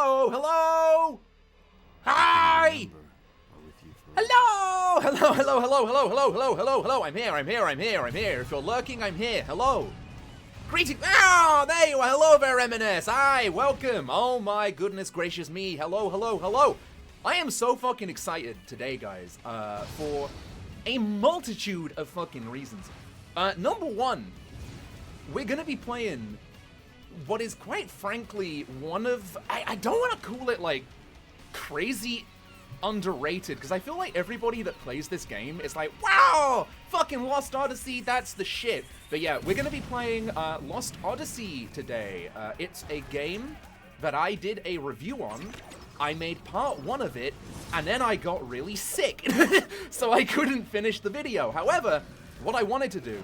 Hello? Hello? Hi! Hello! Hello, hello, hello, hello, hello, hello, hello, hello. I'm here, I'm here, I'm here, I'm here. If you're lurking, I'm here. Hello. Greetings. Oh, there you are. Hello there, M&S. Hi, welcome. Oh my goodness gracious me. Hello, hello, hello. I am so fucking excited today, guys, for a multitude of fucking reasons. Number one, we're gonna be playing what is quite frankly one of, I don't want to call it like crazy underrated, because I feel like everybody that plays this game is like, wow, fucking Lost Odyssey, that's the shit. But yeah, we're gonna be playing Lost Odyssey today. It's a game that I did a review on. I made part 1 of it, and then I got really sick, so I couldn't finish the video. However, what I wanted to do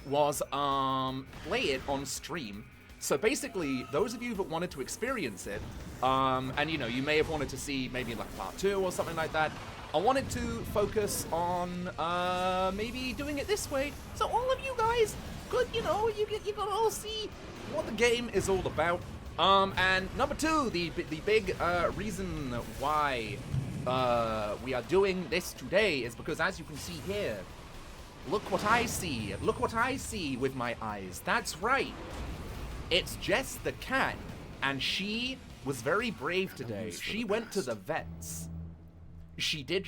was play it on stream. So basically, those of you that wanted to experience it, and you know, you may have wanted to see maybe like part 2 or something like that, I wanted to focus on maybe doing it this way. So all of you guys could, you know, you can all see what the game is all about. And number 2, the big reason why we are doing this today is because, as you can see here, look what I see. Look what I see with my eyes. That's right. It's Jess the cat, and she was very brave today. She went to the vets. She did.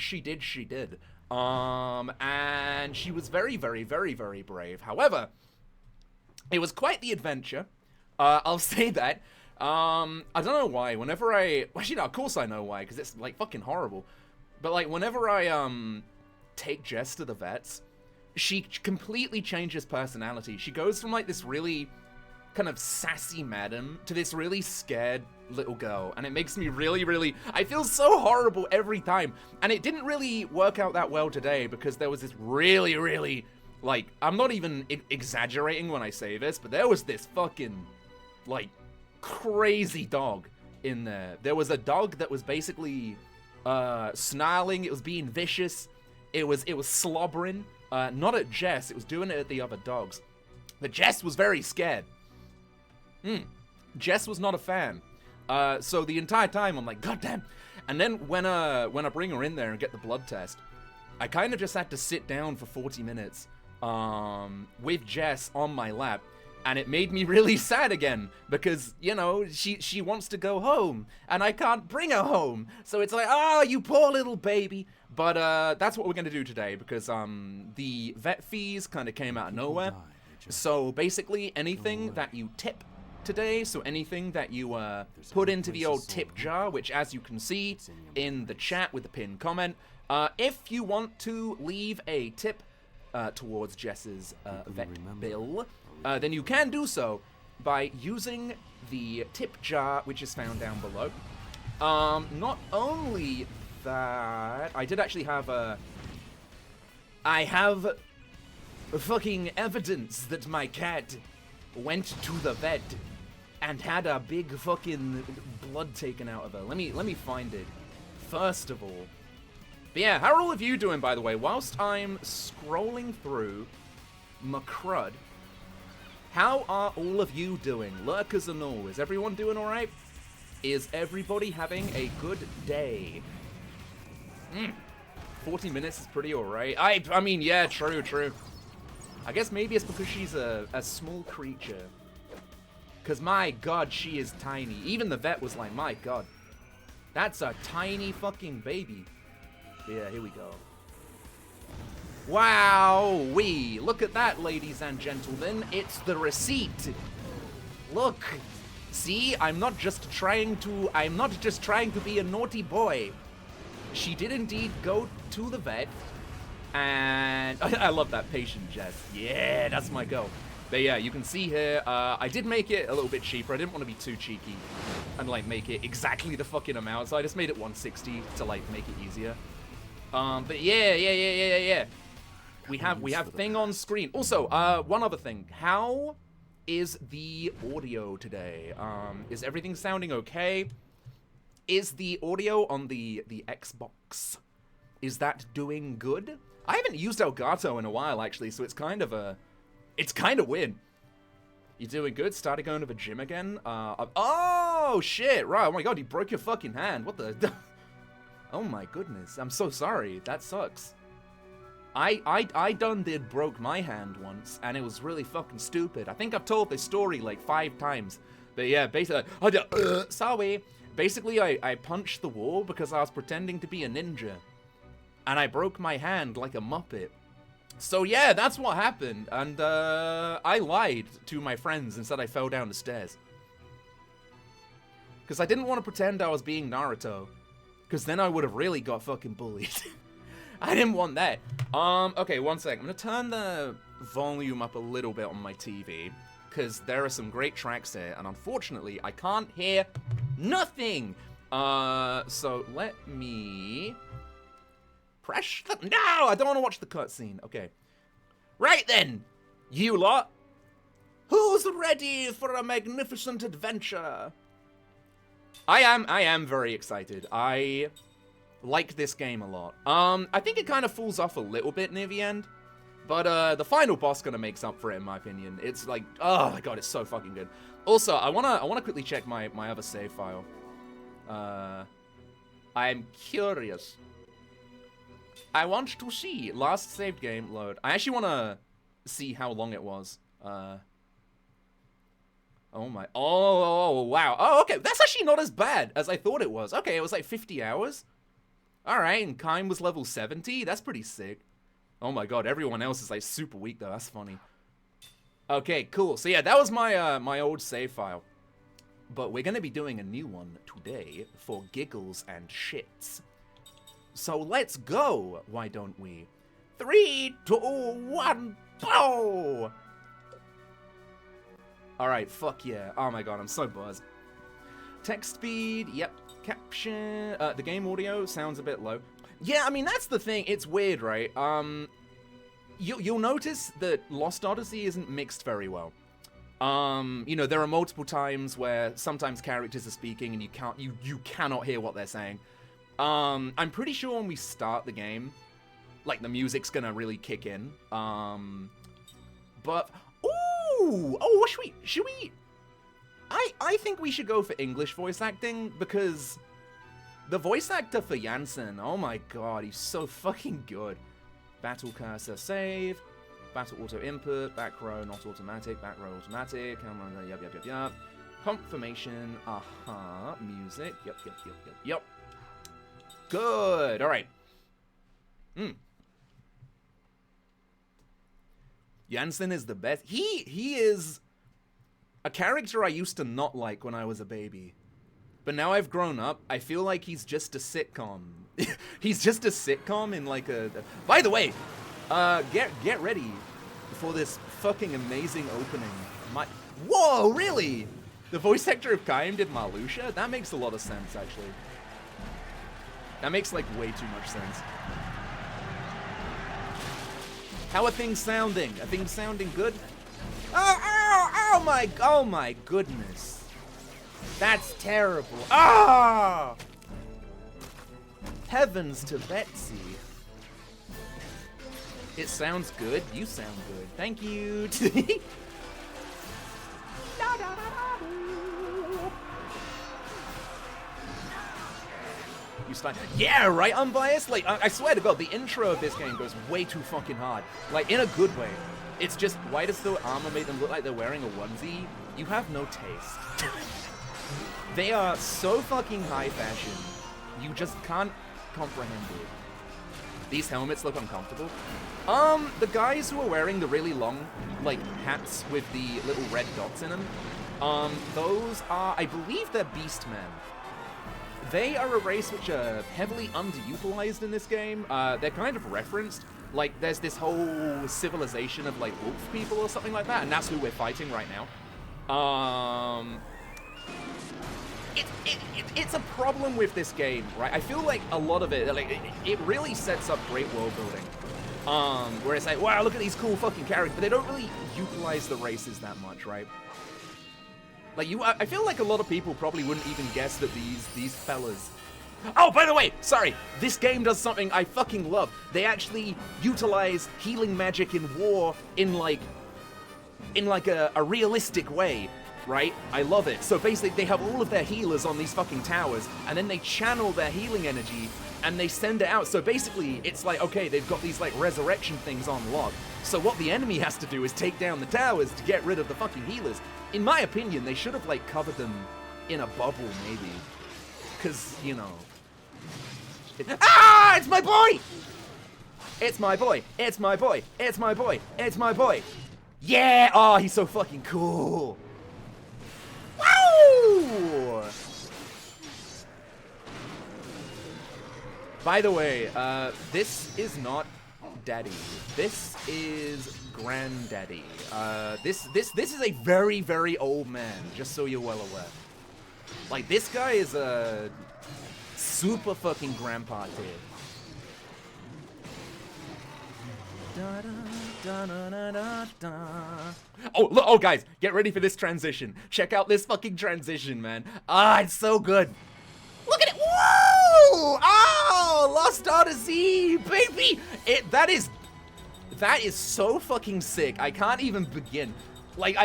And she was very, very, very, very brave. However, it was quite the adventure. I'll say that. I don't know why. Whenever actually, no, of course I know why, because it's like fucking horrible. But like, whenever I take Jess to the vets, she completely changes personality. She goes from like this really kind of sassy madam to this really scared little girl, and it makes me really, really, I feel so horrible every time. And it didn't really work out that well today, because there was this really, really, like, I'm not even exaggerating when I say this, but there was this fucking, like, crazy dog in there. There was a dog that was basically snarling. It was being vicious. It was slobbering, not at Jess. It was doing it at the other dogs. But Jess was very scared. Jess was not a fan. So the entire time I'm like, God damn. And then when I bring her in there and get the blood test, I kind of just had to sit down for 40 minutes with Jess on my lap. And it made me really sad again, because, you know, she wants to go home, and I can't bring her home. So it's like, oh, you poor little baby. But that's what we're going to do today, because the vet fees kind of came out of nowhere. So basically, anything that you tip today, so anything that you put into the old tip jar, which, as you can see in the chat with the pinned comment, if you want to leave a tip towards Jess's vet bill, then you can do so by using the tip jar, which is found down below. Not only that, I did actually have I have fucking evidence that my cat went to the vet and had a big fucking blood taken out of her. Let me find it, first of all. But yeah, how are all of you doing, by the way? Whilst I'm scrolling through my crud, how are all of you doing? Lurkers and all. Is everyone doing alright? Is everybody having a good day? 40 minutes is pretty alright. I mean, yeah, true. I guess maybe it's because she's a small creature. Because, my god, she is tiny. Even the vet was like, my god, that's a tiny fucking baby. Yeah, here we go. Wow-wee. Look at that, ladies and gentlemen. It's the receipt. Look. See, I'm not just trying to be a naughty boy. She did indeed go to the vet. And I love that patient, Jess. Yeah, that's my girl. But yeah, you can see here, I did make it a little bit cheaper. I didn't want to be too cheeky and like make it exactly the fucking amount, so I just made it 160 to like make it easier. But yeah. We have thing on screen. Also, one other thing. How is the audio today? Is everything sounding okay? Is the audio on the Xbox, is that doing good? I haven't used Elgato in a while, actually, so it's kind of weird. You doing good? Started going to the gym again? Oh, shit, right. Oh my god, you broke your fucking hand. What the? Oh my goodness. I'm so sorry. That sucks. I done did broke my hand once, and it was really fucking stupid. I think I've told this story like 5 times. But yeah, basically, sorry. Basically, I punched the wall because I was pretending to be a ninja. And I broke my hand like a Muppet. So yeah, that's what happened. And I lied to my friends and said I fell down the stairs. Because I didn't want to pretend I was being Naruto. Because then I would have really got fucking bullied. I didn't want that. Okay, one sec. I'm going to turn the volume up a little bit on my TV. Because there are some great tracks here. And unfortunately, I can't hear nothing. So let me... press the... No! I don't want to watch the cutscene. Okay. Right then, you lot. Who's ready for a magnificent adventure? I am very excited. I like this game a lot. I think it kind of falls off a little bit near the end. But the final boss kind of makes up for it, in my opinion. It's like, oh my god, it's so fucking good. Also, I wanna quickly check my other save file. I'm curious. I want to see last saved game load. I actually want to see how long it was. Oh my, oh wow. Oh, okay, that's actually not as bad as I thought it was. Okay, it was like 50 hours. All right, and Kaim was level 70. That's pretty sick. Oh my god, everyone else is like super weak though. That's funny. Okay, cool. So yeah, that was my my old save file. But we're gonna be doing a new one today for giggles and shits. So let's go, why don't we? 3, 2, 1, go! Alright, fuck yeah. Oh my god, I'm so buzzed. Text speed, yep. Caption, the game audio sounds a bit low. Yeah, I mean, that's the thing. It's weird, right? You'll notice that Lost Odyssey isn't mixed very well. You know, there are multiple times where sometimes characters are speaking and you cannot hear what they're saying. I'm pretty sure when we start the game, like, the music's gonna really kick in. But, ooh! Oh, should we? I think we should go for English voice acting, because the voice actor for Jansen, oh my god, he's so fucking good. Battle cursor save, battle auto input, back row not automatic, back row automatic, yep. Confirmation, music, yep. Good. All right. Jansen is the best. He is a character I used to not like when I was a baby. But now I've grown up, I feel like he's just a sitcom. He's just a sitcom in like a... By the way, get ready for this fucking amazing opening. Whoa, really? The voice actor of Kaim did Marluxia? That makes a lot of sense, actually. That makes, like, way too much sense. How are things sounding? Are things sounding good? Oh my goodness. That's terrible. Ah! Heavens to Betsy. It sounds good. You sound good. Thank you. You start, yeah, right, unbiased? Like, I swear to God, the intro of this game goes way too fucking hard. Like, in a good way. It's just, why does the armor make them look like they're wearing a onesie? You have no taste. They are so fucking high fashion. You just can't comprehend it. These helmets look uncomfortable. The guys who are wearing the really long, like, hats with the little red dots in them, those are, I believe they're Beastmen. They are a race which are heavily underutilized in this game. They're kind of referenced. Like, there's this whole civilization of, like, wolf people or something like that, and that's who we're fighting right now. It's a problem with this game, right? I feel like a lot of it, like, it really sets up great world building. Where it's like, wow, look at these cool fucking characters, but they don't really utilize the races that much, right? Like, I feel like a lot of people probably wouldn't even guess that these fellas... Oh, by the way, sorry, this game does something I fucking love. They actually utilize healing magic in war in, like, in like a realistic way, right? I love it. So basically, they have all of their healers on these fucking towers, and then they channel their healing energy, and they send it out. So basically, it's like, okay, they've got these like resurrection things on lock. So what the enemy has to do is take down the towers to get rid of the fucking healers. In my opinion, they should have like covered them in a bubble, maybe. Cause, you know. Ah! It's my boy! It's my boy. It's my boy. It's my boy. It's my boy. Yeah! Oh, he's so fucking cool. Woo! By the way, this is not Daddy. This is Granddaddy. This is a very, very old man, just so you're well aware. Like, this guy is a super fucking grandpa dude. Oh, look, oh, guys, get ready for this transition. Check out this fucking transition, man. Ah, it's so good. Look at it. Whoa! Oh, Lost Odyssey, baby. That is so fucking sick. I can't even begin. Like,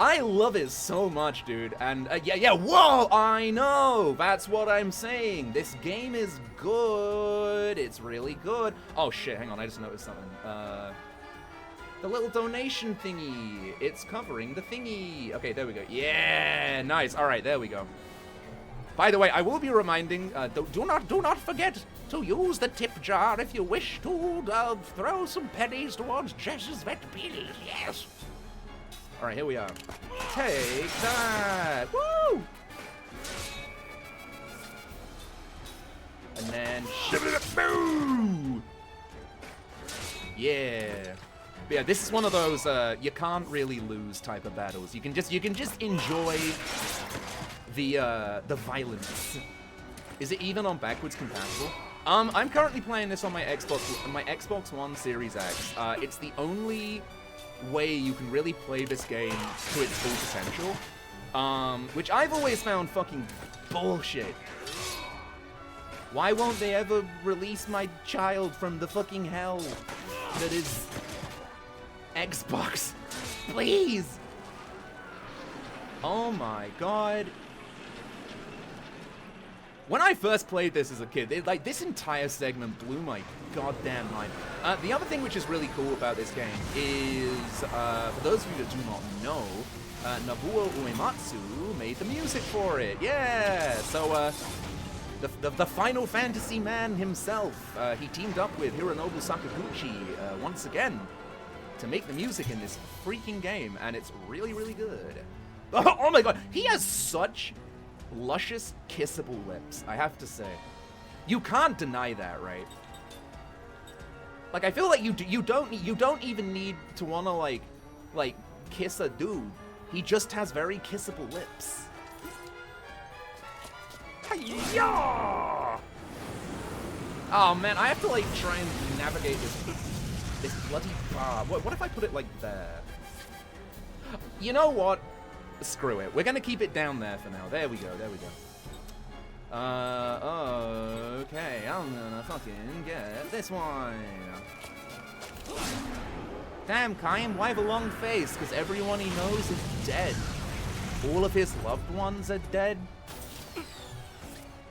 I love it so much, dude. And yeah, whoa, I know. That's what I'm saying. This game is good. It's really good. Oh shit, hang on, I just noticed something. The little donation thingy. It's covering the thingy. Okay, there we go. Yeah, nice. All right, there we go. By the way, I will be reminding, do not forget to use the tip jar if you wish to throw some pennies towards JESS VET BILL. Yes. All right, here we are. Take that. Woo! And then boo! Yeah. But yeah, this is one of those you can't really lose type of battles. You can just enjoy the violence. Is it even on backwards compatible? I'm currently playing this on my Xbox One Series X. It's the only way you can really play this game to its full potential, which I've always found fucking bullshit. Why won't they ever release my child from the fucking hell that is Xbox? Please! Oh my god. When I first played this as a kid, this entire segment blew my goddamn mind. The other thing which is really cool about this game is, for those of you that do not know, Nobuo Uematsu made the music for it. Yeah! So, the Final Fantasy man himself, he teamed up with Hironobu Sakaguchi once again to make the music in this freaking game, and it's really, really good. Oh my god, he has such luscious, kissable lips, I have to say. You can't deny that, right? Like, I feel like you don't even need to wanna like kiss a dude. He just has very kissable lips. Hi-ya! Oh man, I have to like try and navigate this bloody bar. What if I put it like there? You know what? Screw it. We're gonna keep it down there for now. There we go. There we go. Okay. I'm gonna fucking get this one. Damn, Kaim, why have a long face? Because everyone he knows is dead. All of his loved ones are dead.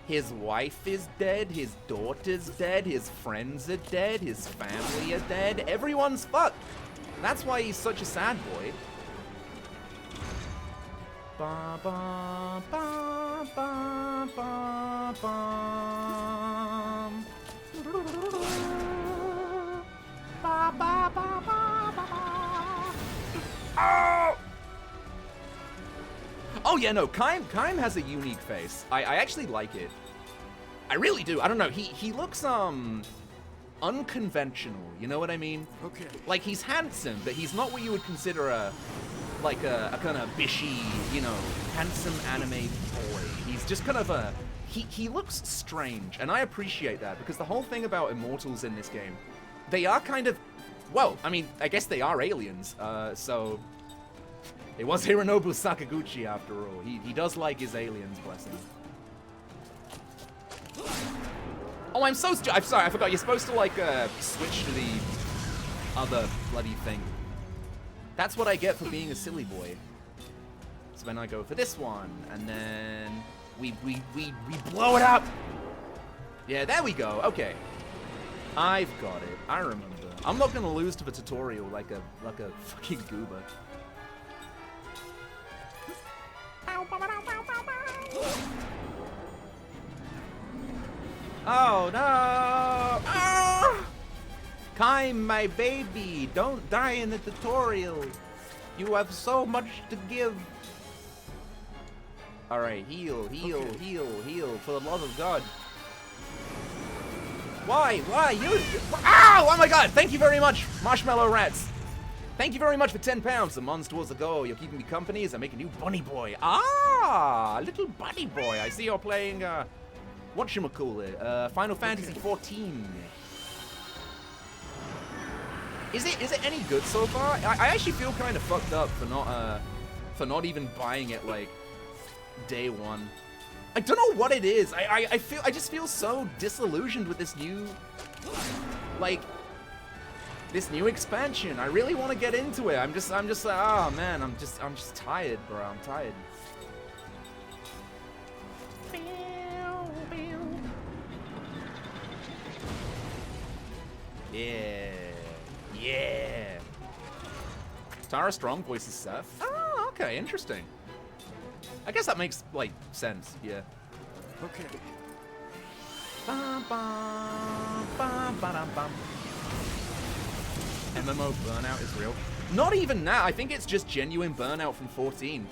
His wife is dead. His daughter's dead. His friends are dead. His family are dead. Everyone's fucked. That's why he's such a sad boy. Ba ba ba ba ba bum. Ba ba ba ba ba. Oh! Oh yeah, no, Kaim has a unique face. I actually like it. I really do. I don't know. He looks unconventional. You know what I mean? Okay. Like, he's handsome, but he's not what you would consider a kind of bishy, you know, handsome anime boy. He's just kind of he looks strange, and I appreciate that, because the whole thing about immortals in this game, they are kind of, well, I mean, I guess they are aliens, so it was Hironobu Sakaguchi after all. He does like his aliens, bless him. Oh, I'm sorry, I forgot, you're supposed to like switch to the other bloody thing. That's what I get for being a silly boy. So then I go for this one, and then we blow it up. Yeah, there we go. Okay, I've got it. I remember. I'm not gonna lose to the tutorial like a fucking goober. Oh no! Ah! Kai, my baby, don't die in the tutorial. You have so much to give. Alright, heal, heal, okay. heal, for the love of God. Why? You? Ow! Oh my God! Thank you very much, Marshmallow Rats. Thank you very much for 10 pounds. The months towards the goal. You're keeping me company as I make a new bunny boy. Ah, little bunny boy. I see you're playing, whatchamacallit, Final Fantasy 14. Is it any good so far? I actually feel kind of fucked up for not even buying it like day one. I don't know what it is. I just feel so disillusioned with this new, like, this new expansion. I really want to get into it. I'm just oh man, I'm just tired, bro. I'm tired. Yeah. Tara Strong voices Seth. Oh, okay, interesting. I guess that makes, like, sense, yeah. Okay. MMO burnout is real. Not even that, I think it's just genuine burnout from 14.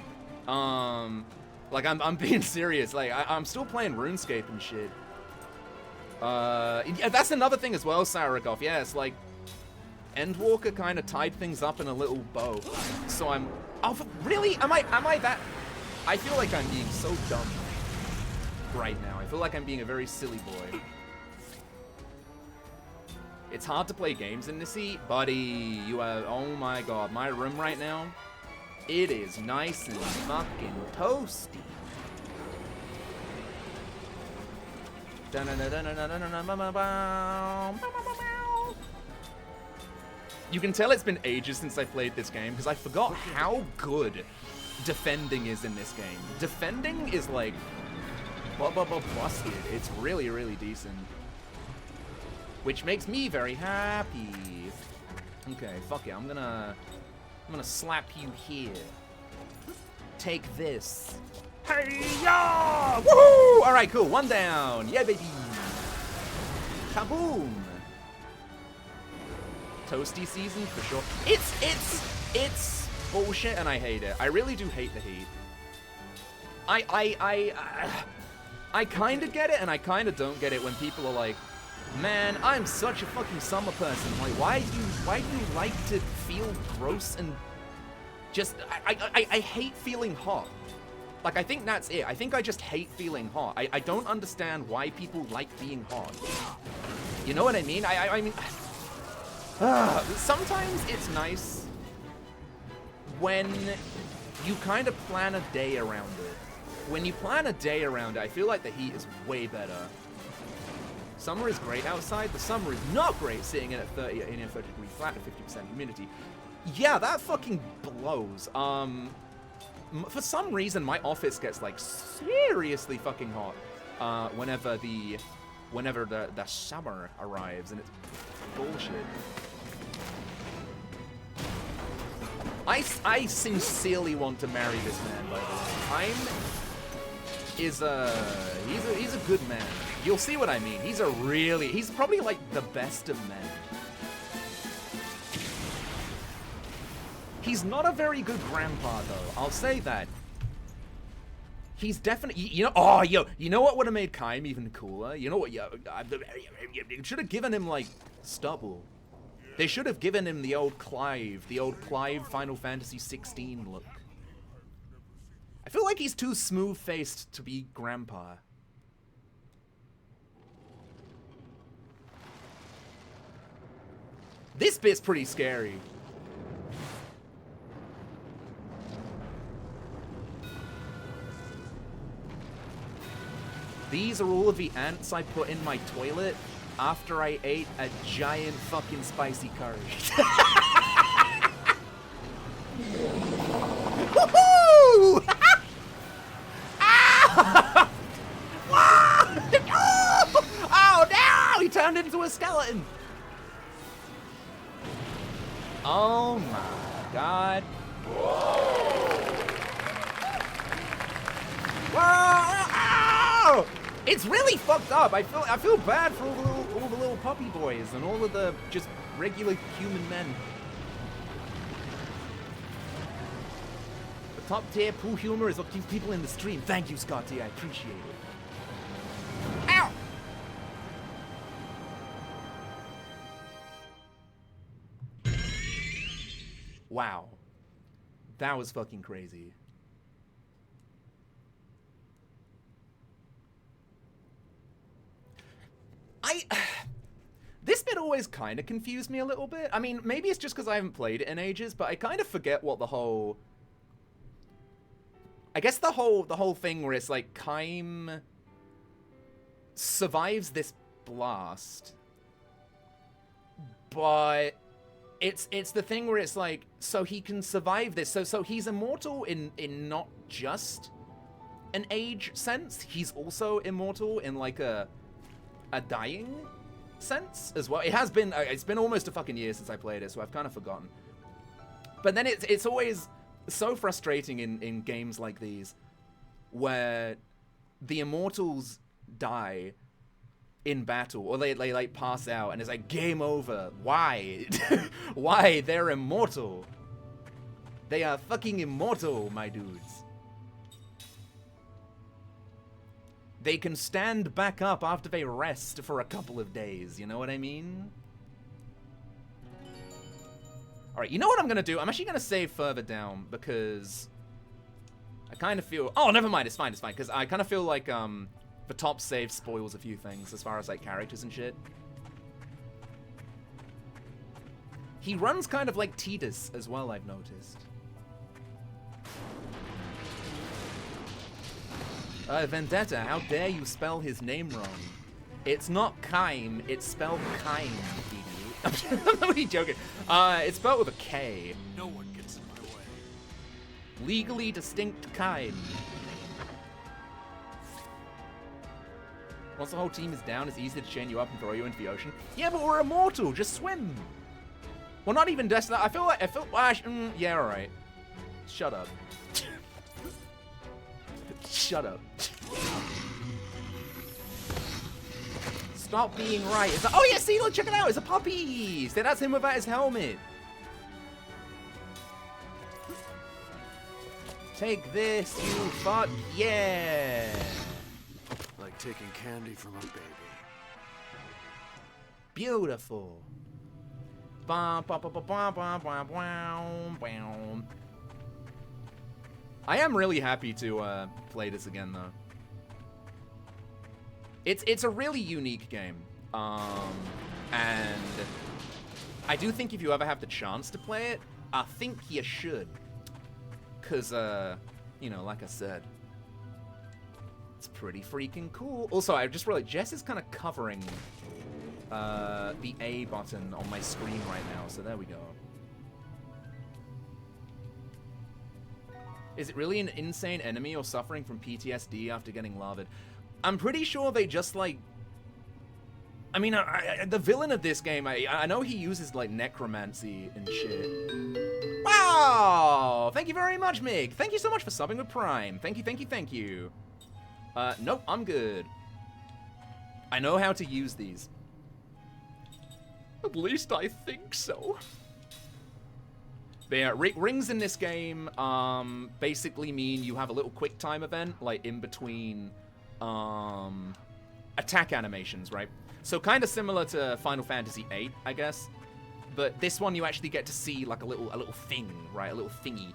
Like, I'm being serious, like, I'm still playing RuneScape and shit. Yeah, that's another thing as well, Saragov, yeah, it's like, Endwalker kind of tied things up in a little bow. So I'm, oh, really? Am I that? I feel like I'm being so dumb right now. I feel like I'm being a very silly boy. It's hard to play games in this heat, buddy. You are, oh my God, my room right now, it is nice and fucking toasty. You can tell it's been ages since I played this game because I forgot how good defending is in this game. Defending is like busted. It's really, really decent. Which makes me very happy. Okay, fuck it. I'm gonna slap you here. Take this. Hey-ya! Woohoo! Alright, cool. One down. Yeah, baby. Kaboom. Toasty season for sure. It's bullshit and I hate it. I really do hate the heat. I kind of get it and I kind of don't get it when people are like, man, I'm such a fucking summer person. Like, why do you like to feel gross and just, I hate feeling hot. Like, I think that's it. I think I just hate feeling hot. I don't understand why people like being hot. You know what I mean? I mean, sometimes it's nice when you kind of plan a day around it. When you plan a day around it, I feel like the heat is way better. Summer is great outside. The summer is not great sitting in a 30 degree flat at 50% humidity. Yeah, that fucking blows. For some reason, my office gets like seriously fucking hot whenever the summer arrives, and it's bullshit. I sincerely want to marry this man, by the way. He's a good man. You'll see what I mean. He's probably like the best of men. He's not a very good grandpa, though. I'll say that. He's definitely, you know what would have made Kaim even cooler? You know what, you should have given him, like, stubble. They should have given him the old Clive Final Fantasy 16 look. I feel like he's too smooth-faced to be grandpa. This bit's pretty scary. These are all of the ants I put in my toilet after I ate a giant fucking spicy curry. Woohoo! Ah! Oh no! He turned into a skeleton. Oh my god. Whoa! It's really fucked up. I feel bad for all the little puppy boys and all of the just regular human men. The top tier pool humor is what keeps people in the stream. Thank you, Scotty. I appreciate it. Ow! Wow. That was fucking crazy. This bit always kind of confused me a little bit. I mean, maybe it's just because I haven't played it in ages, but I kind of forget what the whole... I guess the whole thing where it's like Kaim survives this blast, but it's the thing where it's like, so he can survive this, so he's immortal in not just an age sense, he's also immortal in like a dying sense as well. It's been almost a fucking year since I played it, so I've kind of forgotten. But then it's always so frustrating in games like these where the immortals die in battle, or they like pass out, and it's like game over. Why? Why? They're immortal. They are fucking immortal, my dudes. They can stand back up after they rest for a couple of days, you know what I mean? Alright, you know what I'm gonna do? I'm actually gonna save further down, because I kind of feel... Oh, never mind, it's fine, because I kind of feel like, the top save spoils a few things as far as, like, characters and shit. He runs kind of like Tidus as well, I've noticed. Vendetta, how dare you spell his name wrong? It's not Kaim, it's spelled Kaim, idiot. I'm not really joking. It's spelled with a K. No one gets in my way. Legally distinct Kaim. Once the whole team is down, it's easy to chain you up and throw you into the ocean. Yeah, but we're immortal. Just swim. Well, not even just that. I feel like yeah, all right. Shut up. Shut up. Stop being right. It's oh yeah, see, look, check it out. It's a puppy. See, that's him without his helmet. Take this, you fuck yeah. Like taking candy from a baby. Beautiful. Bum, bum, bum, bum, bum, bum, bum, bum, bum. I am really happy to play this again, though. It's a really unique game, and I do think if you ever have the chance to play it, I think you should, cause you know, like I said, it's pretty freaking cool. Also, I just realized Jess is kind of covering the A button on my screen right now, so there we go. Is it really an insane enemy or suffering from PTSD after getting lavaed? I'm pretty sure they just, like... I mean, the villain of this game, I know he uses, like, necromancy and shit. Wow! Thank you very much, Mig. Thank you so much for subbing with Prime. Thank you, thank you, thank you. Nope, I'm good. I know how to use these. At least I think so. But yeah, rings in this game basically mean you have a little quick time event, like in between attack animations, right? So kind of similar to Final Fantasy VIII, I guess. But this one you actually get to see like a little thing, right? A little thingy.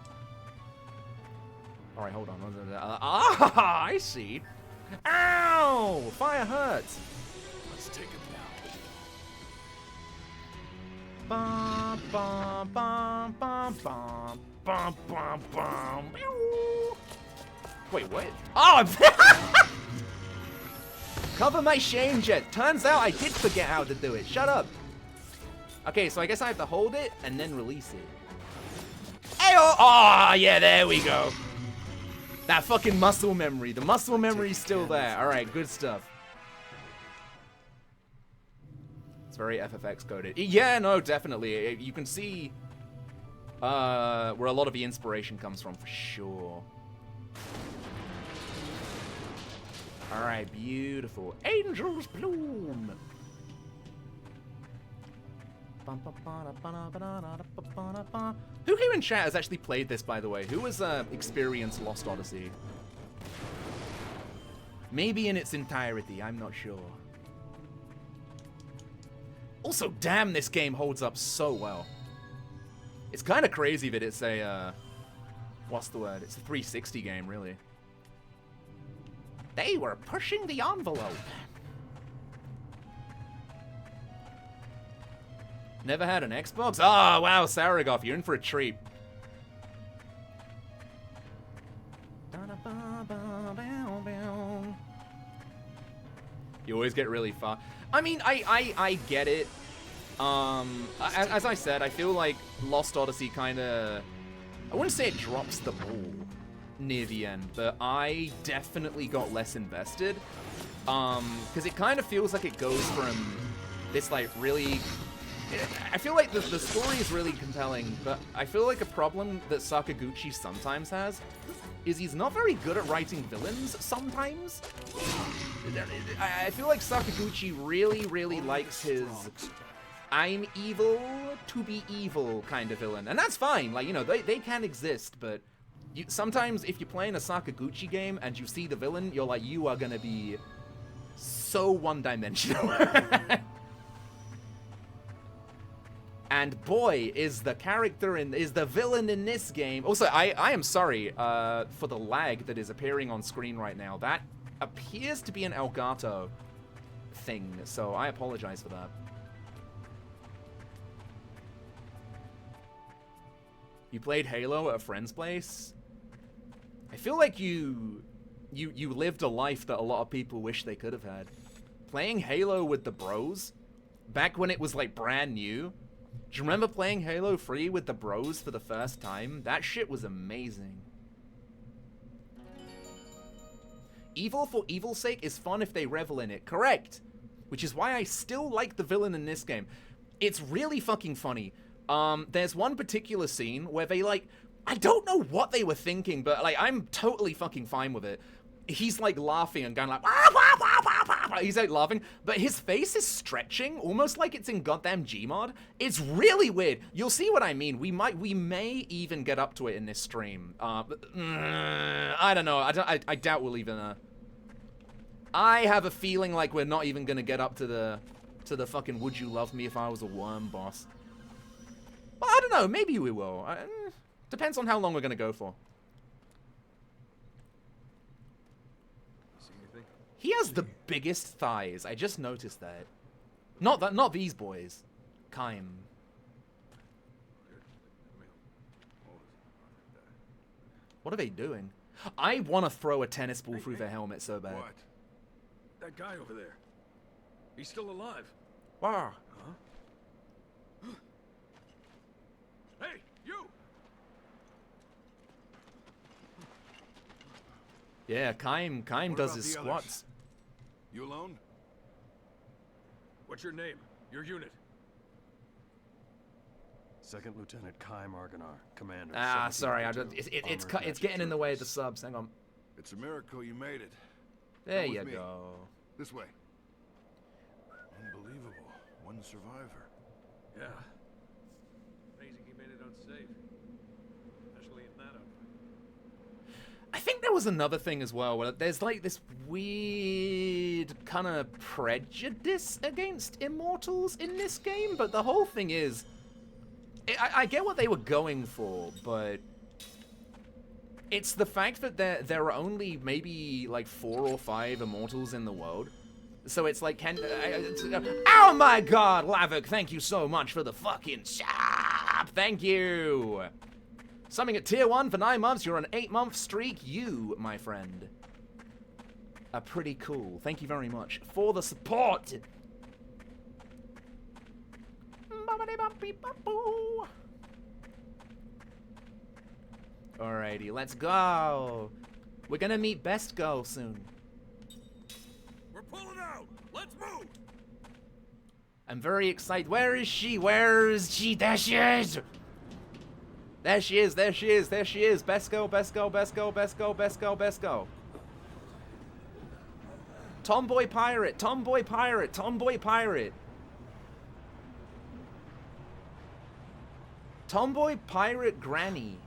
All right, hold on. I see. Ow! Fire hurts. Let's take it now. Bum, bum, bum, bum, bum, bum, bum, bum. Wait, what? Oh! Cover my shame, Jet. Turns out I did forget how to do it. Shut up. Okay, so I guess I have to hold it and then release it. Hey-oh! Oh, yeah, there we go. That fucking muscle memory. The muscle memory's still there. Alright, good stuff. It's very FFX coded. Yeah, no, definitely. You can see where a lot of the inspiration comes from, for sure. Alright, beautiful. Angel's Bloom! Who here in chat has actually played this, by the way? Who has experienced Lost Odyssey? Maybe in its entirety, I'm not sure. Also, damn, this game holds up so well. It's kind of crazy that it's a, what's the word? It's a 360 game, really. They were pushing the envelope. Never had an Xbox? Oh, wow, Saragoff, you're in for a treat. You always get really far. I mean, I get it. As I said, I feel like Lost Odyssey kind of... I wouldn't say it drops the ball near the end, but I definitely got less invested. Because it kind of feels like it goes from this, like, really... I feel like the story is really compelling, but I feel like a problem that Sakaguchi sometimes has is he's not very good at writing villains sometimes. I feel like Sakaguchi really likes his I'm evil to be evil kind of villain. And that's fine, like, you know, they can exist, but sometimes if you're playing a Sakaguchi game and you see the villain, you're like, you are gonna be so one-dimensional. And boy, is the villain in this game. Also, I am sorry for the lag that is appearing on screen right now. That appears to be an Elgato thing, so I apologize for that. You played Halo at a friend's place? I feel like you lived a life that a lot of people wish they could have had. Playing Halo with the bros, back when it was like brand new. Do you remember playing Halo 3 with the bros for the first time? That shit was amazing. Evil for evil's sake is fun if they revel in it. Correct. Which is why I still like the villain in this game. It's really fucking funny. There's one particular scene where they, like... I don't know what they were thinking, but, like, I'm totally fucking fine with it. He's, like, laughing and going like... He's, like, laughing, but his face is stretching, almost like it's in goddamn Gmod. It's really weird. You'll see what I mean. We may even get up to it in this stream. I don't know. I doubt we'll even... I have a feeling like we're not even gonna get up to the fucking Would You Love Me If I Was a Worm boss. Well, I don't know. Maybe we will. Depends on how long we're gonna go for. He has the biggest thighs. I just noticed that. Not these boys. Kaim. What are they doing? I want to throw a tennis ball through their helmet so bad. What? That guy over there. He's still alive. Wow. Huh? Hey, you! Yeah, Kaim does his squats. You alone? What's your name? Your unit? Second Lieutenant Kai Marganar, Commander. Ah, sorry, it's getting in the way of the subs. Hang on. It's a miracle you made it. There you go. This way. Unbelievable. One survivor. Yeah. Amazing he made it out safe. Especially in that outfit. I think there was another thing as well, where there's like this weird kind of prejudice against immortals in this game, but the whole thing is, I get what they were going for, but it's the fact that there are only maybe like 4 or 5 immortals in the world. So it's like, oh my god, Lavik, thank you so much for the fucking sub. Thank you. Summing at tier 1 for 9 months. You're on an 8-month streak. You, my friend, are pretty cool. Thank you very much for the support. Alrighty, let's go. We're gonna meet Best Girl soon. We're pulling out. Let's move. I'm very excited. Where is she? Where is she? There she is! There she is, there she is, there she is. Best girl, best girl, best girl, best girl, best girl, best girl. Tomboy pirate, tomboy pirate, tomboy pirate. Tomboy pirate granny.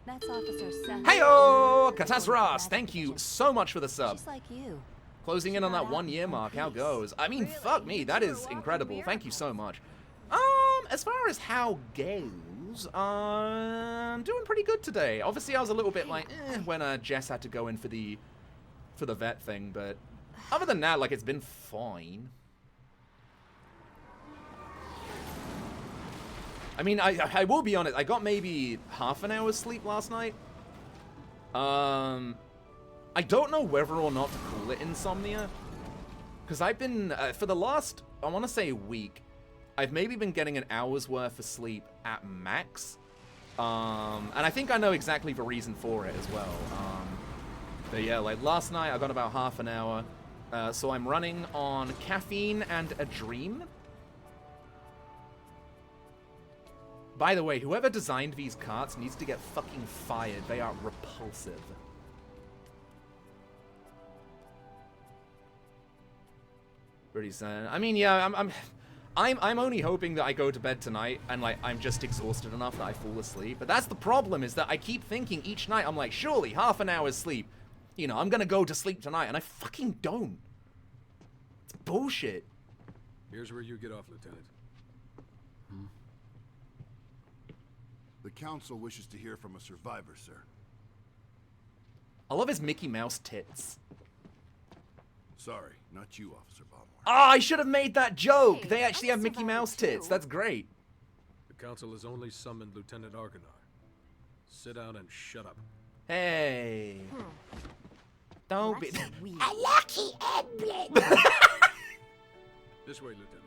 That's Officer Seth. Heyo! Katasras, thank you so much for the sub. Just like you. Closing in on that 1 year mark, how goes? I mean, fuck me, that is incredible. Thank you so much. As far as how goes, I'm doing pretty good today. Obviously, I was a little bit like, when Jess had to go in for the vet thing, but other than that, like, it's been fine. I mean, I will be honest, I got maybe half an hour's sleep last night. I don't know whether or not to call it insomnia, because I've been, for the last, I want to say week, I've maybe been getting an hour's worth of sleep at max, and I think I know exactly the reason for it as well. But yeah, like last night I got about half an hour, so I'm running on caffeine and a dream. By the way, whoever designed these carts needs to get fucking fired. They are repulsive. Pretty sad. I mean, yeah, I'm only hoping that I go to bed tonight and like I'm just exhausted enough that I fall asleep. But that's the problem, is that I keep thinking each night, I'm like, surely half an hour's sleep. You know, I'm gonna go to sleep tonight, and I fucking don't. It's bullshit. Here's where you get off, Lieutenant. The Council wishes to hear from a survivor, sir. I love his Mickey Mouse tits. Sorry, not you, Officer Bonmore. Ah, I should have made that joke. Hey, They actually I'm have a Mickey survivor Mouse tits. too. That's great. The Council has only summoned Lieutenant Argonar. Sit down and shut up. Hey. Don't be. That's weird. A lucky emblem. This way, Lieutenant.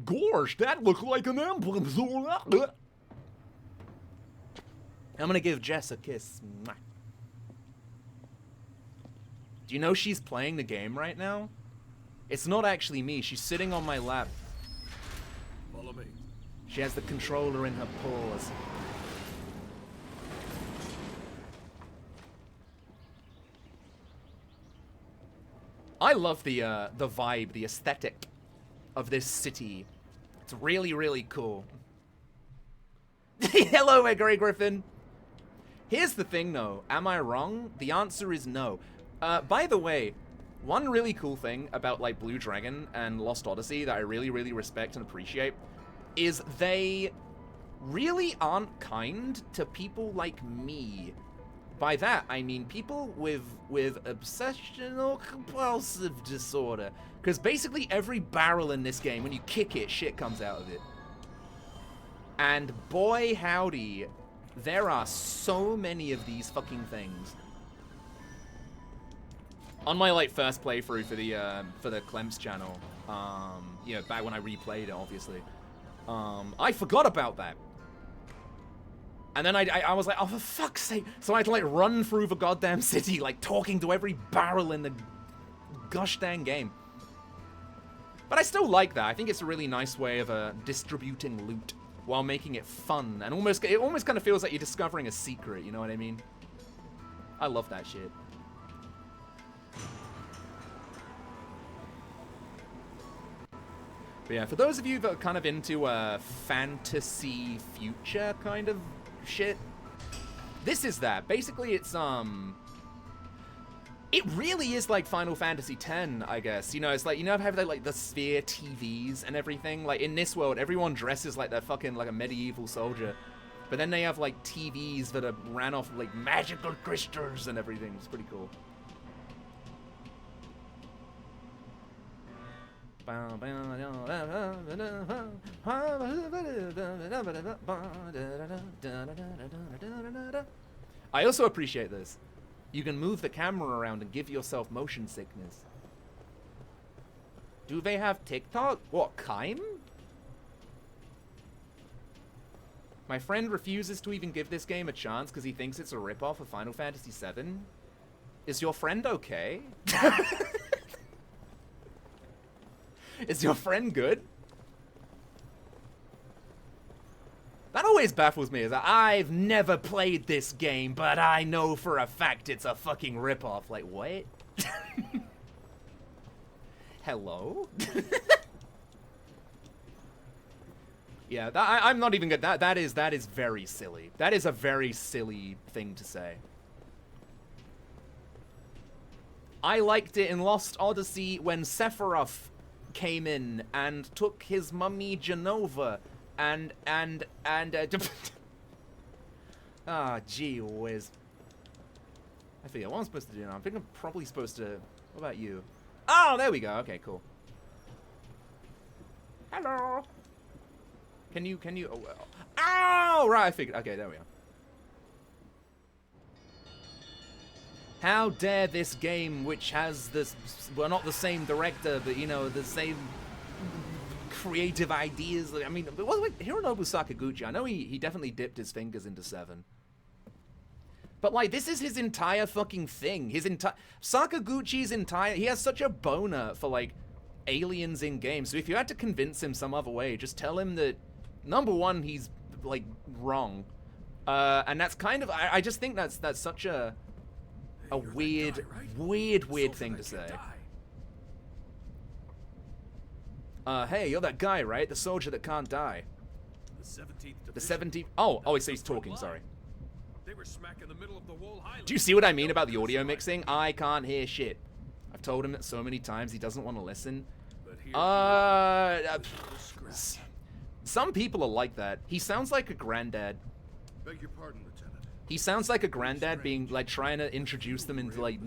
Gosh, that looked like an emblem. I'm gonna give Jess a kiss. Mwah. Do you know she's playing the game right now? It's not actually me. She's sitting on my lap. Follow me. She has the controller in her paws. I love the vibe, the aesthetic of this city. It's really, really cool. Hello, Gray Griffin. Here's the thing, though. Am I wrong? The answer is no. By the way, one really cool thing about like Blue Dragon and Lost Odyssey that I really, really respect and appreciate is they really aren't kind to people like me. By that, I mean people with obsessional compulsive disorder. Because basically every barrel in this game, when you kick it, shit comes out of it. And boy howdy, there are so many of these fucking things. On my like first playthrough for the Clemps channel, you know, back when I replayed it, obviously, I forgot about that. And then I was like, oh, for fuck's sake. So I had to like run through the goddamn city, like talking to every barrel in the gosh dang game. But I still like that. I think it's a really nice way of distributing loot while making it fun. And it almost kind of feels like you're discovering a secret, you know what I mean? I love that shit. But yeah, for those of you that are kind of into fantasy future kind of shit, this is that. Basically, it's it really is like Final Fantasy X, I guess. You know, it's like, you know how they like the sphere TVs and everything? Like in this world, everyone dresses like they're fucking like a medieval soldier. But then they have like TVs that are ran off like magical crystals and everything. It's pretty cool. I also appreciate this. You can move the camera around and give yourself motion sickness. Do they have TikTok? What, Kime? My friend refuses to even give this game a chance because he thinks it's a ripoff of Final Fantasy VII. Is your friend okay? Is your friend good? That always baffles me, is that I've never played this game, but I know for a fact it's a fucking ripoff. Like, what? Hello? Yeah, I'm not even good. That is very silly. That is a very silly thing to say. I liked it in Lost Odyssey when Sephiroth came in and took his mummy Genova and ah, gee whiz. I forget what I'm supposed to do now. I think I'm probably supposed to. What about you? Oh, there we go. Okay, cool. Hello. Can you? Oh, well. Ow! Right, I figured. Okay, there we are. How dare this game, which has this, well, not the same director, but, you know, the same creative ideas. I mean, wait, Hironobu Sakaguchi, I know he definitely dipped his fingers into 7. But, like, this is his entire fucking thing. Sakaguchi's entire, he has such a boner for, like, aliens in games. So if you had to convince him some other way, just tell him that, number one, he's, like, wrong. And that's kind of, I just think that's such a weird, weird thing to say. Hey, you're that guy, right? The soldier that can't die. The 17th. Oh, so he's talking. Sorry. They were smack in the middle of the whole highland. Do you see what I mean about the audio mixing? I can't hear shit. I've told him that so many times. He doesn't want to listen. Some people are like that. He sounds like a granddad. Beg your pardon, Lieutenant. He sounds like a granddad being like trying to introduce them into like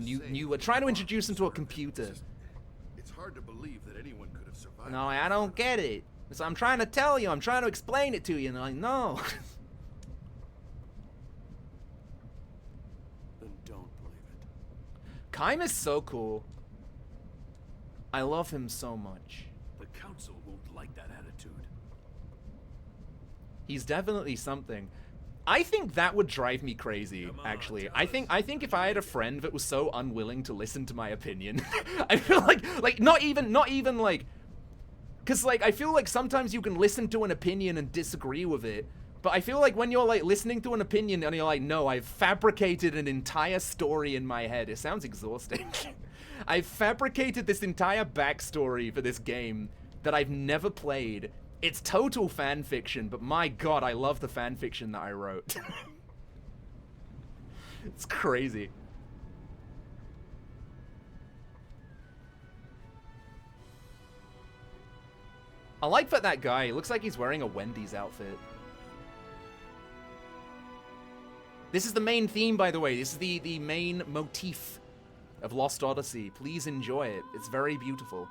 trying to introduce them to a computer. It's hard to believe that anyone could have survived. No, I don't get it. So I'm trying to tell you. I'm trying to explain it to you. And I'm like, no. Then don't believe it. Kaim is so cool. I love him so much. The council won't like that attitude. He's definitely something. I think that would drive me crazy, actually. I think if I had a friend that was so unwilling to listen to my opinion, I feel like not even like, cause like I feel like sometimes you can listen to an opinion and disagree with it, but I feel like when you're like listening to an opinion and you're like, no, I've fabricated an entire story in my head. It sounds exhausting. I've fabricated this entire backstory for this game that I've never played. It's total fan fiction, but my god, I love the fan fiction that I wrote. It's crazy. I like that guy looks like he's wearing a Wendy's outfit. This is the main theme, by the way. This is the main motif of Lost Odyssey. Please enjoy it. It's very beautiful.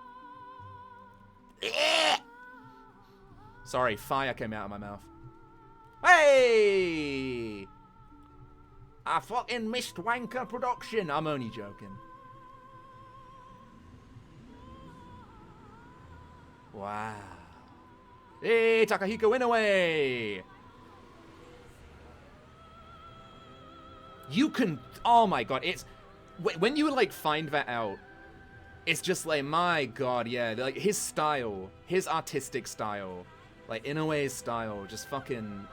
Sorry, fire came out of my mouth. Hey! I fucking missed Wanker Production. I'm only joking. Wow. Hey, Takahiko Inoue! You can... Oh my god, it's... When you, like, find that out, it's just like, my god, yeah. Like, his style, his artistic style... Like, Inoue's style just fucking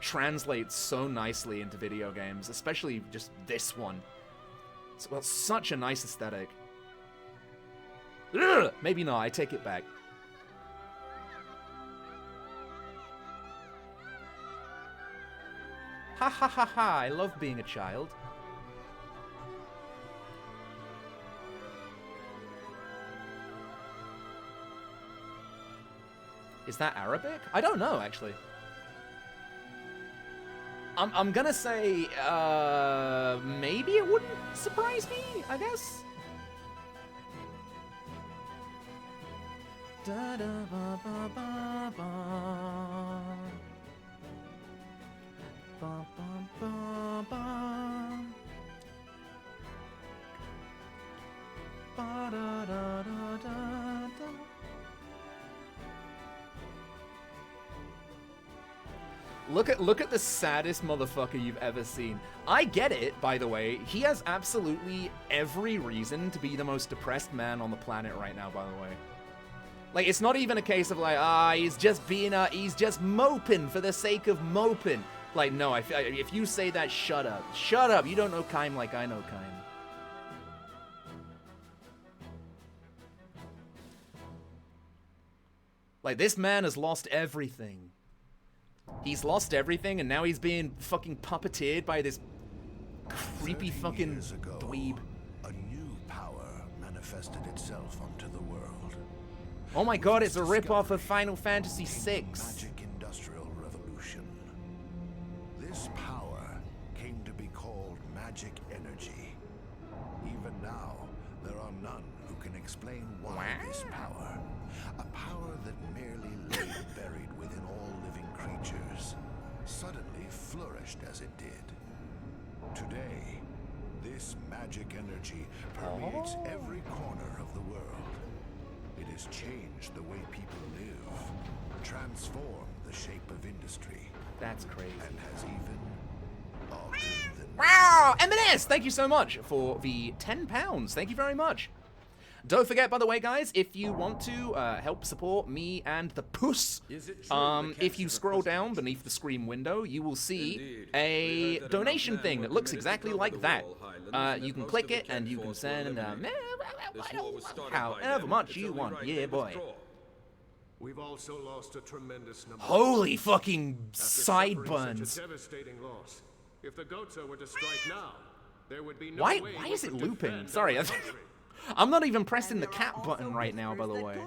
translates so nicely into video games, especially just this one. It's well, such a nice aesthetic. Ugh! Maybe not, I take it back. Ha ha ha ha, I love being a child. Is that Arabic? I don't know, actually. I'm gonna say, maybe it wouldn't surprise me, I guess? Da da ba ba ba ba. Ba ba ba ba. Ba da da da da da. Look at the saddest motherfucker you've ever seen. I get it, by the way. He has absolutely every reason to be the most depressed man on the planet right now, by the way. Like, it's not even a case of like, he's just being he's just moping for the sake of moping. Like, no, if you say that, shut up. Shut up. You don't know Kaim like I know Kaim. Like, this man has lost everything. He's lost everything, and now he's being fucking puppeteered by this creepy fucking dweeb. A new power manifested itself onto the world. Oh my god, it's a ripoff of Final Fantasy VI. Magic Industrial Revolution. This power came to be called magic energy. Even now, there are none who can explain why this power, a power that merely lay buried within all living creatures, suddenly flourished as it did. Today, this magic energy permeates every corner of the world. It has changed the way people live, transformed the shape of industry. That's crazy. And has even altered the... Wow! M&S, thank you so much for the £10. Thank you very much. Don't forget, by the way, guys, if you want to help support me and the puss, if you scroll down beneath the screen window, you will see a donation thing that looks exactly like that. You can click it and you can send however much you want. Yeah, boy. We've also lost a tremendous number. Holy fucking After suffering sideburns. such a devastating loss. If the Goatsa were to strike now, there would be no Why way we is it could looping? defend Sorry, our country. I'm not even pressing the cat button right now, by the way.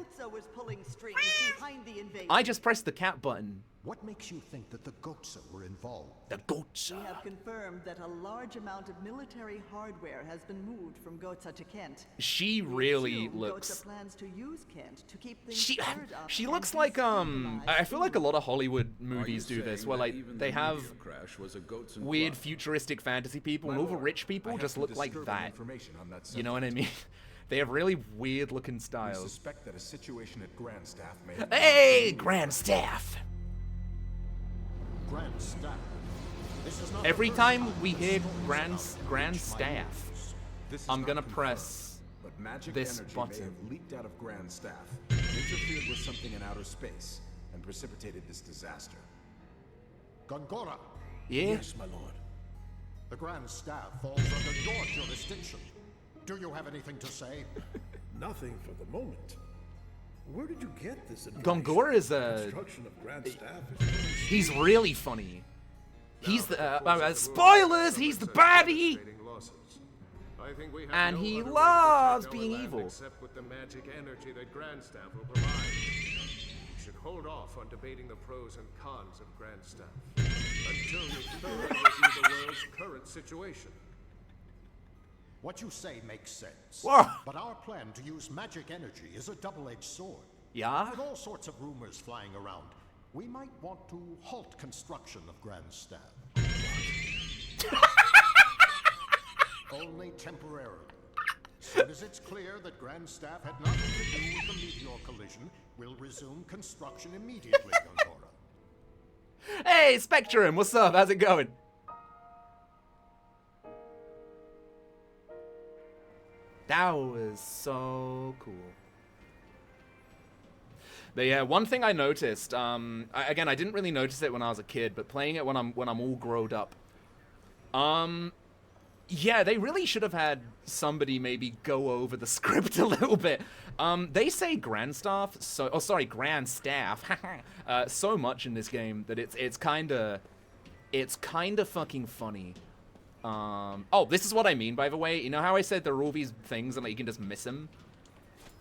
I just pressed the cat button. What makes you think that the Goatsa were involved? The Goatsa. We have confirmed that a large amount of military hardware has been moved from Goatsa to Kent. She We really assume looks... Goatsa plans to use Kent to keep things She stirred up she and looks like destabilize I feel like a lot of Hollywood Are you movies do this saying where that like even they the have meteor crash was a goats and weird fly? futuristic fantasy people and all the rich people just look like that. You know what I mean? They have really weird looking We styles. suspect that a situation at Grand Staff may... Hey, Grand Staff! Grand Staff. This is not Every the first time we hear stories Grand about Staff, This is I'm not gonna confirmed, press but magic this energy button. may have leaked out of Grand Staff, interfered with something in outer space, and precipitated this disaster. Gongora, Yeah? Yes, my lord. the Grand Staff falls under your jurisdiction. Do you have anything to say? Nothing for the moment. Where did you get this Gongora is a... Construction of Grand Staff is He's really funny. He's the... spoilers! He's the baddie! I think we have And no he other way to loves protect our being land evil. Except with the magic energy that Grand Staff will provide. We should hold off on debating the pros and cons of Grand Staff until we thoroughly review the world's current situation. What you say makes sense. Whoa. But our plan to use magic energy is a double-edged sword. Yeah? With all sorts of rumors flying around, we might want to halt construction of Grand Staff. Only temporarily. Soon as it's clear that Grand Staff had nothing to do with the meteor collision, we'll resume construction immediately, Gongora. Hey, Spectrum, what's up? How's it going? That was so cool. But yeah, one thing I noticed, again, I didn't really notice it when I was a kid, but playing it when I'm all growed up, yeah, they really should have had somebody maybe go over the script a little bit. They say Grand Staff, Grand Staff, so much in this game that it's kind of fucking funny. Oh, this is what I mean, by the way. You know how I said there are all these things and like, you can just miss them?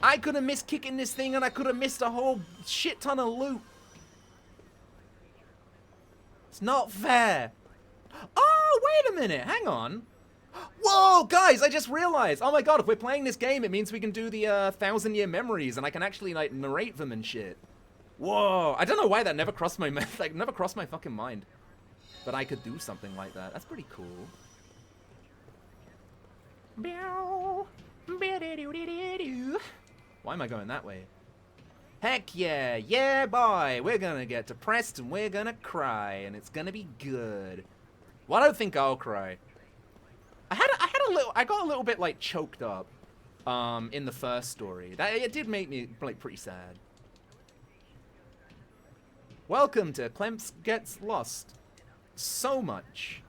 I could have missed kicking this thing and I could have missed a whole shit ton of loot. It's not fair. Oh, wait a minute. Hang on. Whoa, guys, I just realized. Oh my god, if we're playing this game, it means we can do the 1,000-year memories and I can actually like narrate them and shit. Whoa, I don't know why that never crossed my never crossed my fucking mind. But I could do something like that. That's pretty cool. Why am I going that way? Heck yeah, yeah boy, we're gonna get depressed and we're gonna cry and it's gonna be good. Well, I don't think I'll cry. I got a little bit like choked up in the first story. It did make me like pretty sad. Welcome to Clemps Gets Lost. So much.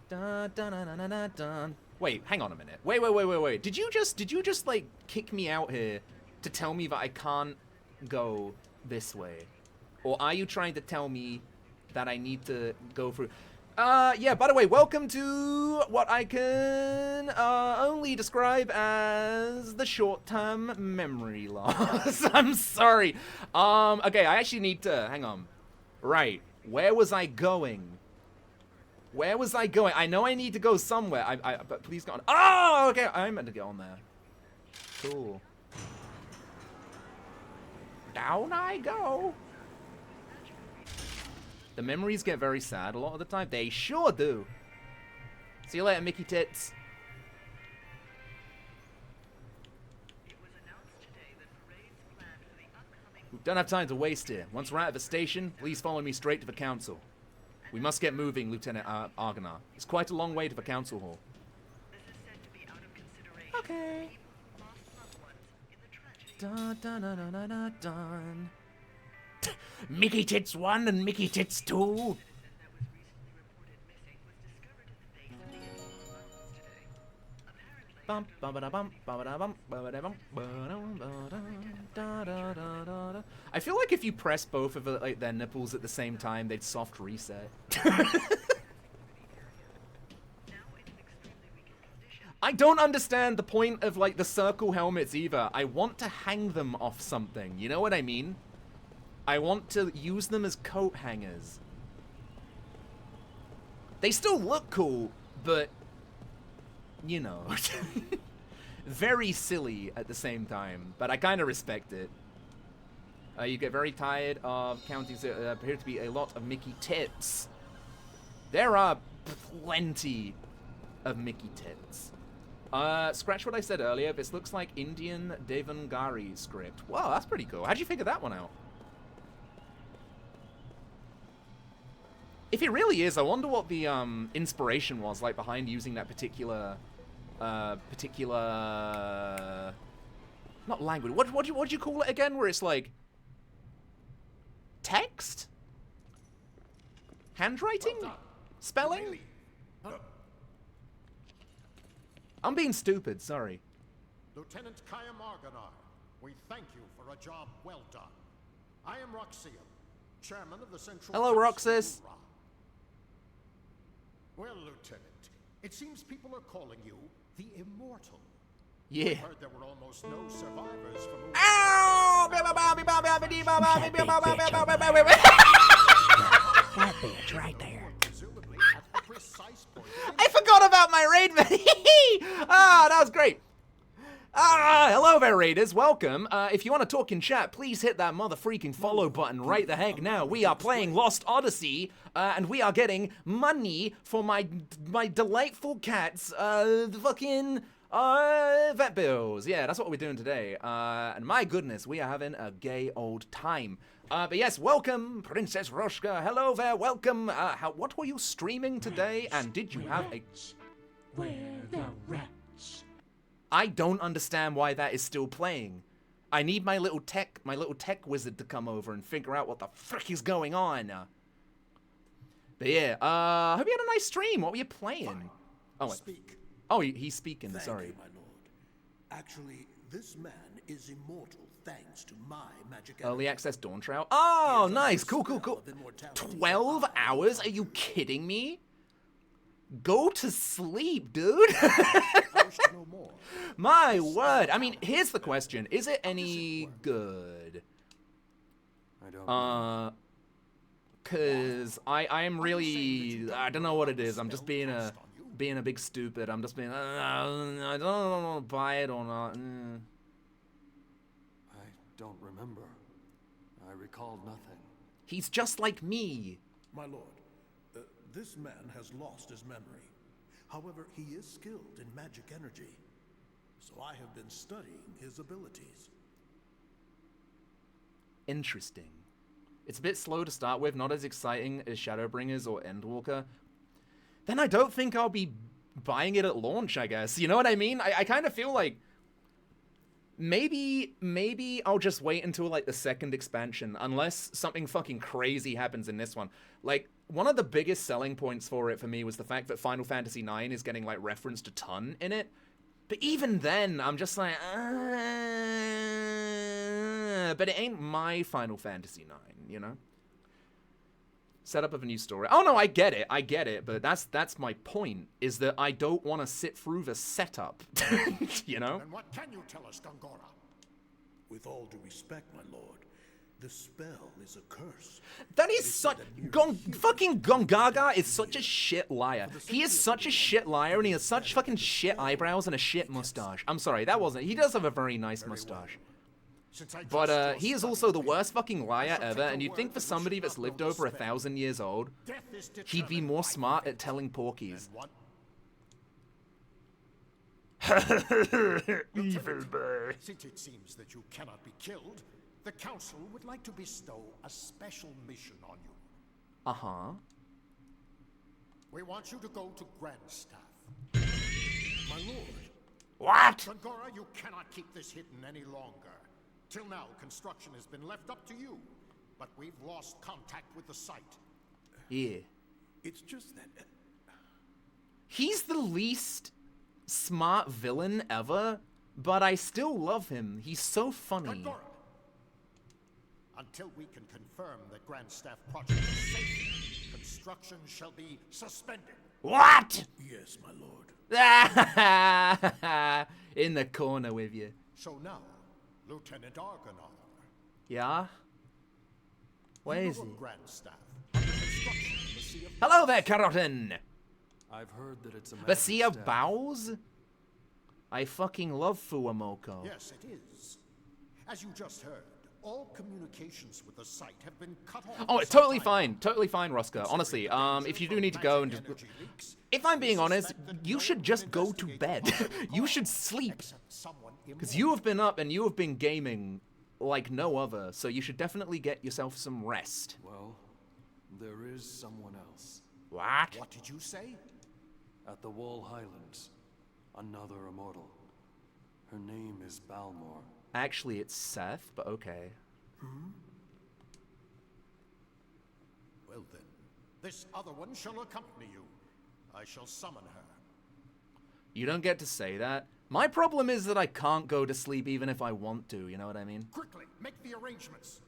Dun, dun, dun, dun, dun, dun. Wait, hang on a minute. Wait. Did you just like kick me out here to tell me that I can't go this way? Or are you trying to tell me that I need to go through? Yeah, by the way, welcome to what I can only describe as the short-term memory loss. I'm sorry. Okay, I actually need to, hang on. Right, where was I going? Where was I going? I know I need to go somewhere. But please go on. Oh, okay, I meant to get on there. Cool. Down I go. The memories get very sad a lot of the time. They sure do. See you later, Mickey Tits. We don't have time to waste here. Once we're out of the station, please follow me straight to the council. We must get moving, Lieutenant Argonar. It's quite a long way to the council hall. Okay. Dun, dun, dun, dun, dun, dun, dun. Mickey Tits 1 and Mickey Tits 2. I feel like if you press both of like their nipples at the same time, they'd soft reset. I don't understand the point of like the circle helmets either. I want to hang them off something. You know what I mean? I want to use them as coat hangers. They still look cool, but you know, very silly at the same time, but I kind of respect it. You get very tired of counting, there appear to be a lot of Mickey Tits. There are plenty of Mickey Tits. Scratch what I said earlier, this looks like Indian Devangari script. Wow, that's pretty cool. How'd you figure that one out? If it really is, I wonder what the inspiration was like behind using that particular not language. What do you call it again? Where it's like text, handwriting, spelling. I'm being stupid. Sorry. Lieutenant Kaya Margonar, we thank you for a job well done. I am Roxia, chairman of the Central. Hello, Roxas. Well, Lieutenant, it seems people are calling you the Immortal. Yeah. I heard there were almost no survivors from. Ow! That bitch right there. Presumably at the precise point. I forgot about my raid. Ah, that was great. Hello there, raiders. Welcome. If you want to talk in chat, please hit that mother-freaking follow button right the heck now. We are playing Lost Odyssey, and we are getting money for my delightful cat's fucking vet bills. Yeah, that's what we're doing today. And my goodness, we are having a gay old time. But yes, welcome, Princess Roshka. Hello there, welcome. What were you streaming today? And did you have a... Where the rats? I don't understand why that is still playing. I need my little tech wizard to come over and figure out what the frick is going on. But yeah, hope you had a nice stream. What were you playing? Oh, Speak. Oh, he's speaking. Thank Sorry. you, my lord. Actually, this man is immortal thanks to my magic. Early access Dawn Trail. Oh, nice. Cool. 12 hours? Are you kidding me? Go to sleep, dude. My word. I mean, here's the question. Is it any good? I don't. Cause I am really, I don't know what it is. I'm just being a big stupid. I'm just being, I don't know if I want to buy it or not. I don't remember. I recall nothing. He's just like me. My lord, this man has lost his memory. However, he is skilled in magic energy. So I have been studying his abilities. Interesting. It's a bit slow to start with, not as exciting as Shadowbringers or Endwalker. Then I don't think I'll be buying it at launch, I guess. You know what I mean? I kind of feel like maybe I'll just wait until like the second expansion, unless something fucking crazy happens in this one. Like, one of the biggest selling points for it for me was the fact that Final Fantasy IX is getting like referenced a ton in it. But even then, I'm just like, but it ain't my Final Fantasy IX, you know? Setup of a new story. Oh no, I get it, but that's my point, is that I don't want to sit through the setup, you know? And what can you tell us, Gongora? With all due respect, my lord, the spell is a curse. That is such... fucking Gongaga is such a shit liar. He is such a shit liar, and he has such fucking shit eyebrows and a shit mustache. I'm sorry, that wasn't... He does have a very nice mustache. But he is also the worst fucking liar ever, and you'd think for somebody that's lived over 1,000 years old, he'd be more smart at telling porkies. Evil bird. Since it seems that you cannot be killed, the Council would like to bestow a special mission on you. Uh-huh. We want you to go to Grandstaff. My lord. What? Gongora, you cannot keep this hidden any longer. Till now, construction has been left up to you, but we've lost contact with the site. Yeah. It's just that... He's the least smart villain ever, but I still love him. He's so funny. Gongora, until we can confirm that Grandstaff project is safe, construction shall be suspended. What? Yes, my lord. In the corner with you. So now, Lieutenant Argonar. Yeah? Where is he? Grandstaff, under construction in the Sea of... Hello there, Carrotin! I've heard that it's a The Sea of Bows? I fucking love Fuamoko. Yes, it is. As you just heard, all communications with the site have been cut off. Oh, it's totally fine, Rosca. Honestly, if you do need to go and just... If I'm being honest, you should just go to bed. You should sleep. Because you have been up and you have been gaming like no other, so you should definitely get yourself some rest. Well, there is someone else. What? What did you say? At the Wall Highlands, another immortal. Her name is Balmor. Actually, it's Seth, but okay. Well then, this other one shall accompany you. I shall summon her. You don't get to say that. My problem is that I can't go to sleep even if I want to, you know what I mean? Quickly, make the arrangements.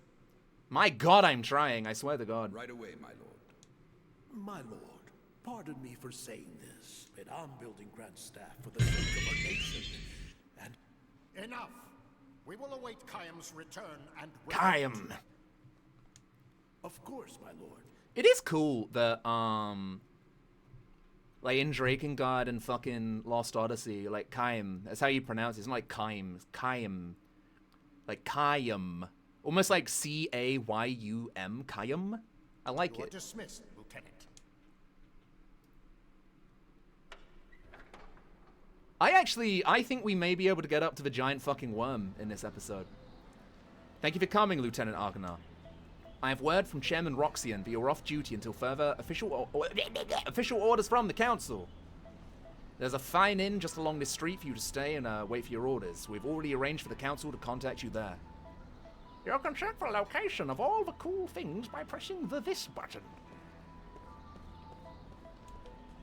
My god, I'm trying, I swear to god. Right away, my lord. My lord, pardon me for saying this, but I'm building Grandstaff for the sake of our nation, and... Enough! We will await Kayam's return and... Kayam! Of course, my lord. It is cool that, like in Drakengard and fucking Lost Odyssey, like Kayam, that's how you pronounce it. It's not like Kayam, it's Kayam. Like Kayam. Almost like C-A-Y-U-M, Kayam. I like You are it. dismissed, Lieutenant. I think we may be able to get up to the giant fucking worm in this episode. Thank you for coming, Lieutenant Argonar. I have word from Chairman Roxian that you're off duty until further official orders from the Council. There's a fine inn just along this street for you to stay and wait for your orders. We've already arranged for the Council to contact you there. You can check the location of all the cool things by pressing the this button.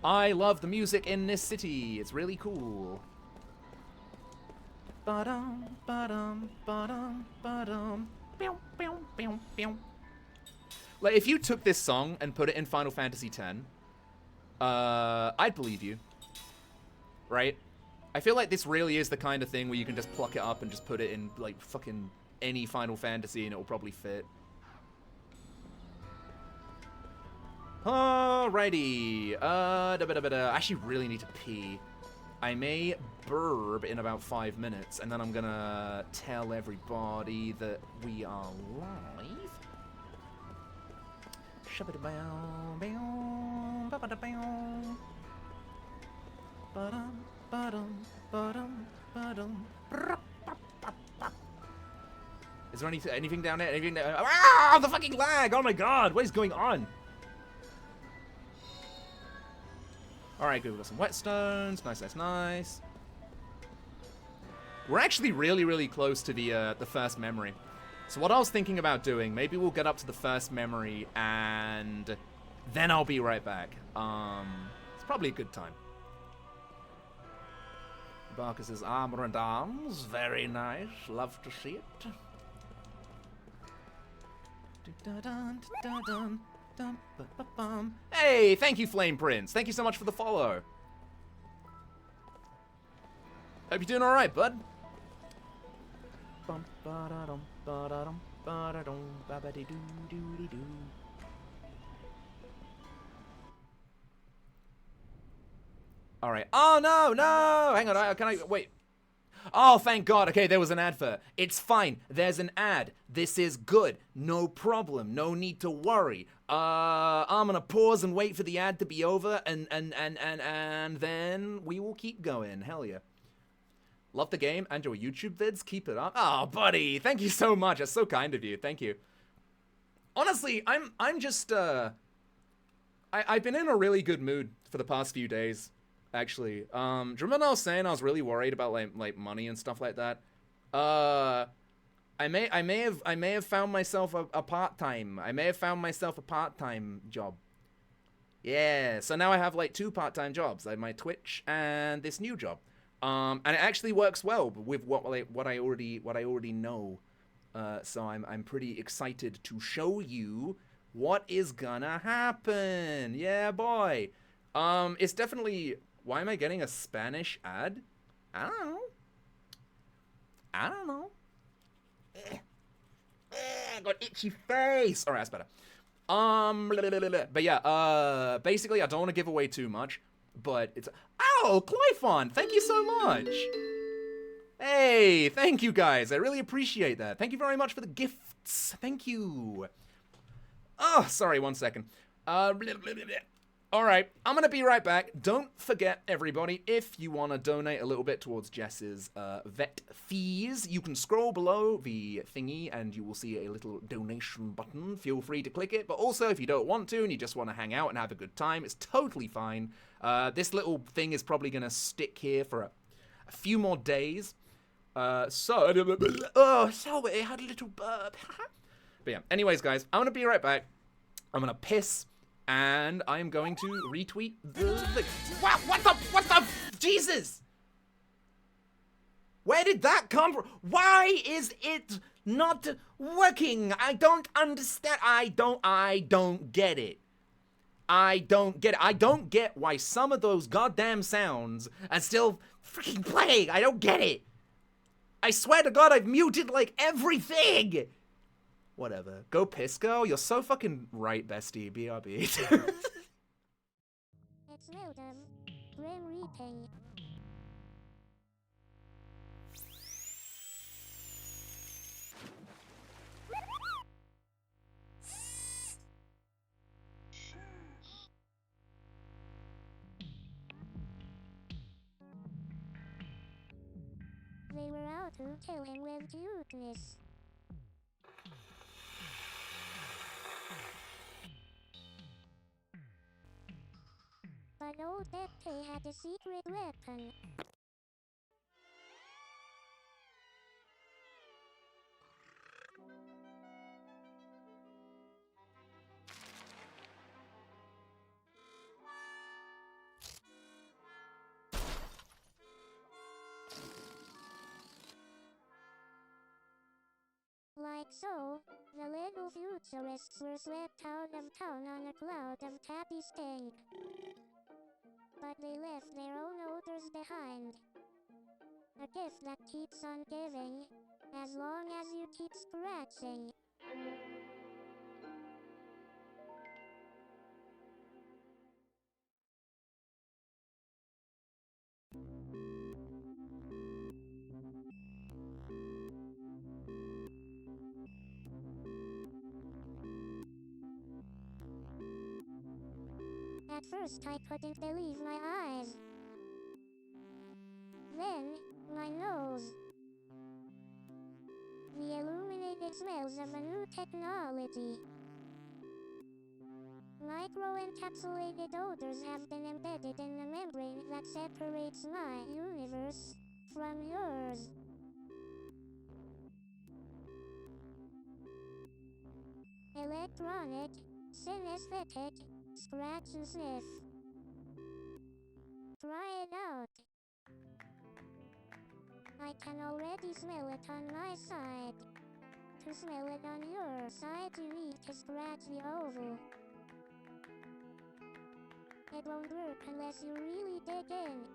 I love the music in this city. It's really cool. Ba-dum, ba-dum, ba-dum, ba-dum. Pew, pew, pew, pew. Like, if you took this song and put it in Final Fantasy X, I'd believe you. Right? I feel like this really is the kind of thing where you can just pluck it up and just put it in, like, fucking any Final Fantasy and it will probably fit. Alrighty. I actually really need to pee. I may burb in about 5 minutes, and then I'm gonna tell everybody that we are live. Is there anything down there? Anything there? Ah, the fucking lag! Oh my god, what is going on? Alright, good, we've got some whetstones. Nice, nice, nice. We're actually really, really close to the first memory. So what I was thinking about doing, maybe we'll get up to the first memory and then I'll be right back. It's probably a good time. Barkus's armor and arms, very nice. Love to see it. Hey, thank you, Flame Prince. Thank you so much for the follow. Hope you're doing all right, bud. All right. Oh no, no! Hang on. Can I wait? Oh, thank God. Okay, there was an advert. It's fine. There's an ad. This is good. No problem. No need to worry. I'm gonna pause and wait for the ad to be over, and then we will keep going. Hell yeah. Love the game and your YouTube vids. Keep it up. Oh, buddy. Thank you so much. That's so kind of you. Thank you. Honestly, I'm just I've been in a really good mood for the past few days. Actually, do you remember I was saying I was really worried about like money and stuff like that? I may have found myself a part-time. I may have found myself a part-time job. Yeah, so now I have like 2 part-time jobs. I have my Twitch and this new job. And it actually works well with what I already know. So I'm pretty excited to show you what is gonna happen. Yeah, boy. It's definitely. Why am I getting a Spanish ad? I don't know. I don't know. I got itchy face. All right, that's better. But yeah, basically, I don't want to give away too much, but it's. Oh, Clyphon, thank you so much. Hey, thank you guys. I really appreciate that. Thank you very much for the gifts. Thank you. Oh, sorry, 1 second. All right, I'm going to be right back. Don't forget, everybody, if you want to donate a little bit towards Jess's vet fees, you can scroll below the thingy and you will see a little donation button. Feel free to click it. But also, if you don't want to and you just want to hang out and have a good time, it's totally fine. This little thing is probably going to stick here for a few more days. Oh, sorry, I had a little burp. But yeah, anyways, guys, I'm going to be right back. I'm going to piss. And I'm going to retweet the wow, what the, Jesus! Where did that come from? Why is it not working? I don't understand. I don't get it. I don't get it. I don't get why some of those goddamn sounds are still freaking playing. I don't get it. I swear to God, I've muted like everything. Whatever. Go piss, girl. You're so fucking right, bestie. BRB. It's Rodem. Grim Reaping. They were out to kill him with cuteness. But old Beppe had a secret weapon. Like so, the little futurists were swept out of town on a cloud of tappy stink. But they left their own odors behind. A gift that keeps on giving, as long as you keep scratching. At first I couldn't believe my eyes. Then, my nose. the illuminated smells of a new technology. Micro-encapsulated odors have been embedded in the membrane that separates my universe from yours. Electronic, synesthetic, scratch and sniff. Try it out. I can already smell it on my side. To smell it on your side, you need to scratch the oval. It won't work unless you really dig in.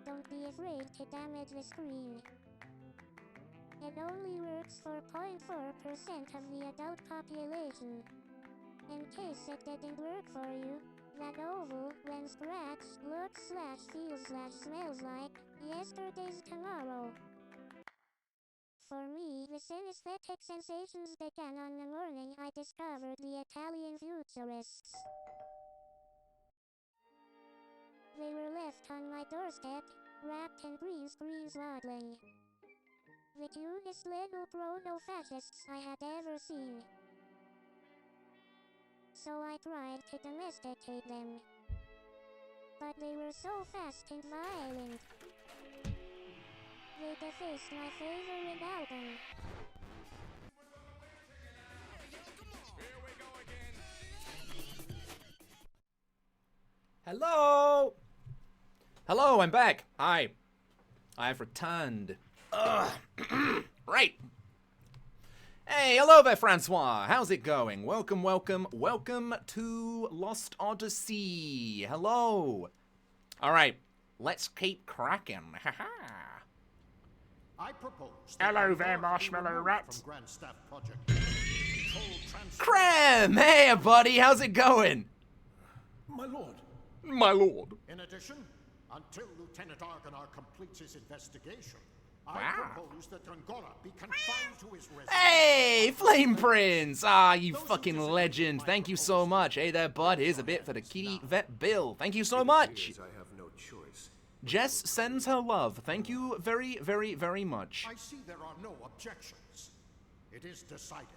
Don't be afraid to damage the screen. It only works for 0.4% of the adult population. In case it didn't work for you, that oval, when scratched, looks/feels/smells like yesterday's tomorrow. For me, the synesthetic sensations began on the morning I discovered the Italian futurists. They were left on my doorstep, wrapped in green screen swaddling. The cutest little proto-fascists I had ever seen. So I tried to domesticate them. But they were so fast and violent. They defaced my favorite album. Hello! Hello, I'm back. Hi. I've returned. Ugh. Right. Hey, hello there, Francois. How's it going? Welcome, welcome, welcome to Lost Odyssey. Hello. All right, let's keep cracking. Haha. I propose. Hello there, Marshmallow Rat. From Grand Staff Project. Control transfer. Crem! Hey, buddy, how's it going? My lord. My lord. In addition, until Lieutenant Argonar completes his investigation, I Wow. propose that Gongora be confined to his residence. Hey, Flame Prince! Ah, you fucking legend. Thank you so much. Hey there, bud. Here's a bit for the kitty vet bill. Thank you so much. I have no choice. Jess sends her love. Thank you very, very, very much. I see there are no objections. It is decided.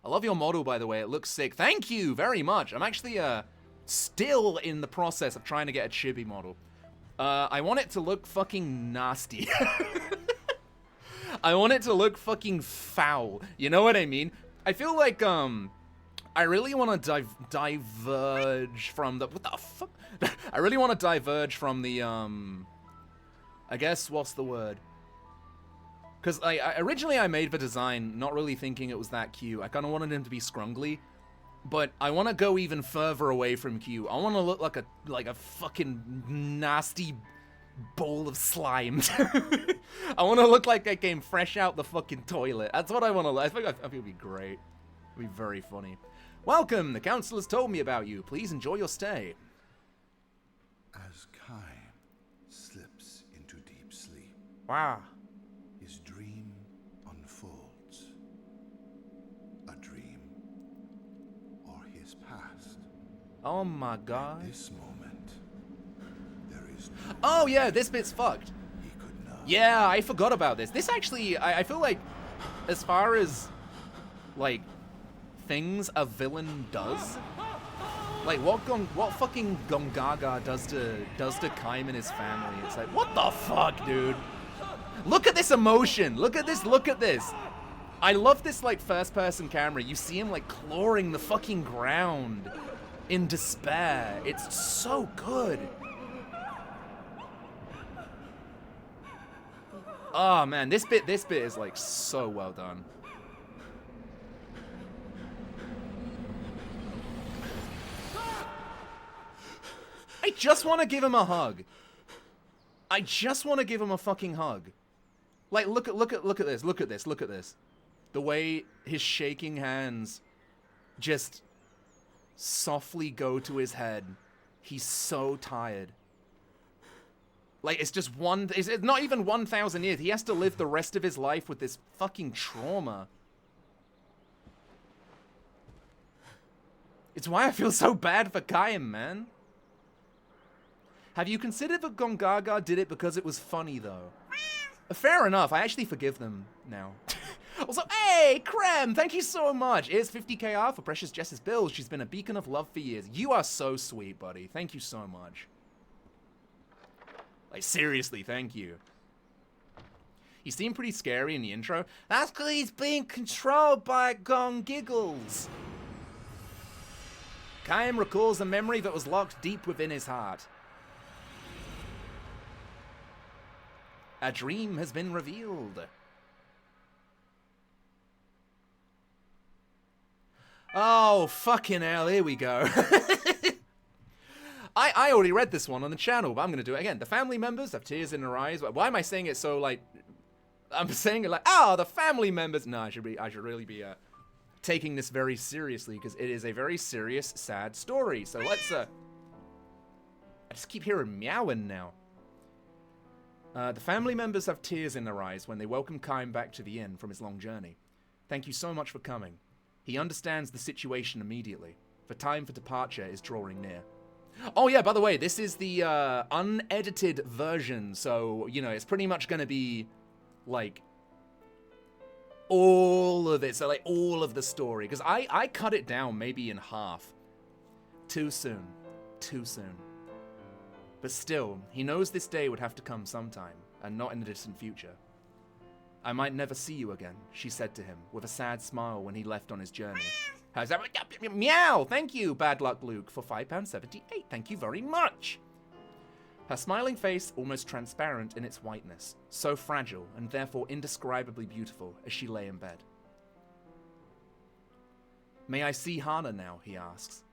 I love your model, by the way. It looks sick. Thank you very much. I'm actually still in the process of trying to get a chibi model. I want it to look fucking nasty. I want it to look fucking foul. You know what I mean? I feel like, I really want to diverge from the... What the fuck? I really want to diverge from the, I guess, what's the word? Because originally I made the design not really thinking it was that cute. I kind of wanted him to be scrungly. But I want to go even further away from cute. I want to look like a fucking nasty bowl of slime. I want to look like I came fresh out the fucking toilet. That's what I want to look. I think it'd be great. It'd be very funny. Welcome. The counselors told me about you. Please enjoy your stay. As Kai slips into deep sleep, Wow. his dream unfolds. A dream or his past. Oh my god. This moment, there is no Oh yeah, this bit's fucked. he could know. Yeah, I forgot about this. This actually, I feel like, as far as, like, things a villain does, like what fucking Gongaga does to Kaim and his family. It's like, what the fuck, dude? Look at this emotion. Look at this. Look at this. I love this like first-person camera. You see him like clawing the fucking ground in despair. It's so good. Oh man, this bit is like so well done. I just want to give him a hug. I just want to give him a fucking hug. Like, look at this. Look at this. Look at this. The way his shaking hands just softly go to his head. He's so tired. Like, it's just it's not even 1,000 years. He has to live the rest of his life with this fucking trauma. It's why I feel so bad for Kaim, man. Have you considered that Gongaga did it because it was funny, though? Fair enough. I actually forgive them now. Also, hey, Krem, thank you so much. Here's 50KR for Precious Jess's bills. She's been a beacon of love for years. You are so sweet, buddy. Thank you so much. Like, seriously, thank you. He seemed pretty scary in the intro. That's because he's being controlled by Gong Giggles. Kaim recalls a memory that was locked deep within his heart. A dream has been revealed. Oh, fucking hell, here we go. I already read this one on the channel, but I'm going to do it again. The family members have tears in their eyes. Why am I saying it so, like... I'm saying it like, the family members... No, I should really be taking this very seriously, because it is a very serious, sad story. So let's... I just keep hearing meowing now. The family members have tears in their eyes when they welcome Kaim back to the inn from his long journey. Thank you so much for coming. He understands the situation immediately. The time for departure is drawing near. Oh yeah, by the way, this is the unedited version, so, you know, it's pretty much going to be, like, all of it. So, like, all of the story. Because I cut it down maybe in half. Too soon. Too soon. But still, he knows this day would have to come sometime, and not in the distant future. I might never see you again, she said to him, with a sad smile when he left on his journey. How's that? Meow! Thank you, Bad Luck Luke, for £5.78. Thank you very much! Her smiling face almost transparent in its whiteness, so fragile and therefore indescribably beautiful as she lay in bed. May I see Hana now, he asks.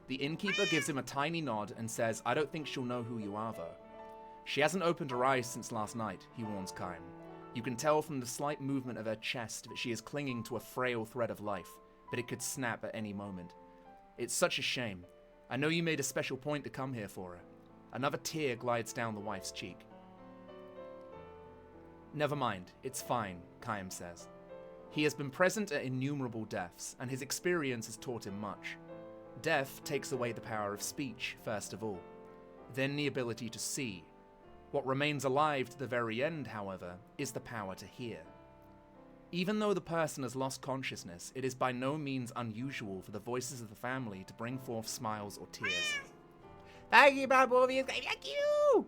The innkeeper gives him a tiny nod and says, I don't think she'll know who you are, though. She hasn't opened her eyes since last night, he warns Kaim. You can tell from the slight movement of her chest that she is clinging to a frail thread of life, but it could snap at any moment. It's such a shame. I know you made a special point to come here for her. Another tear glides down the wife's cheek. Never mind, it's fine, Kaim says. He has been present at innumerable deaths, and his experience has taught him much. Death takes away the power of speech, first of all. Then the ability to see. What remains alive to the very end, however, is the power to hear. Even though the person has lost consciousness, it is by no means unusual for the voices of the family to bring forth smiles or tears. Thank you, Bad Morbius. Thank you!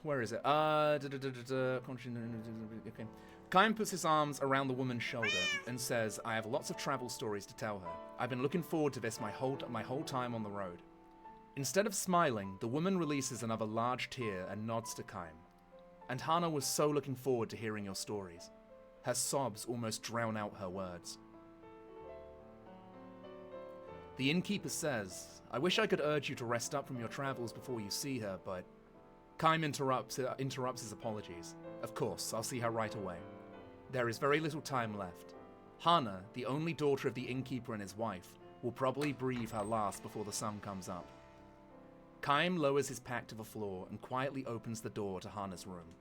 Where is it? Okay. Kaim puts his arms around the woman's shoulder and says, I have lots of travel stories to tell her. I've been looking forward to this my whole time on the road. Instead of smiling, the woman releases another large tear and nods to Kaim. And Hana was so looking forward to hearing your stories. Her sobs almost drown out her words. The innkeeper says, I wish I could urge you to rest up from your travels before you see her, but... Kaim interrupts his apologies. Of course, I'll see her right away. There is very little time left. Hana, the only daughter of the innkeeper and his wife, will probably breathe her last before the sun comes up. Kaim lowers his pack to the floor and quietly opens the door to Hana's room.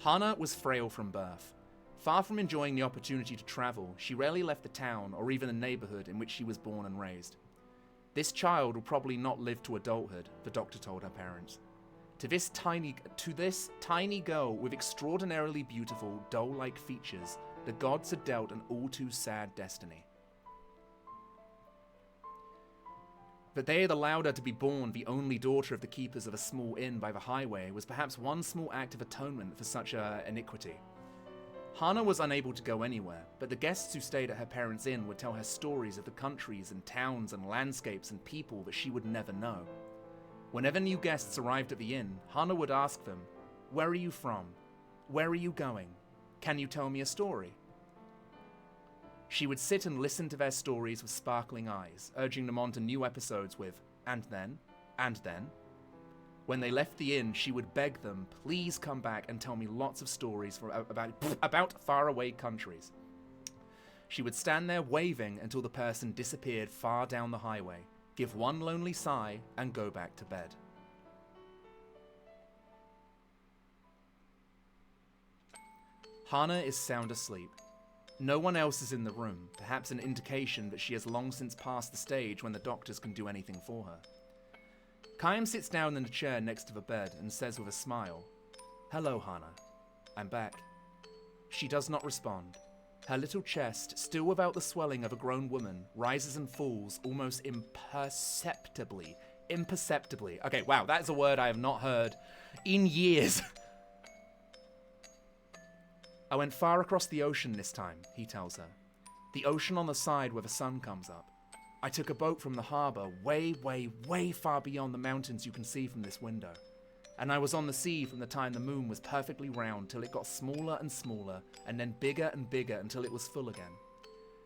Hana was frail from birth. Far from enjoying the opportunity to travel, she rarely left the town or even the neighborhood in which she was born and raised. This child will probably not live to adulthood, the doctor told her parents. To this tiny girl with extraordinarily beautiful, doll-like features, the gods had dealt an all-too-sad destiny. That they had allowed her to be born the only daughter of the keepers of a small inn by the highway was perhaps one small act of atonement for such iniquity. Hana was unable to go anywhere, but the guests who stayed at her parents' inn would tell her stories of the countries and towns and landscapes and people that she would never know. Whenever new guests arrived at the inn, Hana would ask them, Where are you from? Where are you going? Can you tell me a story? She would sit and listen to their stories with sparkling eyes, urging them on to new episodes with, and then, and then. When they left the inn, she would beg them, please come back and tell me lots of stories about faraway countries. She would stand there waving until the person disappeared far down the highway, give one lonely sigh, and go back to bed. Hana is sound asleep. No one else is in the room, perhaps an indication that she has long since passed the stage when the doctors can do anything for her. Chaim sits down in a chair next to the bed and says with a smile, "Hello, Hana. I'm back." She does not respond. Her little chest, still without the swelling of a grown woman, rises and falls almost imperceptibly. Imperceptibly. Okay, wow, that is a word I have not heard in years. "I went far across the ocean this time," he tells her. "The ocean on the side where the sun comes up. I took a boat from the harbour way, way, way far beyond the mountains you can see from this window. And I was on the sea from the time the moon was perfectly round till it got smaller and smaller, and then bigger and bigger until it was full again.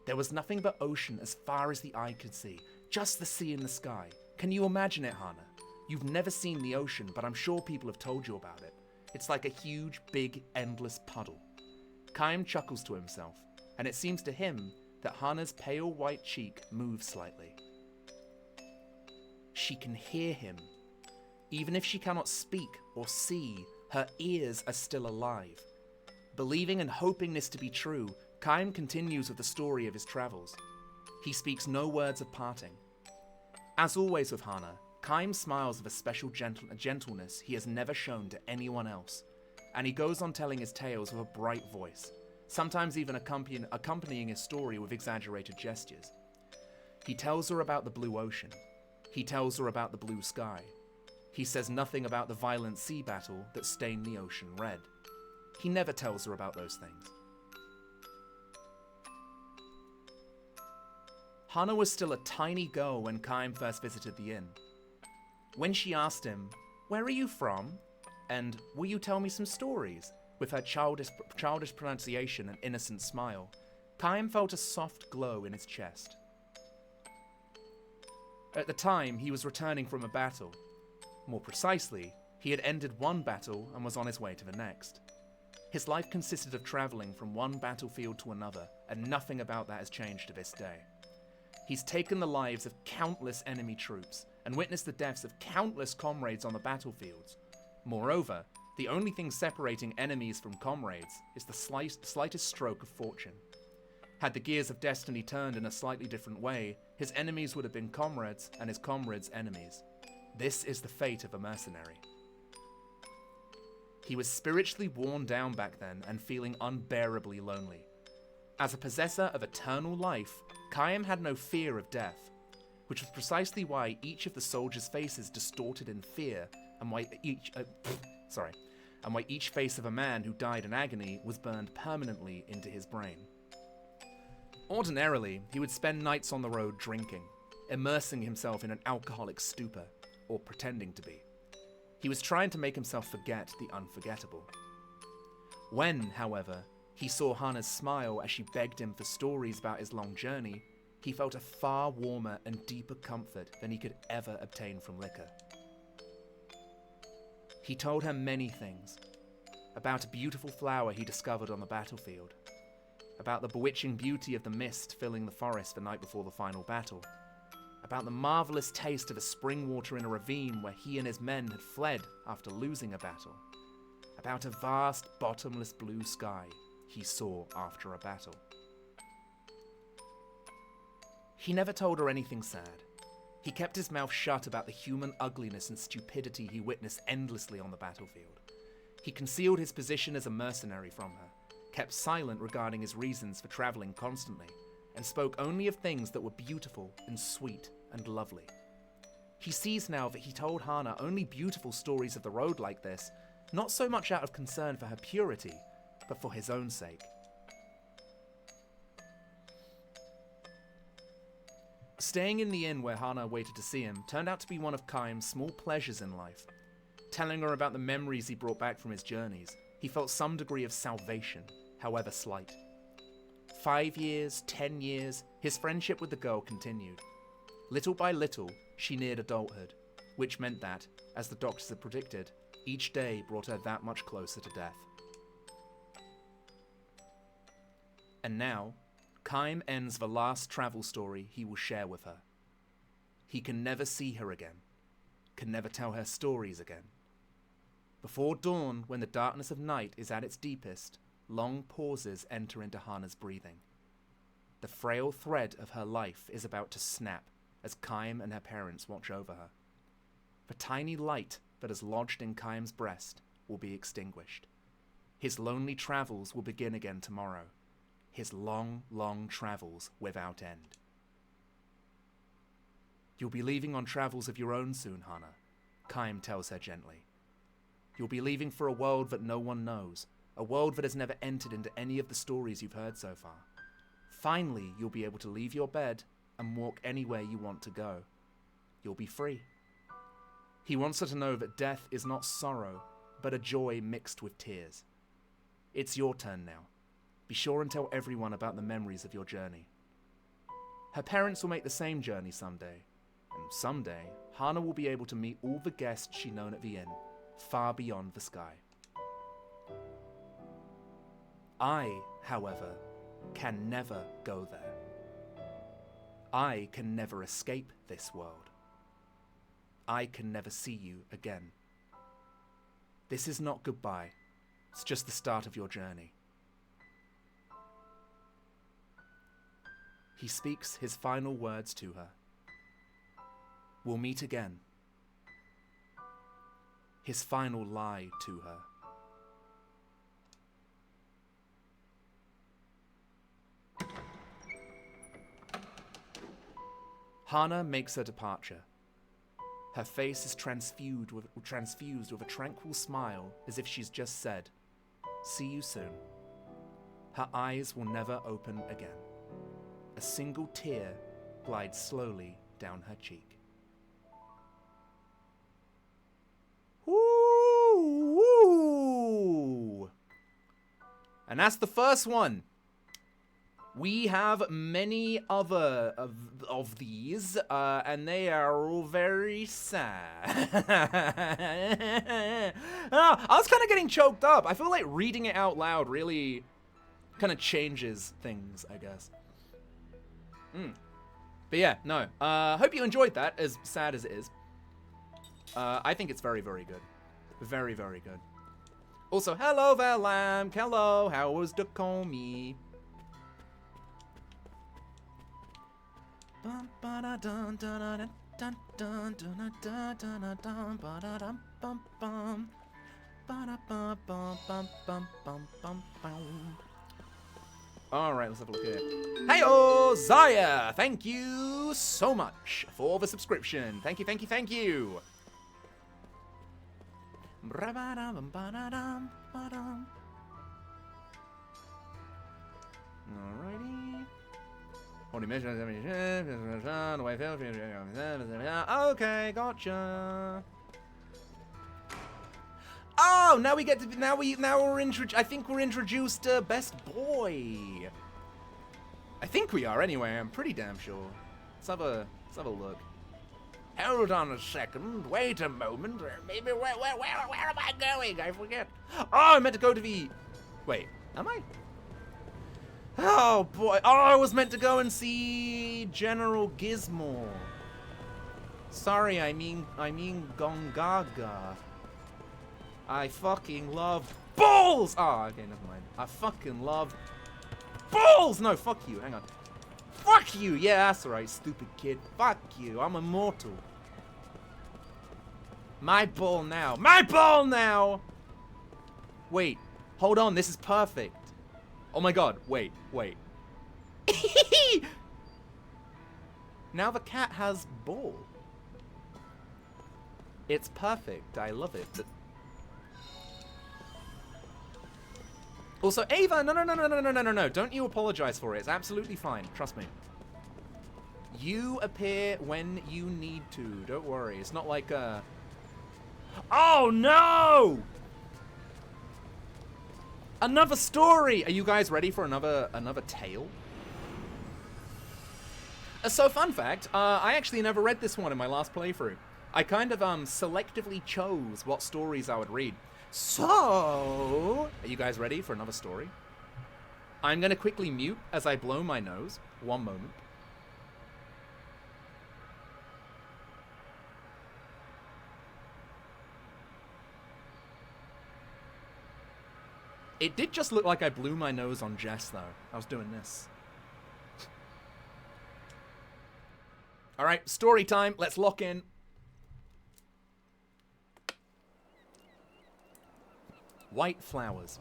There was nothing but ocean as far as the eye could see, just the sea and the sky. Can you imagine it, Hana? You've never seen the ocean, but I'm sure people have told you about it. It's like a huge, big, endless puddle." Chaim chuckles to himself, and it seems to him that Hana's pale white cheek moves slightly. She can hear him. Even if she cannot speak or see, her ears are still alive. Believing and hoping this to be true, Chaim continues with the story of his travels. He speaks no words of parting. As always with Hana, Chaim smiles with a special gentleness he has never shown to anyone else, and he goes on telling his tales with a bright voice, sometimes even accompanying his story with exaggerated gestures. He tells her about the blue ocean. He tells her about the blue sky. He says nothing about the violent sea battle that stained the ocean red. He never tells her about those things. Hana was still a tiny girl when Chaim first visited the inn. When she asked him, "Where are you from?" and "Will you tell me some stories?" with her childish pronunciation and innocent smile, Chaim felt a soft glow in his chest. At the time, he was returning from a battle. More precisely, he had ended one battle and was on his way to the next. His life consisted of traveling from one battlefield to another, and nothing about that has changed to this day. He's taken the lives of countless enemy troops and witnessed the deaths of countless comrades on the battlefields. Moreover, the only thing separating enemies from comrades is the slightest stroke of fortune. Had the gears of destiny turned in a slightly different way, his enemies would have been comrades and his comrades' enemies. This is the fate of a mercenary. He was spiritually worn down back then and feeling unbearably lonely. As a possessor of eternal life, Chaim had no fear of death, which was precisely why each of the soldiers' faces distorted in fear, and why each face of a man who died in agony was burned permanently into his brain. Ordinarily, he would spend nights on the road drinking, immersing himself in an alcoholic stupor, or pretending to be. He was trying to make himself forget the unforgettable. When, however, he saw Hana's smile as she begged him for stories about his long journey, he felt a far warmer and deeper comfort than he could ever obtain from liquor. He told her many things. About a beautiful flower he discovered on the battlefield. About the bewitching beauty of the mist filling the forest the night before the final battle. About the marvelous taste of the spring water in a ravine where he and his men had fled after losing a battle. About a vast, bottomless blue sky he saw after a battle. He never told her anything sad. He kept his mouth shut about the human ugliness and stupidity he witnessed endlessly on the battlefield. He concealed his position as a mercenary from her, kept silent regarding his reasons for traveling constantly, and spoke only of things that were beautiful and sweet and lovely. He sees now that he told Hana only beautiful stories of the road like this, not so much out of concern for her purity, but for his own sake. Staying in the inn where Hana waited to see him turned out to be one of Chaim's small pleasures in life. Telling her about the memories he brought back from his journeys, he felt some degree of salvation, however slight. 5 years, 10 years, his friendship with the girl continued. Little by little, she neared adulthood, which meant that, as the doctors had predicted, each day brought her that much closer to death. And now, Chaim ends the last travel story he will share with her. He can never see her again, can never tell her stories again. Before dawn, when the darkness of night is at its deepest, long pauses enter into Hana's breathing. The frail thread of her life is about to snap as Kaim and her parents watch over her. The tiny light that has lodged in Kaim's breast will be extinguished. His lonely travels will begin again tomorrow. His long, long travels without end. You'll be leaving on travels of your own soon, Hana, Kaim tells her gently. You'll be leaving for a world that no one knows, a world that has never entered into any of the stories you've heard so far. Finally, you'll be able to leave your bed and walk anywhere you want to go. You'll be free. He wants her to know that death is not sorrow, but a joy mixed with tears. It's your turn now. Be sure and tell everyone about the memories of your journey. Her parents will make the same journey someday, and someday, Hana will be able to meet all the guests she's known at the inn, far beyond the sky. I, however, can never go there. I can never escape this world. I can never see you again. This is not goodbye. It's just the start of your journey. He speaks his final words to her. We'll meet again. His final lie to her. Hana makes her departure. Her face is transfused with a tranquil smile, as if she's just said, "See you soon." Her eyes will never open again. A single tear glides slowly down her cheek. Woo! And that's the first one. We have many other of these, and they are all very sad. I was kind of getting choked up. I feel like reading it out loud really kind of changes things, I guess. But yeah, no. Hope you enjoyed that, as sad as it is. I think it's very, very good. Very, very good. Also, hello there, lamb. Hello, how was the comey? Alright, let's have a look here. Hey-oh, Zaya! Thank you so much for the subscription. Thank you, thank you, thank you. Alrighty. Okay, gotcha. Oh, now we get to I think we're introduced to Best Boy. I think we are anyway. I'm pretty damn sure. Let's have a look. Hold on a second. Wait a moment. Maybe where am I going? I forget. Oh, I meant to go to the. Wait, am I? Oh boy! Oh, I was meant to go and see General Gizmo. Sorry, I mean Gongaga. I fucking love balls! Oh, okay, never mind. I fucking love balls! No, fuck you, hang on. Fuck you! Yeah, that's right, stupid kid. Fuck you, I'm immortal. My ball now. My ball now! Wait, hold on, this is perfect. Oh my god, wait. Now the cat has ball. It's perfect, I love it. Also, Ava, no, don't you apologize for it. It's absolutely fine, trust me. You appear when you need to, don't worry. It's not like Oh no! Another story! Are you guys ready for another tale? So, fun fact, I actually never read this one in my last playthrough. I kind of selectively chose what stories I would read. So, are you guys ready for another story? I'm gonna quickly mute as I blow my nose. One moment. It did just look like I blew my nose on Jess, though. I was doing this. Alright, story time. Let's lock in. White flowers.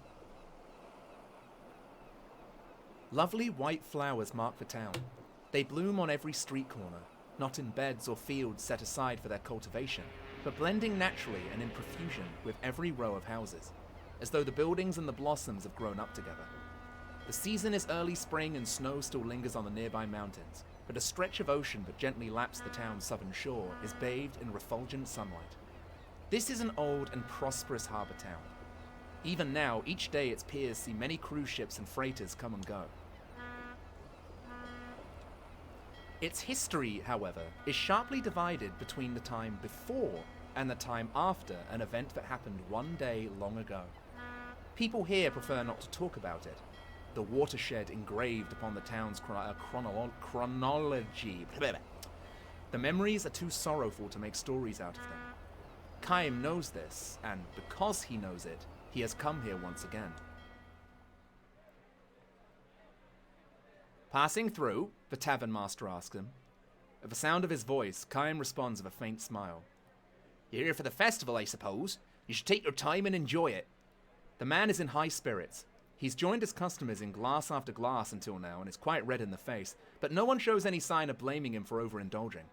Lovely white flowers mark the town. They bloom on every street corner, not in beds or fields set aside for their cultivation, but blending naturally and in profusion with every row of houses, as though the buildings and the blossoms have grown up together. The season is early spring and snow still lingers on the nearby mountains, but a stretch of ocean that gently laps the town's southern shore is bathed in refulgent sunlight. This is an old and prosperous harbour town. Even now, each day its piers see many cruise ships and freighters come and go. Its history, however, is sharply divided between the time before and the time after an event that happened one day long ago. People here prefer not to talk about it. The watershed engraved upon the town's chronology. The memories are too sorrowful to make stories out of them. Kaim knows this, and because he knows it, he has come here once again. Passing through, the tavern master asks him. At the sound of his voice, Kaim responds with a faint smile. You're here for the festival, I suppose. You should take your time and enjoy it. The man is in high spirits. He's joined his customers in glass after glass until now and is quite red in the face, but no one shows any sign of blaming him for overindulging.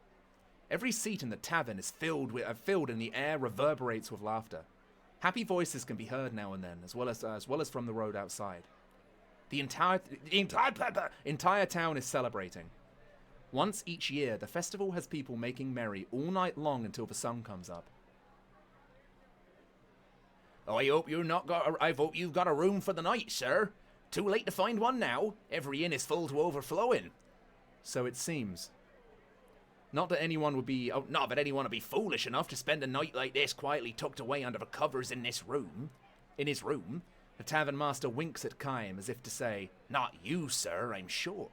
Every seat in the tavern is filled and the air reverberates with laughter. Happy voices can be heard now and then, as well as from the road outside. The entire town is celebrating. Once each year, the festival has people making merry all night long until the sun comes up. Oh, I hope you've got a room for the night, sir. Too late to find one now. Every inn is full to overflowing. So it seems. Not that anyone would be foolish enough to spend a night like this quietly tucked away under the covers in his room. The tavern master winks at Kaim as if to say, not you, sir, I'm sure.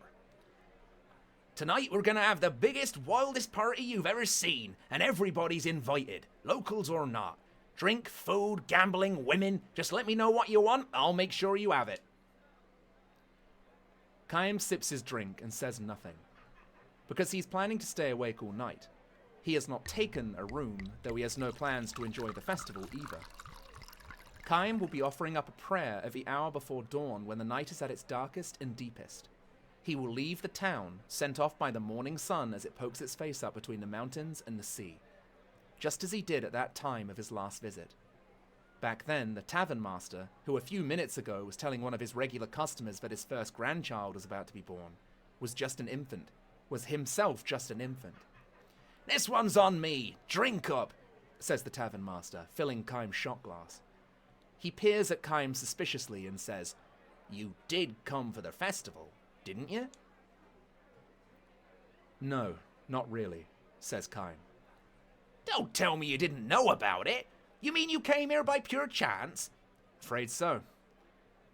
Tonight we're gonna have the biggest, wildest party you've ever seen, and everybody's invited, locals or not. Drink, food, gambling, women, just let me know what you want, I'll make sure you have it. Kaim sips his drink and says nothing. Because he's planning to stay awake all night. He has not taken a room, though he has no plans to enjoy the festival either. Kaim will be offering up a prayer at the hour before dawn when the night is at its darkest and deepest. He will leave the town, sent off by the morning sun as it pokes its face up between the mountains and the sea. Just as he did at that time of his last visit. Back then, the tavern master, who a few minutes ago was telling one of his regular customers that his first grandchild was about to be born, was himself just an infant. This one's on me, drink up, says the tavern master, filling Kaim's shot glass. He peers at Kaim suspiciously and says, You did come for the festival, didn't you? No, not really, says Kaim. Don't tell me you didn't know about it. You mean you came here by pure chance? Afraid so.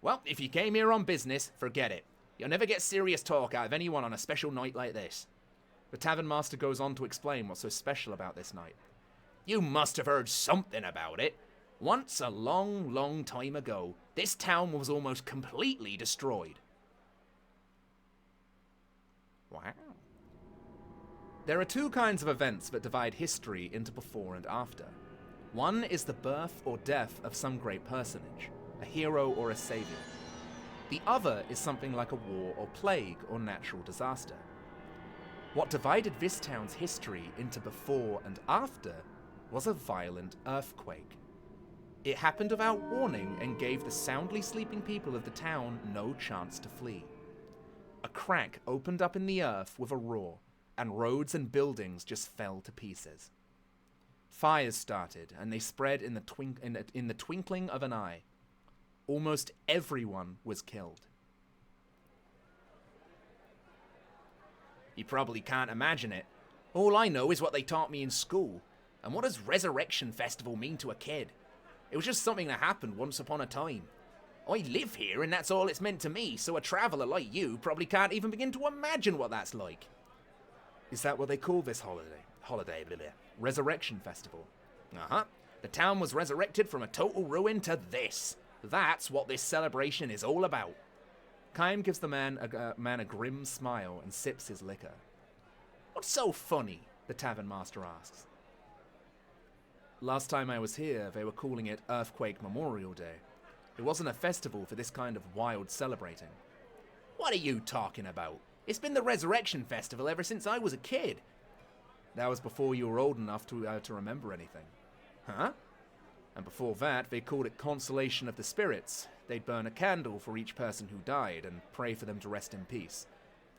Well, if you came here on business, forget it. You'll never get serious talk out of anyone on a special night like this. The tavern master goes on to explain what's so special about this night. You must have heard something about it. Once, a long, long time ago, this town was almost completely destroyed. Wow. There are two kinds of events that divide history into before and after. One is the birth or death of some great personage, a hero or a savior. The other is something like a war or plague or natural disaster. What divided this town's history into before and after was a violent earthquake. It happened without warning and gave the soundly sleeping people of the town no chance to flee. A crack opened up in the earth with a roar, and roads and buildings just fell to pieces. Fires started, and they spread in the twinkling of an eye. Almost everyone was killed. You probably can't imagine it. All I know is what they taught me in school. And what does Resurrection Festival mean to a kid? It was just something that happened once upon a time. I live here and that's all it's meant to me, so a traveller like you probably can't even begin to imagine what that's like. Is that what they call this holiday? Resurrection Festival. Uh-huh. The town was resurrected from a total ruin to this. That's what this celebration is all about. Chaim gives the man a grim smile and sips his liquor. What's so funny? The tavern master asks. Last time I was here, they were calling it Earthquake Memorial Day. It wasn't a festival for this kind of wild celebrating. What are you talking about? It's been the Resurrection Festival ever since I was a kid. That was before you were old enough to remember anything. Huh? And before that, they called it Consolation of the Spirits. They'd burn a candle for each person who died and pray for them to rest in peace.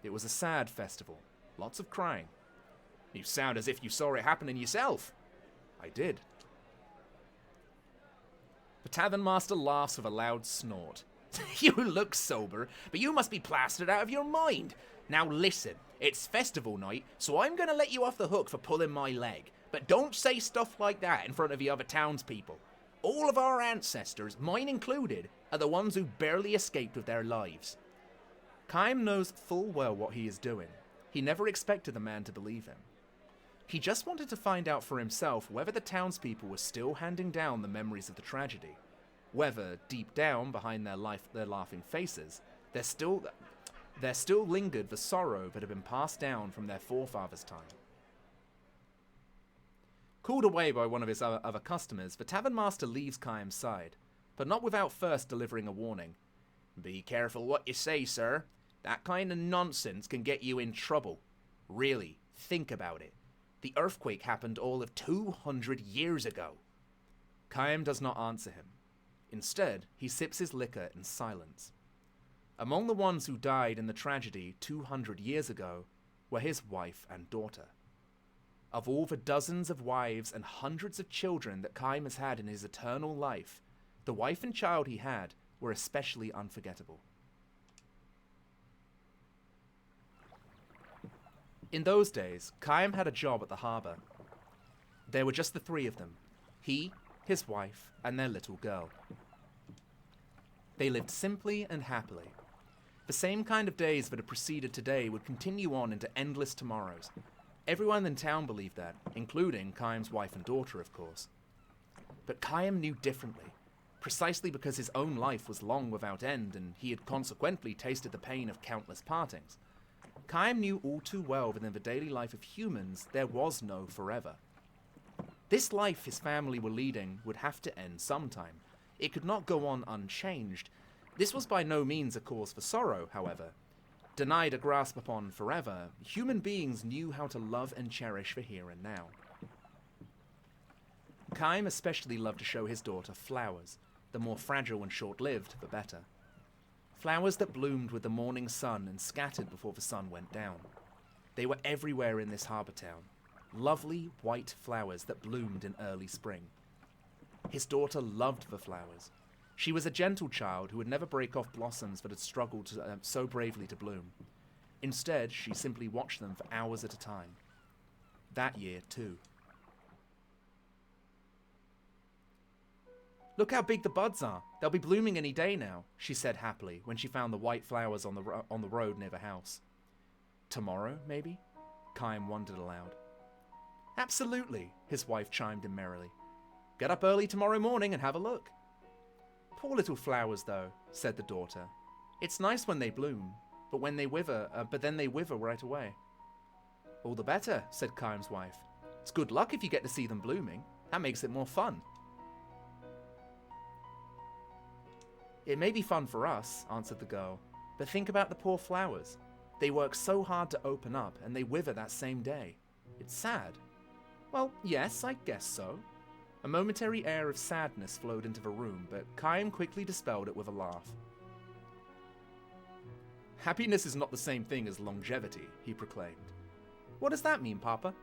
It was a sad festival. Lots of crying. You sound as if you saw it happening yourself. I did. The tavern master laughs with a loud snort. You look sober, but you must be plastered out of your mind. Now listen, it's festival night, so I'm going to let you off the hook for pulling my leg. But don't say stuff like that in front of the other townspeople. All of our ancestors, mine included, are the ones who barely escaped with their lives. Chaim knows full well what he is doing. He never expected the man to believe him. He just wanted to find out for himself whether the townspeople were still handing down the memories of the tragedy. Whether, deep down behind their laughing faces, there still lingered the sorrow that had been passed down from their forefathers' time. Called away by one of his other customers, the tavern master leaves Chaim's side, but not without first delivering a warning. Be careful what you say, sir. That kind of nonsense can get you in trouble. Really, think about it. The earthquake happened all of 200 years ago. Chaim does not answer him. Instead, he sips his liquor in silence. Among the ones who died in the tragedy 200 years ago were his wife and daughter. Of all the dozens of wives and hundreds of children that Chaim has had in his eternal life, the wife and child he had were especially unforgettable. In those days, Chaim had a job at the harbour. There were just the three of them, he, his wife, and their little girl. They lived simply and happily. The same kind of days that had preceded today would continue on into endless tomorrows. Everyone in town believed that, including Chaim's wife and daughter, of course. But Chaim knew differently, precisely because his own life was long without end and he had consequently tasted the pain of countless partings. Chaim knew all too well that in the daily life of humans there was no forever. This life his family were leading would have to end sometime. It could not go on unchanged. This was by no means a cause for sorrow, however. Denied a grasp upon forever, human beings knew how to love and cherish the here and now. Chaim especially loved to show his daughter flowers. The more fragile and short-lived, the better. Flowers that bloomed with the morning sun and scattered before the sun went down. They were everywhere in this harbour town. Lovely white flowers that bloomed in early spring. His daughter loved the flowers. She was a gentle child who would never break off blossoms that had struggled so bravely to bloom. Instead, she simply watched them for hours at a time. That year, too. Look how big the buds are. They'll be blooming any day now, she said happily when she found the white flowers on the road near the house. Tomorrow, maybe? Chaim wondered aloud. Absolutely, his wife chimed in merrily. Get up early tomorrow morning and have a look. Poor little flowers, though, said the daughter. It's nice when they bloom, but then they wither right away. All the better, said Chaim's wife. It's good luck if you get to see them blooming. That makes it more fun. It may be fun for us, answered the girl, but think about the poor flowers. They work so hard to open up, and they wither that same day. It's sad. Well, yes, I guess so. A momentary air of sadness flowed into the room, but Chaim quickly dispelled it with a laugh. Happiness is not the same thing as longevity, he proclaimed. What does that mean, Papa?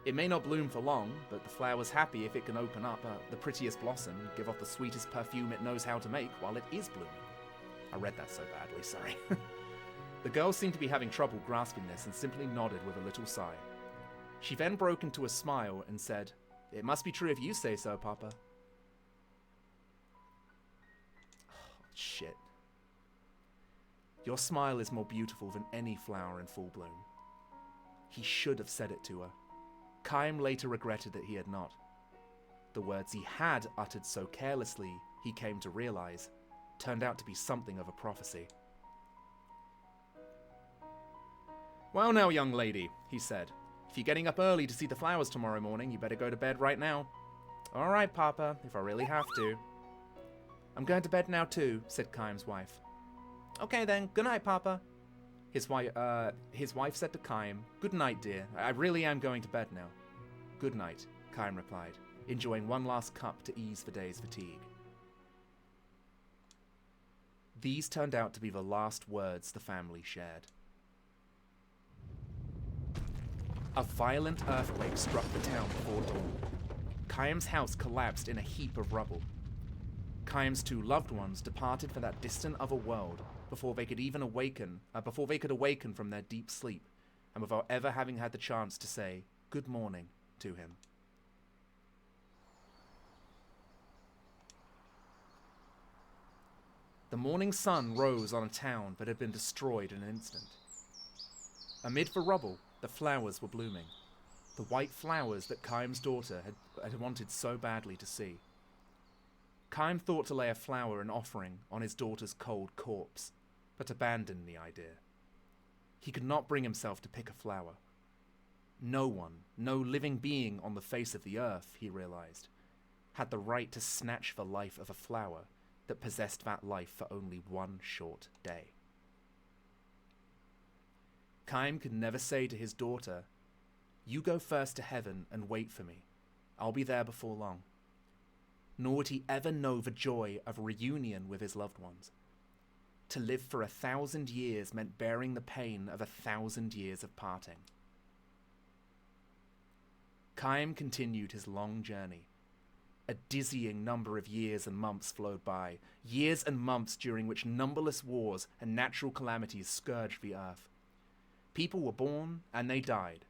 It may not bloom for long, but the flower's happy if it can open up the prettiest blossom and give off the sweetest perfume it knows how to make while it is blooming. I read that so badly, sorry. The girl seemed to be having trouble grasping this and simply nodded with a little sigh. She then broke into a smile and said, It must be true if you say so, Papa. Oh, shit. Your smile is more beautiful than any flower in full bloom. He should have said it to her. Chaim later regretted that he had not. The words he had uttered so carelessly he came to realize, turned out to be something of a prophecy. "Well now, young lady," he said, "if you're getting up early to see the flowers tomorrow morning, you better go to bed right now." "All right, Papa, if I really have to." "I'm going to bed now too," said Chaim's wife. "Okay then, good night, Papa." His wife said to Chaim, "Good night, dear. I really am going to bed now." "Good night," Chaim replied, enjoying one last cup to ease the day's fatigue. These turned out to be the last words the family shared. A violent earthquake struck the town before dawn. Chaim's house collapsed in a heap of rubble. Chaim's two loved ones departed for that distant other world before they could awaken from their deep sleep, and without ever having had the chance to say good morning to him. The morning sun rose on a town that had been destroyed in an instant. Amid the rubble, the flowers were blooming. The white flowers that Chaim's daughter had wanted so badly to see. Chaim thought to lay a flower in offering on his daughter's cold corpse, but abandoned the idea. He could not bring himself to pick a flower. No one, no living being on the face of the earth, he realized, had the right to snatch the life of a flower that possessed that life for only one short day. Chaim could never say to his daughter, "You go first to heaven and wait for me. I'll be there before long." Nor would he ever know the joy of reunion with his loved ones. To live for 1,000 years meant bearing the pain of 1,000 years of parting. Chaim continued his long journey. A dizzying number of years and months flowed by, years and months during which numberless wars and natural calamities scourged the earth. People were born and they died.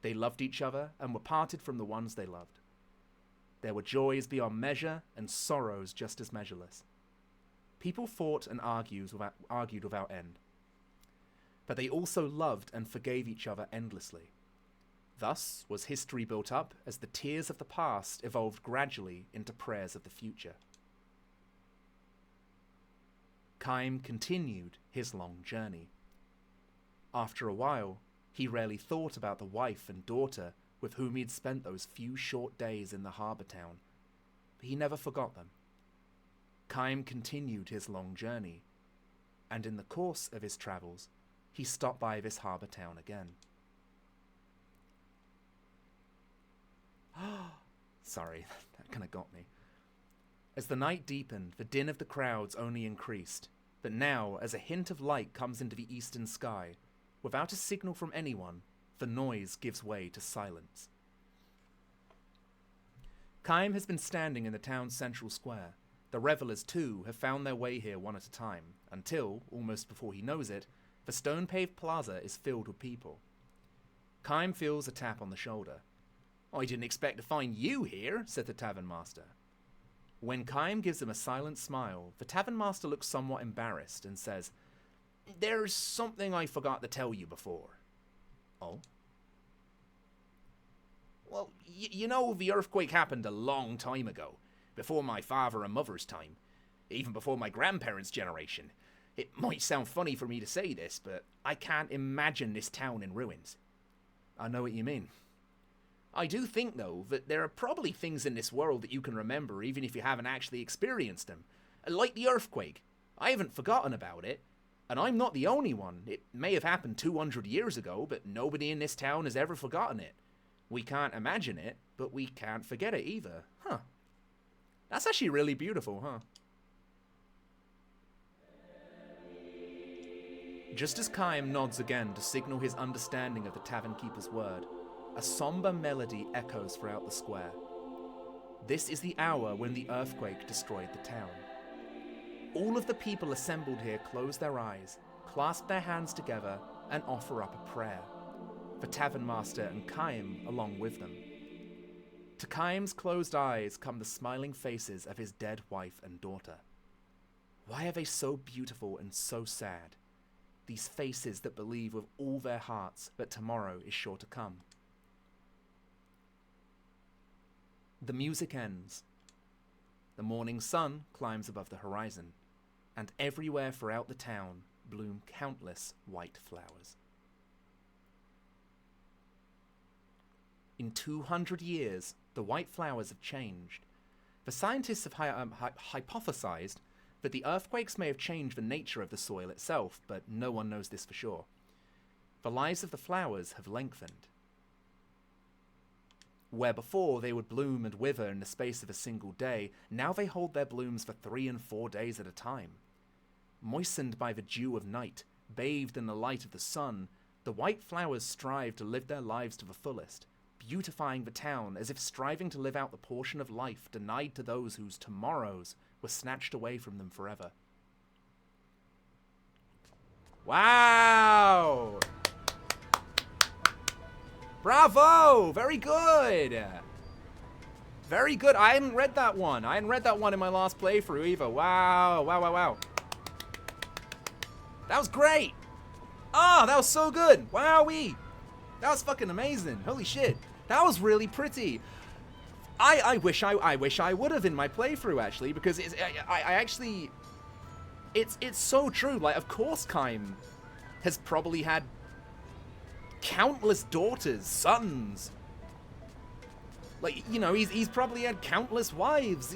They loved each other and were parted from the ones they loved. There were joys beyond measure and sorrows just as measureless. People fought and argued without end. But they also loved and forgave each other endlessly. Thus was history built up as the tears of the past evolved gradually into prayers of the future. Chaim continued his long journey. After a while, he rarely thought about the wife and daughter with whom he'd spent those few short days in the harbour town, but he never forgot them. Chaim continued his long journey, and in the course of his travels, he stopped by this harbour town again. Sorry, that kind of got me. As the night deepened, the din of the crowds only increased, but now, as a hint of light comes into the eastern sky, without a signal from anyone, the noise gives way to silence. Chaim has been standing in the town's central square. The revelers, too, have found their way here one at a time, until, almost before he knows it, the stone-paved plaza is filled with people. Chaim feels a tap on the shoulder. "I didn't expect to find you here," said the tavern master. When Chaim gives him a silent smile, the tavern master looks somewhat embarrassed and says, "There's something I forgot to tell you before." "Oh?" "Well, you know the earthquake happened a long time ago, before my father and mother's time, even before my grandparents' generation. It might sound funny for me to say this, but I can't imagine this town in ruins." "I know what you mean." "I do think, though, that there are probably things in this world that you can remember even if you haven't actually experienced them. Like the earthquake. I haven't forgotten about it. And I'm not the only one. It may have happened 200 years ago, but nobody in this town has ever forgotten it. We can't imagine it, but we can't forget it either." Huh. That's actually really beautiful, huh? Just as Chaim nods again to signal his understanding of the tavern keeper's word, a somber melody echoes throughout the square. This is the hour when the earthquake destroyed the town. All of the people assembled here close their eyes, clasp their hands together, and offer up a prayer. The tavern master and Chaim along with them. To Chaim's closed eyes come the smiling faces of his dead wife and daughter. Why are they so beautiful and so sad? These faces that believe with all their hearts that tomorrow is sure to come. The music ends. The morning sun climbs above the horizon, and everywhere throughout the town bloom countless white flowers. In 200 years, the white flowers have changed. The scientists have hypothesized that the earthquakes may have changed the nature of the soil itself, but no one knows this for sure. The lives of the flowers have lengthened. Where before they would bloom and wither in the space of a single day, now they hold their blooms for 3 and 4 days at a time. Moistened by the dew of night, bathed in the light of the sun, the white flowers strive to live their lives to the fullest, beautifying the town as if striving to live out the portion of life denied to those whose tomorrows were snatched away from them forever. Wow! Bravo! Very good! Very good. I hadn't read that one. I hadn't read that one in my last playthrough either. Wow. Wow, wow, wow. That was great! Oh, that was so good! Wowee! That was fucking amazing. Holy shit. That was really pretty. I wish I would have in my playthrough, actually, because I actually... It's so true. Like, of course Kaim has probably had countless daughters, sons. Like, you know, he's probably had countless wives,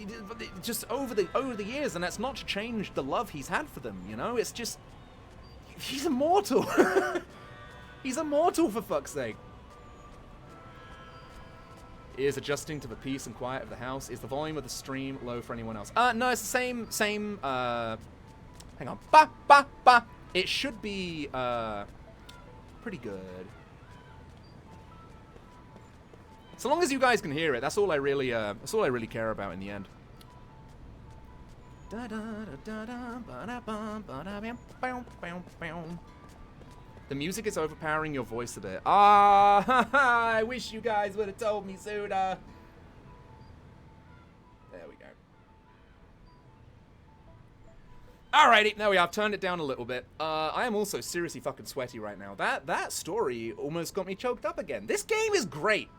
just over the years, and that's not to change the love he's had for them, you know? It's just... He's immortal. He's immortal, for fuck's sake. Is adjusting to the peace and quiet of the house. Is the volume of the stream low for anyone else? No, it's the same, hang on. Ba, ba, ba. It should be, pretty good. So long as you guys can hear it, that's all I really care about in the end. The music is overpowering your voice a bit. Ah, I wish you guys would have told me sooner. There we go. Alrighty, there we are. I've turned it down a little bit. I am also seriously fucking sweaty right now. That story almost got me choked up again. This game is great.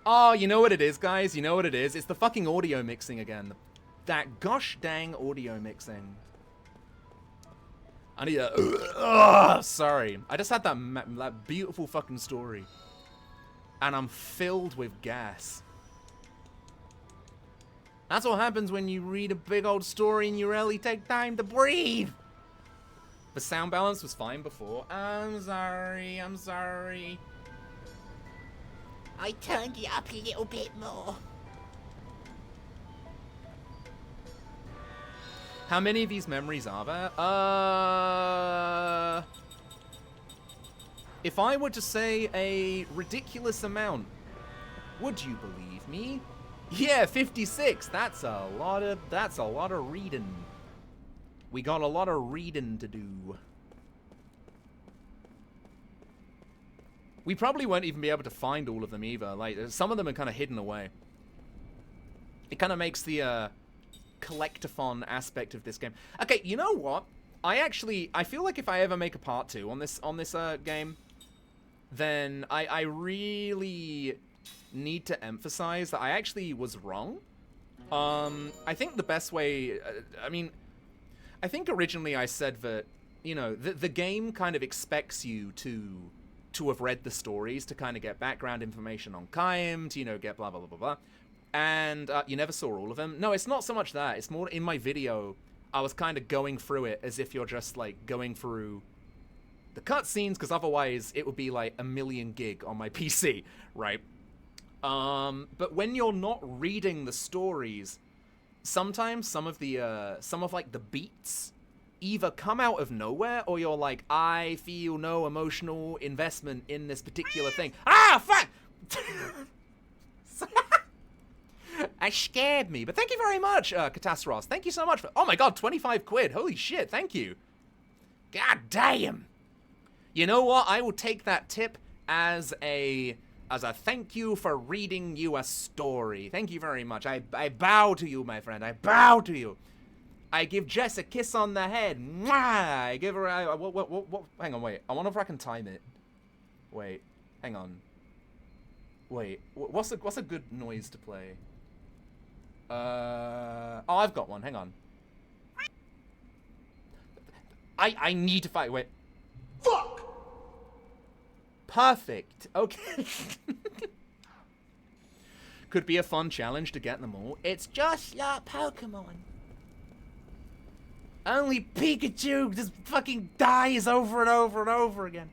Oh, you know what it is, guys? You know what it is? It's the fucking audio mixing again. That gosh dang audio mixing. I need a... sorry. I just had that beautiful fucking story. And I'm filled with gas. That's what happens when you read a big old story and you really take time to breathe. The sound balance was fine before. I'm sorry. I'm sorry. I turned it up a little bit more. How many of these memories are there? If I were to say a ridiculous amount, would you believe me? Yeah, 56. That's a lot of reading. We got a lot of reading to do. We probably won't even be able to find all of them either. Like, some of them are kind of hidden away. It kind of makes the collectathon aspect of this game. Okay, you know what? I feel like if I ever make a part 2 on this game, then I really need to emphasize that I actually was wrong. I think the best way, I think originally I said that, you know, the game kind of expects you to have read the stories to kind of get background information on Kaim, to, you know, get blah, blah, blah, blah, blah. And you never saw all of them. No, it's not so much that. It's more in my video, I was kind of going through it as if you're just, like, going through the cutscenes, because otherwise it would be, like, 1,000,000 gig on my PC, right? But when you're not reading the stories, sometimes some of like, the beats either come out of nowhere, or you're like, I feel no emotional investment in this particular thing. Ah, fuck! That scared me, but thank you very much, Catastros. Thank you so much for... Oh my god, 25 quid. Holy shit, thank you. God damn. You know what? I will take that tip as a thank you for reading you a story. Thank you very much. I bow to you, my friend. I bow to you. I give Jess a kiss on the head. Mwah! I give her a... What? Hang on, wait. I wonder if I can time it. Wait. Hang on. Wait. What's a good noise to play? Oh, I've got one. Hang on. I need to fight. Wait. Fuck! Perfect. Okay. Could be a fun challenge to get them all. It's just like Pokemon. Only Pikachu just fucking dies over and over and over again.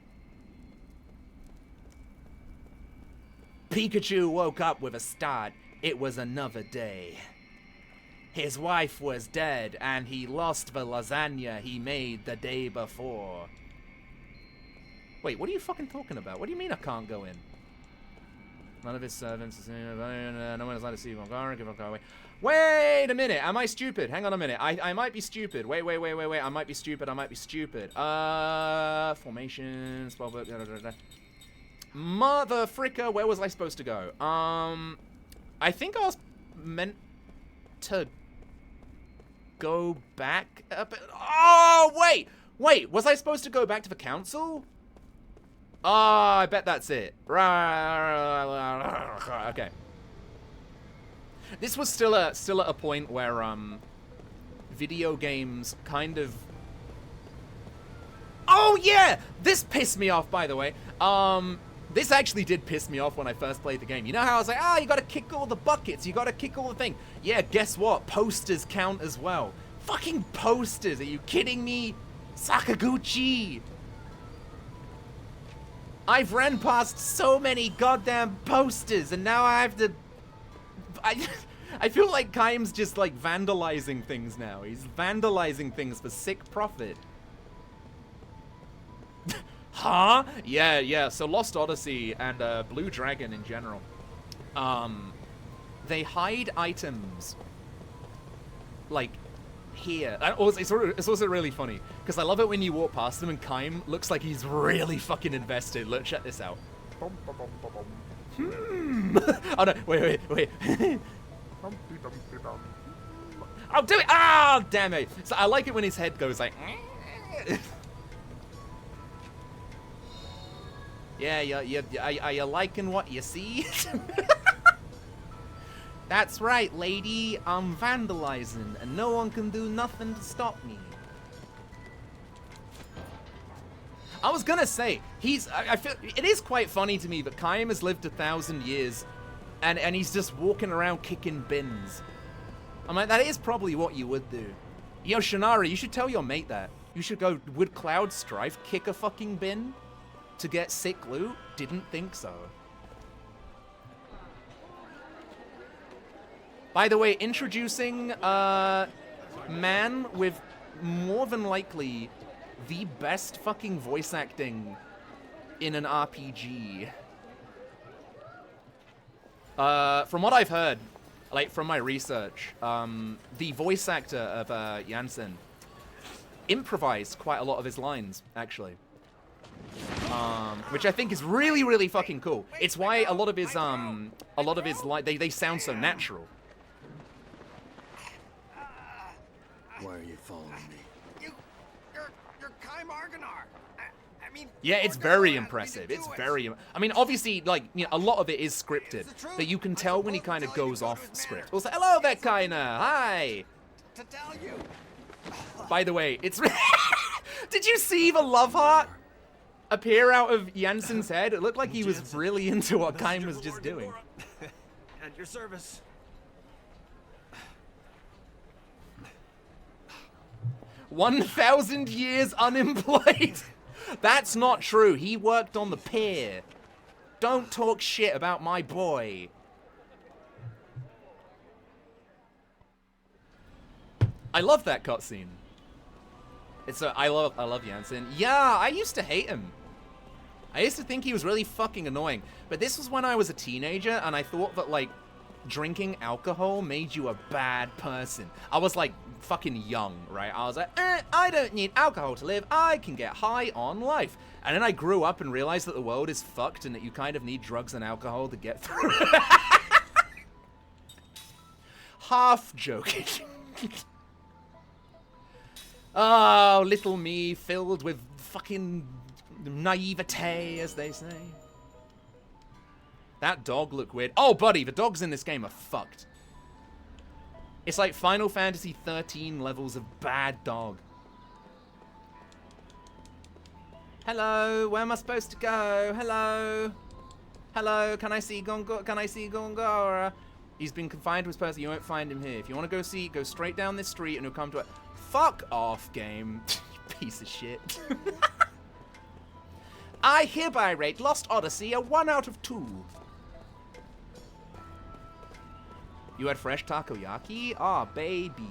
Pikachu woke up with a start. It was another day. His wife was dead, and he lost the lasagna he made the day before. Wait, what are you fucking talking about? What do you mean I can't go in? None of his servants, no one is allowed to see him. Away. Wait a minute, am I stupid? Hang on a minute, I might be stupid. Wait, I might be stupid, Formations, Mother fricker, where was I supposed to go? I think I was meant to go back a bit. Oh, wait, was I supposed to go back to the council? Oh, I bet that's it. Okay. This was still at a point where video games kind of. Oh yeah, this pissed me off, by the way. This actually did piss me off when I first played the game. You know how I was like, you gotta kick all the buckets, you gotta kick all the thing. Yeah, guess what? Posters count as well. Fucking posters, are you kidding me? Sakaguchi! I've ran past so many goddamn posters, and now I have to... I feel like Kaim's just, like, vandalizing things now. He's vandalizing things for sick profit. Huh? Yeah, so Lost Odyssey and Blue Dragon in general. They hide items, like, here. And also, it's also really funny, because I love it when you walk past them and Kaim looks like he's really fucking invested. Look, check this out. Oh no, wait. Oh, do it! Ah, damn it! So I like it when his head goes like... Yeah, are you liking what you see? That's right, lady. I'm vandalizing, and no one can do nothing to stop me. I was gonna say, I feel it is quite funny to me that Kaim has lived 1,000 years, and he's just walking around kicking bins. I'm like, that is probably what you would do. Yo, Shannara, you should tell your mate that. You should go, would Cloud Strife kick a fucking bin to get sick loot? Didn't think so. By the way, introducing man with more than likely the best fucking voice acting in an RPG. From what I've heard, like from my research, the voice actor of Jansen improvised quite a lot of his lines, actually. Which I think is really, really fucking cool. It's why a lot of his they sound so natural. Why are you following me? You're Kaim Argonar. I mean, Yeah, it's very impressive. It's very... I mean, obviously, like, you know, a lot of it is scripted, but you can tell when he kind of goes off script. Also, hello there, Kaina. Hi. to tell you. By the way, it's... Did you see the love heart appear out of Jansen's head? It looked like he was really into what Kaim was just doing. At your service. 1,000 years unemployed. That's not true. He worked on the pier. Don't talk shit about my boy. I love that cutscene. It's I love Jansen. Yeah, I used to hate him. I used to think he was really fucking annoying. But this was when I was a teenager, and I thought that, like, drinking alcohol made you a bad person. I was, like, fucking young, right? I was like, I don't need alcohol to live. I can get high on life. And then I grew up and realized that the world is fucked and that you kind of need drugs and alcohol to get through. Half joking. Oh, little me filled with fucking naivete, as they say. That dog looked weird. Oh, buddy, the dogs in this game are fucked. It's like Final Fantasy 13 levels of bad dog. Hello, where am I supposed to go? Hello. Hello, can I see Gongora? He's been confined to his person. You won't find him here. If you want to go see, go straight down this street and you'll come to a... Fuck off, game. Piece of shit. I hereby rate Lost Odyssey a 1 out of 2. You had fresh takoyaki? Aw, baby.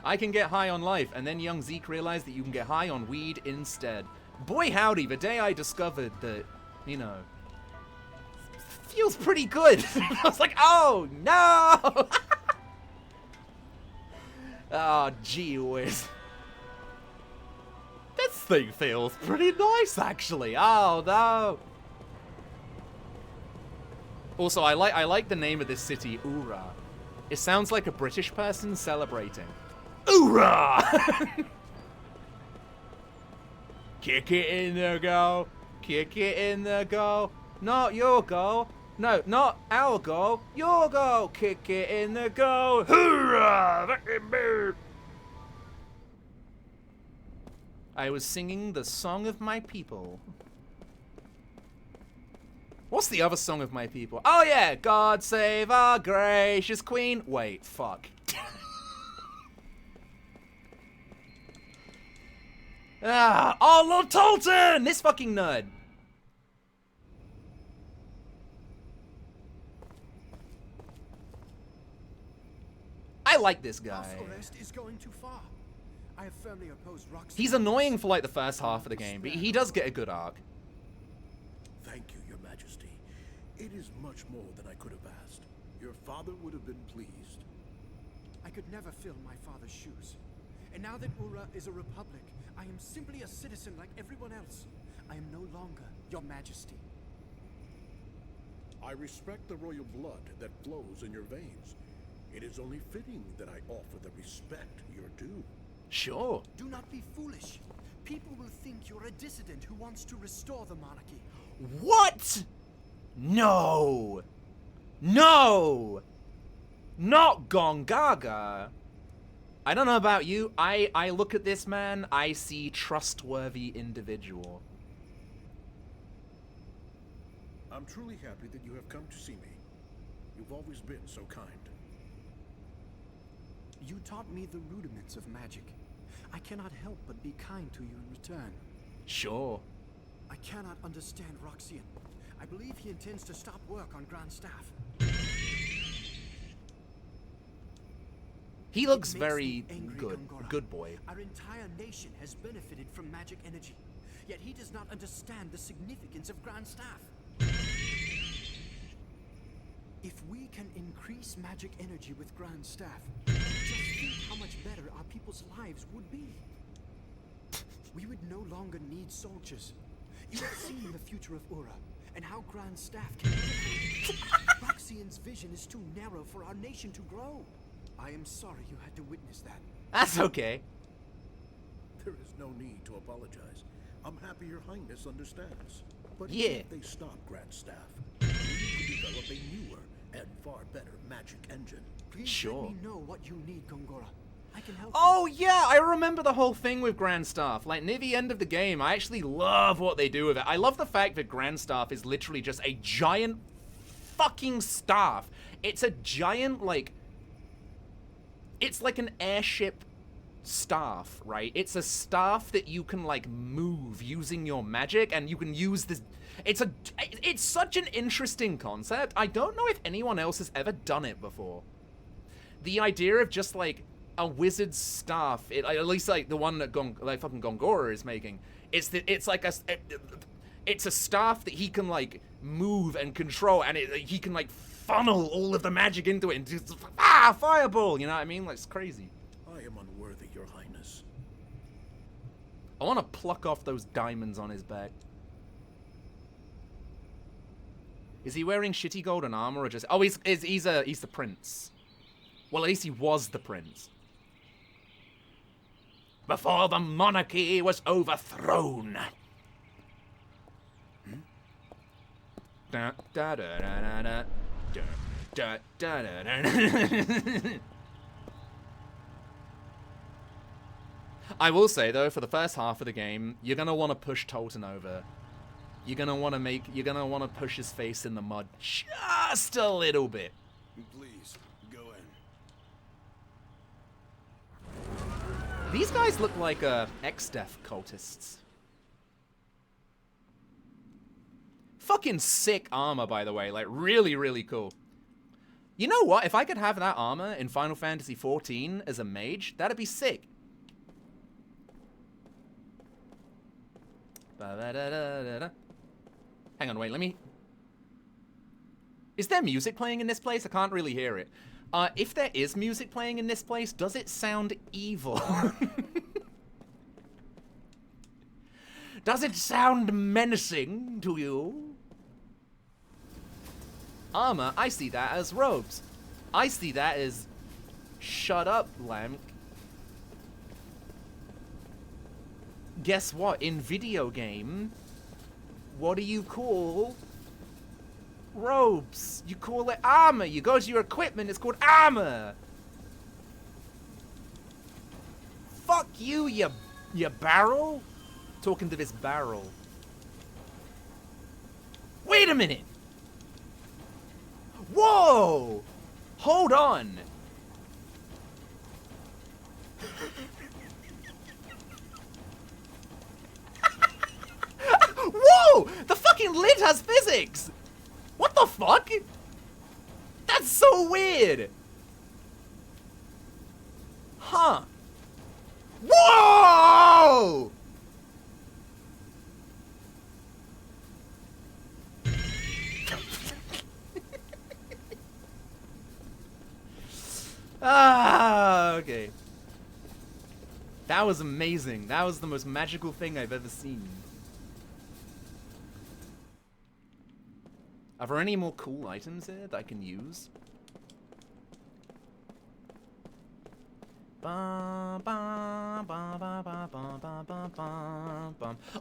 I can get high on life, and then young Zeke realized that you can get high on weed instead. Boy howdy, the day I discovered that, you know, feels pretty good. I was like, oh no! Oh, gee whiz. This thing feels pretty nice, actually. Oh no! Also, I like the name of this city, Ura. It sounds like a British person celebrating. Ura! Kick it in the goal. Kick it in the goal. Not your goal. No, not our goal. Your goal. Kick it in the goal. Hoorah! I was singing the song of my people. What's the other song of my people? Oh yeah, God save our gracious queen. Wait, fuck. Oh, Lord Tolton! This fucking nerd. I like this guy. Is going too far. I have firmly opposed Roxy. He's annoying for like the first half of the game, but he does get a good arc. Thank you, Your Majesty. It is much more than I could have asked. Your father would have been pleased. I could never fill my father's shoes. And now that Ura is a republic, I am simply a citizen like everyone else. I am no longer Your Majesty. I respect the royal blood that flows in your veins. It is only fitting that I offer the respect you're due. Sure. Do not be foolish. People will think you're a dissident who wants to restore the monarchy. What? No. No. Not Gongaga. I don't know about you. I look at this man, I see trustworthy individual. I'm truly happy that you have come to see me. You've always been so kind. You taught me the rudiments of magic. I cannot help but be kind to you in return. Sure. I cannot understand Roxian. I believe he intends to stop work on Grand Staff. He looks very good. Gongora. Good boy. Our entire nation has benefited from magic energy, yet he does not understand the significance of Grand Staff. If we can increase magic energy with Grand Staff, just think how much better our people's lives would be. We would no longer need soldiers. You have seen the future of Ura, and how Grand Staff can be. Roxian's vision is too narrow for our nation to grow. I am sorry you had to witness that. That's okay. There is no need to apologize. I'm happy Your Highness understands. But yeah, if they stop Grand Staff, we could develop a newer and far better magic engine. Please let me know what you need, Gongora. I can help you. Yeah, I remember the whole thing with Grand Staff. Like, near the end of the game, I actually love what they do with it. I love the fact that Grand Staff is literally just a giant fucking staff. It's a giant, like... It's like an airship staff, right? It's a staff that you can, like, move using your magic, and you can use this... It's such an interesting concept. I don't know if anyone else has ever done it before. The idea of just, like, a wizard's staff, at least, like, the one that fucking Gongora is making, it's a staff that he can, like, move and control, and he can, like, funnel all of the magic into it and just, fireball, you know what I mean? Like, it's crazy. I am unworthy, Your Highness. I want to pluck off those diamonds on his back. Is he wearing shitty golden armor or just... Oh, he's the prince. Well, at least he was the prince. Before the monarchy was overthrown. Da, da, da, da, da, da. Da, da, da, da, da. I will say though, for the first half of the game, you're gonna want to push Tolton over. You're gonna want to push his face in the mud just a little bit. Please, go in. These guys look like ex-death cultists. Fucking sick armor, by the way. Like, really, really cool. You know what? If I could have that armor in Final Fantasy XIV as a mage, that'd be sick. Hang on, wait, let me... Is there music playing in this place? I can't really hear it. If there is music playing in this place, does it sound evil? Does it sound menacing to you? Armor, I see that as robes. I see that as... Shut up, Lamp. Guess what? In video game, what do you call robes? You call it armor. You go to your equipment, it's called armor. Fuck you, you barrel. Talking to this barrel. Wait a minute. Whoa! Hold on. Whoa! The fucking lid has physics! What the fuck? That's so weird! Huh. Whoa! Okay. That was amazing. That was the most magical thing I've ever seen. Are there any more cool items here that I can use?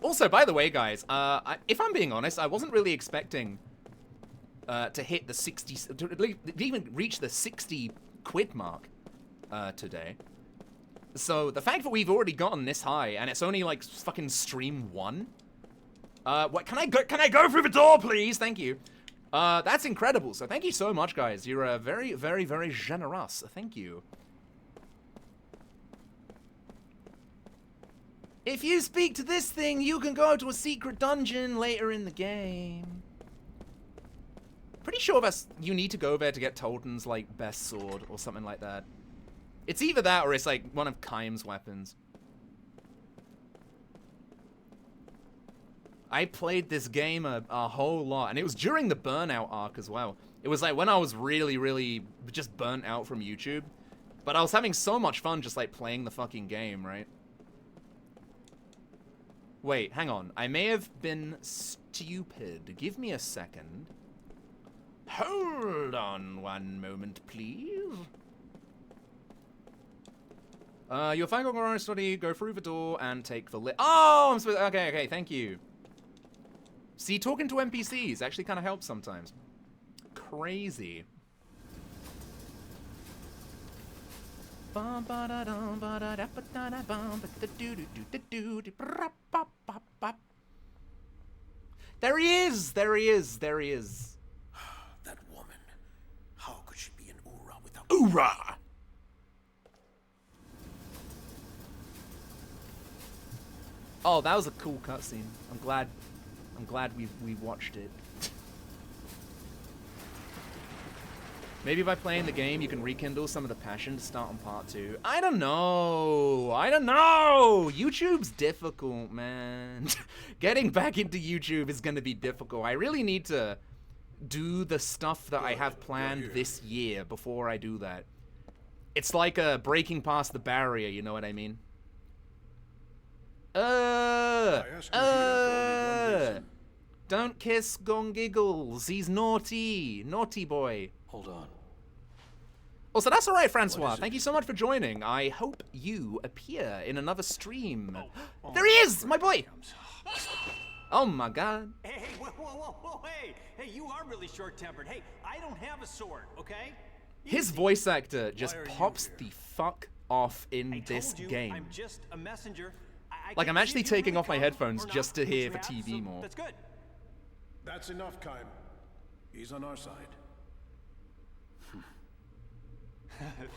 Also, by the way, guys, if I'm being honest, I wasn't really expecting to hit the 60, to even reach the 60 quid mark today. So the fact that we've already gotten this high and it's only like fucking stream 1. What can I go through the door, please? Thank you. That's incredible. So thank you so much, guys. You're very, very, very generous. Thank you. If you speak to this thing, you can go to a secret dungeon later in the game. Pretty sure you need to go there to get Tolton's, like, best sword or something like that. It's either that or it's, like, one of Kaim's weapons. I played this game a whole lot, and it was during the burnout arc as well. It was, like, when I was really, really just burnt out from YouTube. But I was having so much fun just, like, playing the fucking game, right? Wait, hang on. I may have been stupid. Give me a second. Hold on one moment, please. Your final Gorona study, go through the door and take the lift. Oh, I'm supposed. Okay, thank you. See, talking to NPCs actually kind of helps sometimes. Crazy. There he is! There he is! There he is. That woman. How could she be an Ura without... Ura! Oh, that was a cool cutscene. I'm glad we watched it. Maybe by playing the game, you can rekindle some of the passion to start on part 2. I don't know. I don't know. YouTube's difficult, man. Getting back into YouTube is going to be difficult. I really need to do the stuff that I have planned this year before I do that. It's like breaking past the barrier, you know what I mean? Don't kiss Gongiggles. He's naughty. Naughty boy. Hold on. Also, that's alright, Francois. Thank you so much for joining. I hope you appear in another stream. There he is! My boy! Oh my god. Hey, whoa, hey, you are really short-tempered. Hey, I don't have a sword, okay? His voice actor just pops the fuck off in this game. I'm just a messenger. Like, I'm actually taking off my headphones just to hear the TV more. That's good. That's enough, Kime. He's on our side.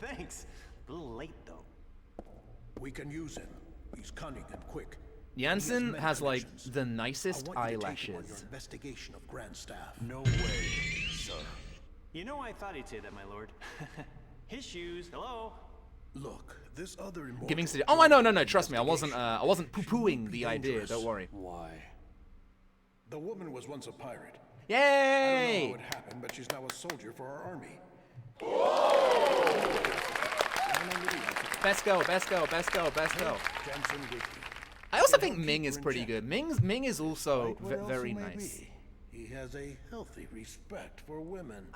Thanks. A little late, though. We can use him. He's cunning and quick. Jansen has like the nicest I want you to take him on your eyelashes. investigation of Grand Staff. No way, sir. You know, I thought he'd say that, my lord. His shoes. Hello. Look, this other immortal... Giving oh, no, trust me, I wasn't poo-pooing the idea, don't worry. Why? The woman was once a pirate. Yay! I don't know how it happened, but she's now a soldier for our army. Best go. Jensen Wiki. I also think Ming is pretty good. Ming is also very nice. He has a healthy respect for women.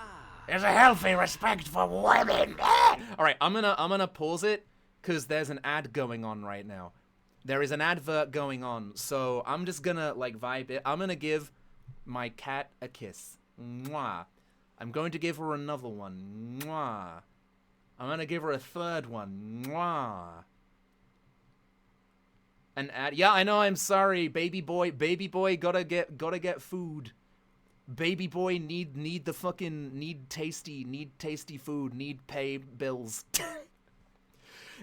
There's a healthy respect for women. All right, I'm gonna pause it because there's an ad going on right now. There is an advert going on, so I'm just gonna like vibe it. I'm gonna give my cat a kiss. Mwah. I'm going to give her another one. Mwah. I'm gonna give her a third one. Mwah. An ad. Yeah, I know. I'm sorry, baby boy. Baby boy, gotta get food. Baby boy, need tasty food. Need pay bills.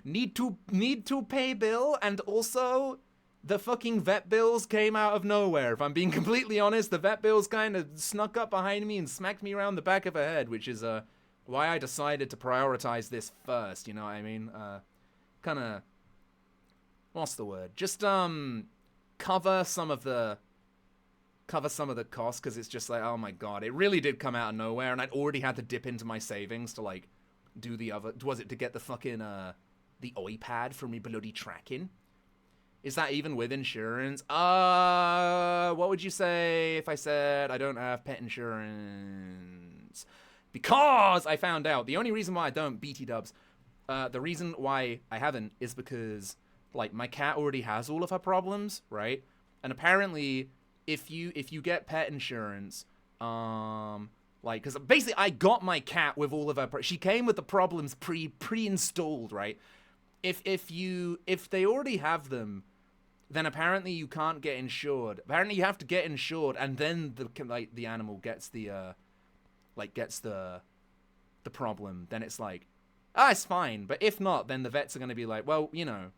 need to pay bill, and also the fucking vet bills came out of nowhere. If I'm being completely honest, the vet bills kind of snuck up behind me and smacked me around the back of the head, which is why I decided to prioritize this first. You know what I mean? Kind of. What's the word? Just cover some of the costs, because it's just like, oh my god, it really did come out of nowhere, and I'd already had to dip into my savings to like do the other. Was it to get the fucking the iPad for me bloody tracking? Is that even with insurance? What would you say if I said I don't have pet insurance? Because I found out the only reason why I don't, BT dubs, the reason why I haven't is because like my cat already has all of her problems, right? And apparently if you get pet insurance, like, because basically I got my cat with all of her, she came with the problems pre-installed, right? If they already have them, then apparently you can't get insured. Apparently you have to get insured, and then the animal gets the problem. Then it's like, it's fine. But if not, then the vets are gonna be like, well, you know,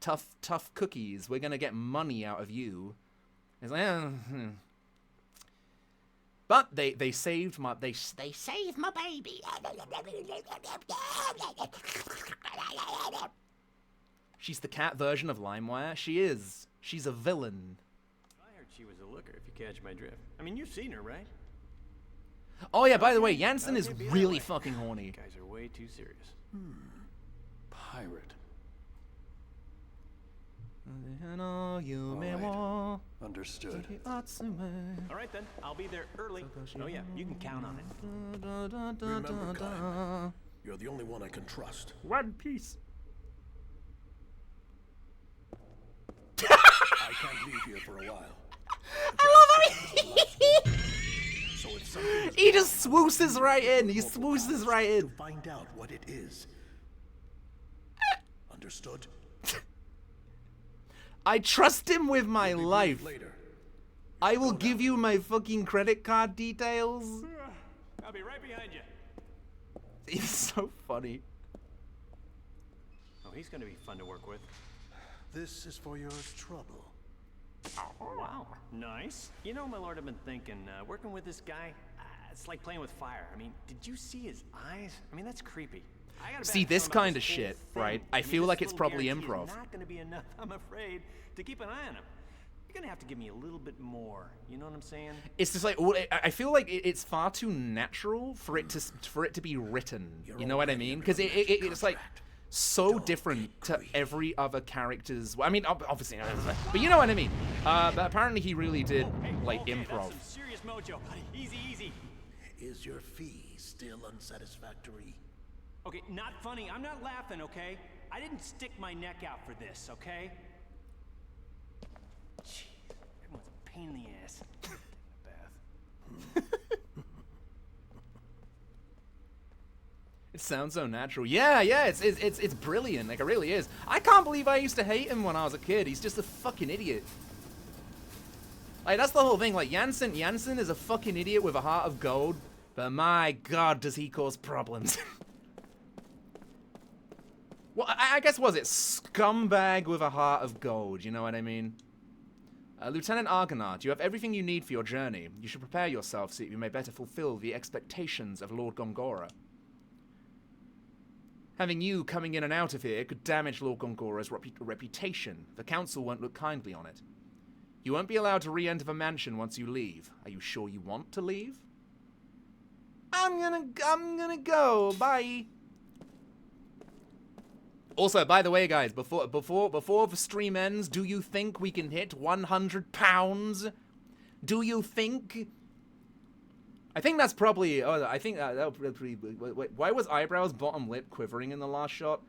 tough cookies. We're gonna get money out of you. It's like, but they saved my they saved my baby. She's the cat version of LimeWire. She is. She's a villain. I heard she was a looker, if you catch my drift. I mean, you've seen her, right? Oh yeah, by the way, Jansen is really fucking horny. You guys are way too serious. Pirate. Understood. All right then, I'll be there early. Oh yeah, you can count on it. Remember, Kyle, you're the only one I can trust. One Piece. I can't leave here for a while. I love it. So if something is He just swooses right in. He swooses right in. find out what it is. Understood? I trust him with my We'll be life. briefed later. I will give you my fucking credit card details. I'll be right behind you. It's so funny. Oh, he's gonna be fun to work with. This is for your trouble. Oh, wow, nice. You know, my lord, I've been thinking, working with this guy, it's like playing with fire. I mean, did you see his eyes? I mean, that's creepy. I gotta See, bet this something about kind of whole shit, thing. right? I mean, feel this like it's little probably guarantee improv. Is not gonna be enough, I'm afraid, to keep an eye on him. You're gonna have to give me a little bit more. You know what I'm saying? It's just like I feel like it's far too natural for it to be written. You know what I mean? Because it's like so different to every other character's. I mean, obviously, but you know what I mean. But apparently, he really did like okay, improv. That's some serious mojo, buddy. Easy, easy. Is your fee still unsatisfactory? Okay, not funny. I'm not laughing, okay? I didn't stick my neck out for this, okay? Jeez, everyone's a pain in the ass. It sounds so natural. Yeah, it's brilliant. Like, it really is. I can't believe I used to hate him when I was a kid. He's just a fucking idiot. Like, that's the whole thing. Like, Jansen is a fucking idiot with a heart of gold. But my god, does he cause problems. Well, I guess, was it scumbag with a heart of gold? You know what I mean? Lieutenant Argonaut, you have everything you need for your journey. You should prepare yourself so that you may better fulfill the expectations of Lord Gongora. Having you coming in and out of here could damage Lord Gongora's reputation. The council won't look kindly on it. You won't be allowed to re-enter the mansion once you leave. Are you sure you want to leave? I'm gonna go. Bye. Also, by the way, guys, before the stream ends, do you think we can hit 100 pounds? Do you think? I think that's probably. Oh, I think that would pretty. Wait, why was Eyebrow's bottom lip quivering in the last shot?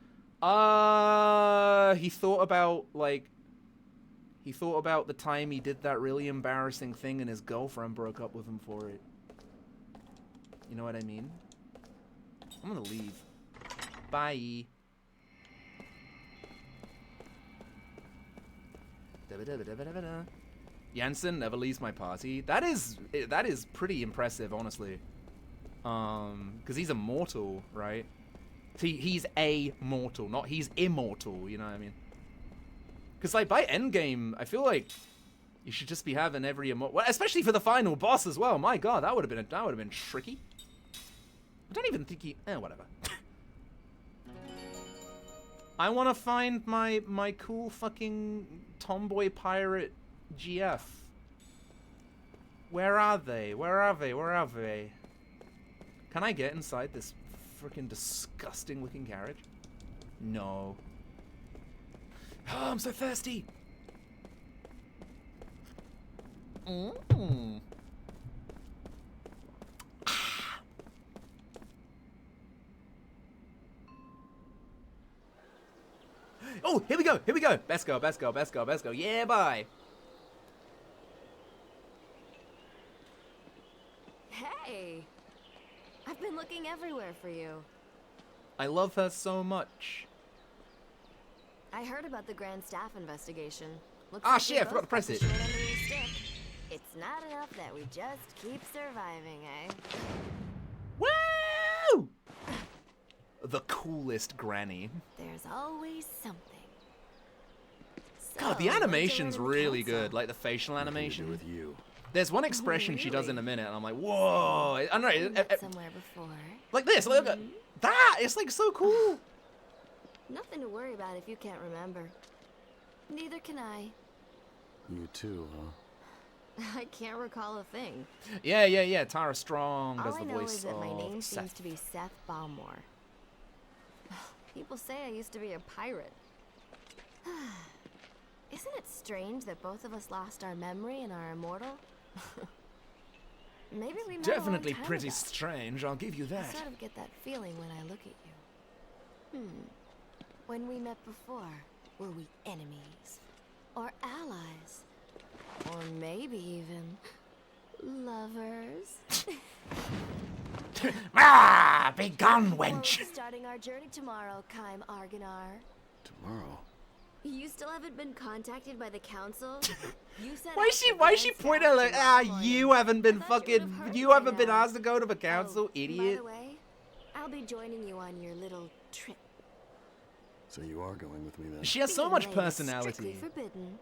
He thought about the time he did that really embarrassing thing and his girlfriend broke up with him for it. You know what I mean? I'm gonna leave. Bye. Jansen never leaves my party. That is pretty impressive, honestly. Because he's immortal, right? He's a mortal, not he's immortal. You know what I mean? Because like by endgame, I feel like you should just be having every immortal, well, especially for the final boss as well. My God, that would have been tricky. I don't even think he. Whatever. I want to find my cool fucking tomboy pirate GF. Where are they? Where are they? Where are they? Can I get inside this freaking disgusting looking carriage? No. Oh, I'm so thirsty. Oh, here we go, here we go. Best go, best go, best go, best go. Yeah, bye. Hey, I've been looking everywhere for you. I love her so much. I heard about the Grand Staff investigation. Looks Ah, like shit, I forgot to press it. It's not enough that we just keep surviving, eh? Woo! The coolest granny. There's always something. God, the animation's really good. Like the facial animation. With you. There's one expression she does in a minute, and I'm like, whoa! I don't know. Somewhere before. Like this. Look at that. It's like so cool. Nothing to worry about if you can't remember. Neither can I. You too, huh? I can't recall a thing. Yeah. Tara Strong does All the I know voice is that my name Seth. seems to be Seth Balmore. People say I used to be a pirate. Isn't it strange that both of us lost our memory and are immortal? Maybe we met Definitely a long time pretty ago. strange, I'll give you I that. sort of get that feeling when I look at you. When we met before, were we enemies? Or allies? Or maybe even lovers? Be gone, wench! We're starting our journey tomorrow, Kaim Argonar. Tomorrow? You still haven't been contacted by the council? You said Why is she pointing at like, you haven't been you haven't been asked to go to the council, idiot. By the way, I'll be joining you on your little trip. So you are going with me then? She has so much personality. Strictly forbidden.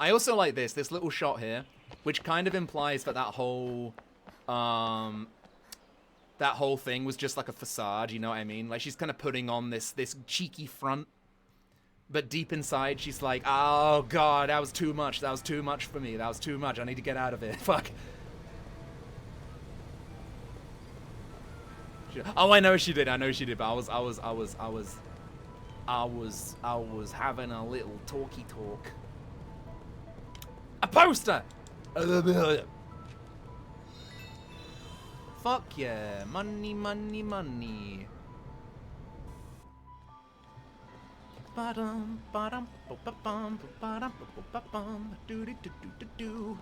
I also like this little shot here, which kind of implies that that whole thing was just like a facade, you know what I mean? Like she's kind of putting on this cheeky front, but deep inside she's like, oh god, that was too much. That was too much for me. That was too much. I need to get out of it. Fuck. Oh, I know she did. I know she did. But I was having a little talky talk. A poster. Fuck yeah, money, money, money. Ba-dum, ba-dum, ba-ba-bum, ba-dum, ba-ba-bum, do-do-do-do-do-do.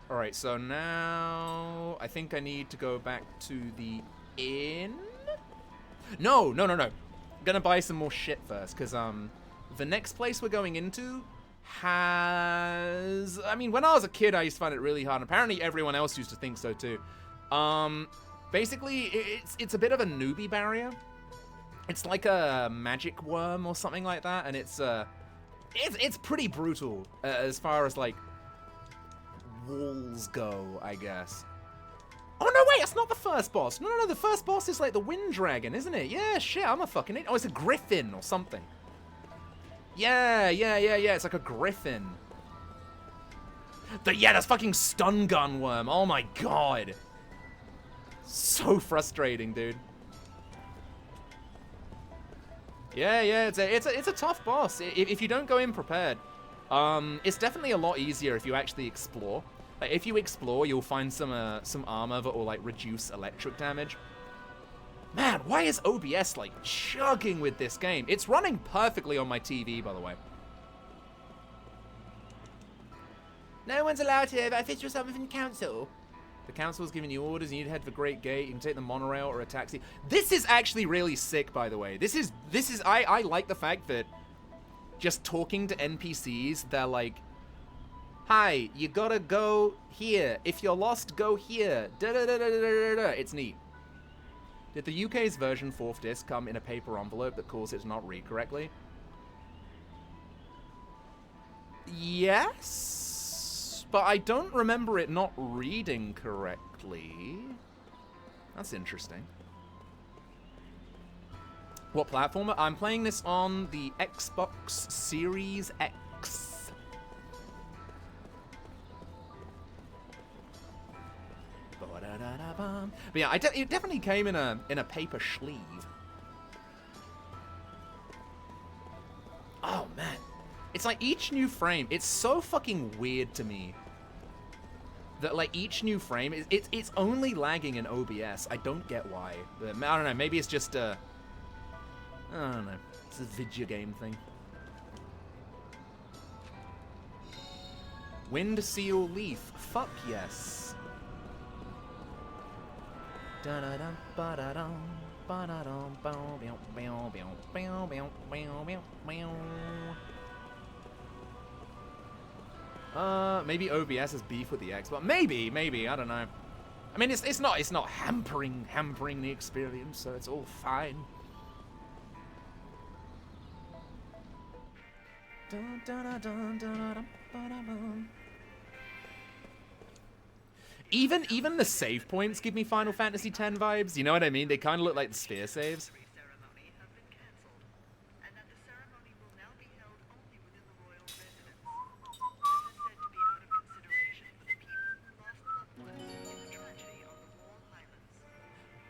Alright, so now I think I need to go back to the inn? No. I'm gonna buy some more shit first, because the next place we're going into has... I mean, when I was a kid, I used to find it really hard, and apparently everyone else used to think so too. Basically, it's a bit of a newbie barrier. It's like a magic worm or something like that, and it's pretty brutal as far as like walls go, I guess. Oh no, wait, it's not the first boss. No, the first boss is like the wind dragon, isn't it? Yeah, shit, I'm a fucking idiot. Oh, it's a griffin or something. Yeah, it's like a griffin. Yeah, that's fucking stun gun worm. Oh my god. So frustrating, dude. Yeah, it's a tough boss if you don't go in prepared. It's definitely a lot easier if you actually explore. Like, if you explore, you'll find some armor that will like reduce electric damage. Man, why is OBS like chugging with this game? It's running perfectly on my TV, by the way. No one's allowed to have official something from the council. The council's giving you orders. You need to head for Great Gate. You can take the monorail or a taxi. This is actually really sick, by the way. This is I like the fact that just talking to NPCs, they're like, hi, you gotta go here. If you're lost, go here. Da-da-da-da-da-da-da. It's neat. Did the UK's version 4th disc come in a paper envelope that caused it to not read correctly? Yes, but I don't remember it not reading correctly. That's interesting. What platform? I'm playing this on the Xbox Series X. But yeah, it definitely came in a paper sleeve. Oh man, it's like each new frame. It's so fucking weird to me that like each new frame it's only lagging in OBS. I don't get why. I don't know. Maybe it's just I don't know. It's a video game thing. Wind seal leaf. Fuck yes. Maybe OBS has beef with the Xbox. Maybe, I don't know. I mean, it's not hampering the experience, so it's all fine. Even the save points give me Final Fantasy X vibes. You know what I mean? They kind of look like the sphere saves.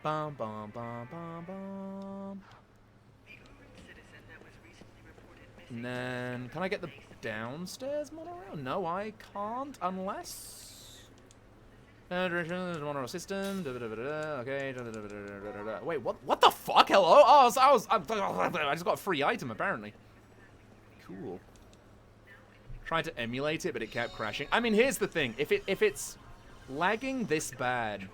Bum bum bum bum bum. And then, can I get the downstairs monorail? No, I can't unless. Monorail system. Okay. Wait, what the fuck? Hello? Oh, I just got a free item apparently. Cool. Tried to emulate it, but it kept crashing. I mean, here's the thing: if it's lagging this bad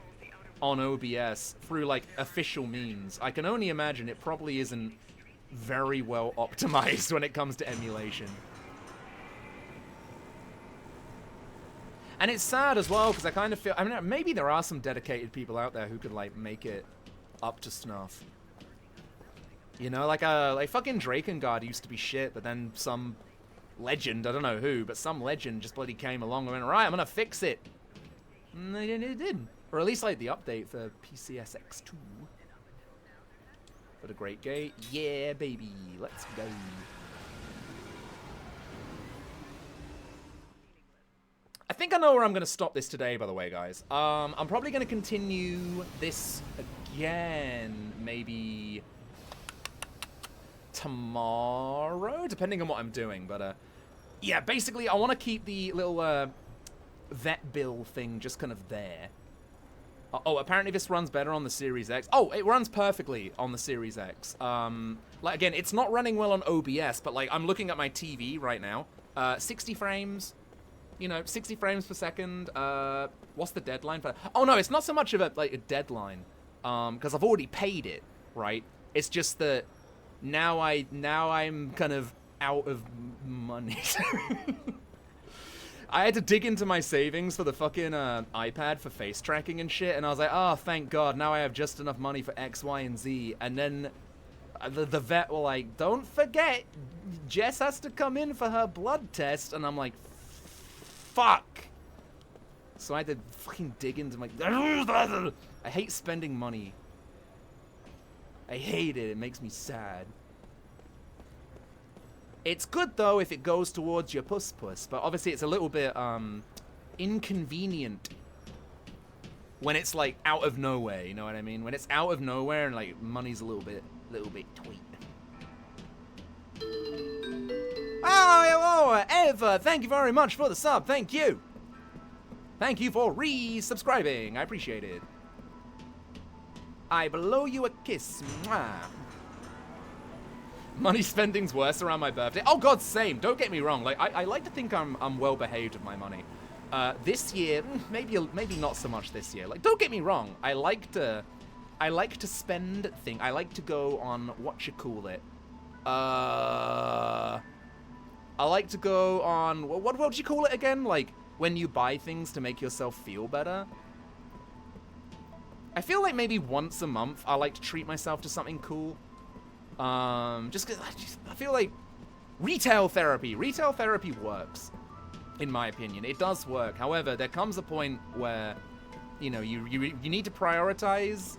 on OBS through like official means, I can only imagine it probably isn't very well optimized when it comes to emulation. And it's sad as well because I kind of feel, I mean, maybe there are some dedicated people out there who could like make it up to snuff. You know, like fucking Drakengard used to be shit, but then some legend, I don't know who, but some legend just bloody came along and went, right, I'm gonna fix it. And they did. Or at least like the update for PCSX2. For the Great Gate. Yeah, baby. Let's go. I think I know where I'm going to stop this today, by the way, guys. I'm probably going to continue this again, maybe tomorrow, depending on what I'm doing. But, yeah, basically, I want to keep the little vet bill thing just kind of there. Oh, apparently this runs better on the Series X. Oh, it runs perfectly on the Series X. Like, again, it's not running well on OBS, but, like, I'm looking at my TV right now. 60 frames, you know, 60 frames per second. What's the deadline for that? Oh, no, it's not so much of a, like, a deadline, because I've already paid it, right? It's just that now I'm kind of out of money. I had to dig into my savings for the fucking iPad for face tracking and shit, and I was like, oh, thank God, now I have just enough money for X, Y, and Z. And then the vet were like, don't forget, Jess has to come in for her blood test. And I'm like, fuck. So I had to fucking dig into my... I hate spending money. I hate it. It makes me sad. It's good, though, if it goes towards your puss-puss, but obviously it's a little bit, inconvenient when it's, like, out of nowhere, you know what I mean? When it's out of nowhere and, like, money's a little bit tweet. Oh, hello, Eva! Thank you very much for the sub, thank you! Thank you for re-subscribing, I appreciate it. I blow you a kiss, mwah. Money spending's worse around my birthday. Oh God, same. Don't get me wrong. Like I like to think I'm well behaved with my money. This year, maybe not so much this year. Like, don't get me wrong. I like to spend things. I like to go on what you call it. I like to go on what do you call it again? Like when you buy things to make yourself feel better. I feel like maybe once a month I like to treat myself to something cool. Just cause I feel like retail therapy works, in my opinion. It does work. However, there comes a point where, you know, you need to prioritize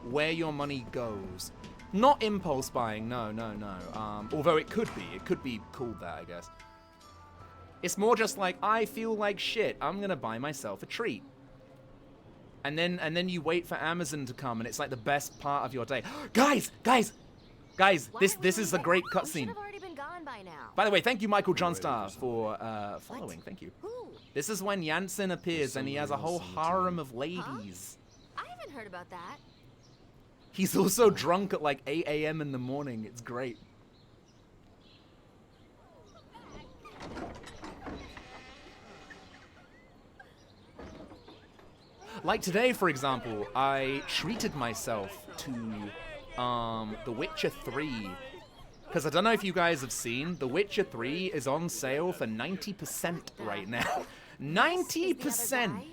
where your money goes. Not impulse buying, no. Although it could be called that, I guess. It's more just like, I feel like shit, I'm gonna buy myself a treat. And then you wait for Amazon to come, and it's like the best part of your day. Guys, this is a great cutscene. By the way, thank you, Michael Johnstar, for following. Thank you. This is when Jansen appears, and he has a whole harem of ladies. I haven't heard about that. He's also drunk at like 8 a.m. in the morning. It's great. Like today, for example, I treated myself to The Witcher 3. Because I don't know if you guys have seen, The Witcher 3 is on sale for 90% right now. 90%!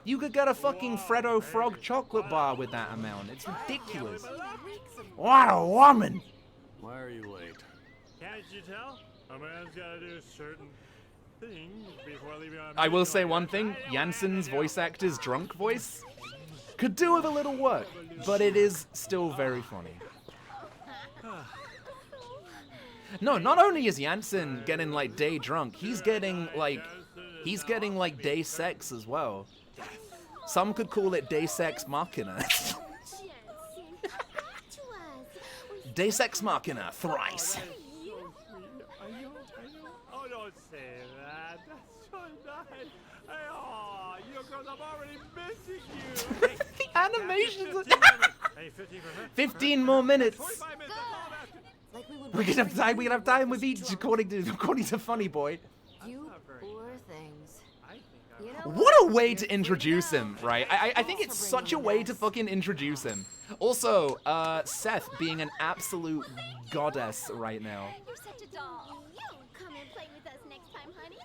You could get a fucking Freddo Frog chocolate bar with that amount. It's ridiculous. What a woman! Why are you late? Can't you tell? A man's gotta do certain things before leaving on. I will say one thing, Jansen's voice actor's drunk voice could do with a little work, but it is still very funny. No, not only is Jansen getting like day drunk, he's getting like day sex as well. Some could call it day sex machina. Day sex machina, thrice. Oh, don't say that. That's so nice. Oh, you girls, I'm already missing you. The animations. Hey, 15 more minutes. 25 minutes. We can have time with each, according to Funny Boy. You poor things. What a way to introduce him, right? I think it's such a way to fucking introduce him. Also, Seth being an absolute goddess right now. You're such a doll. Come and play with us next time, honey.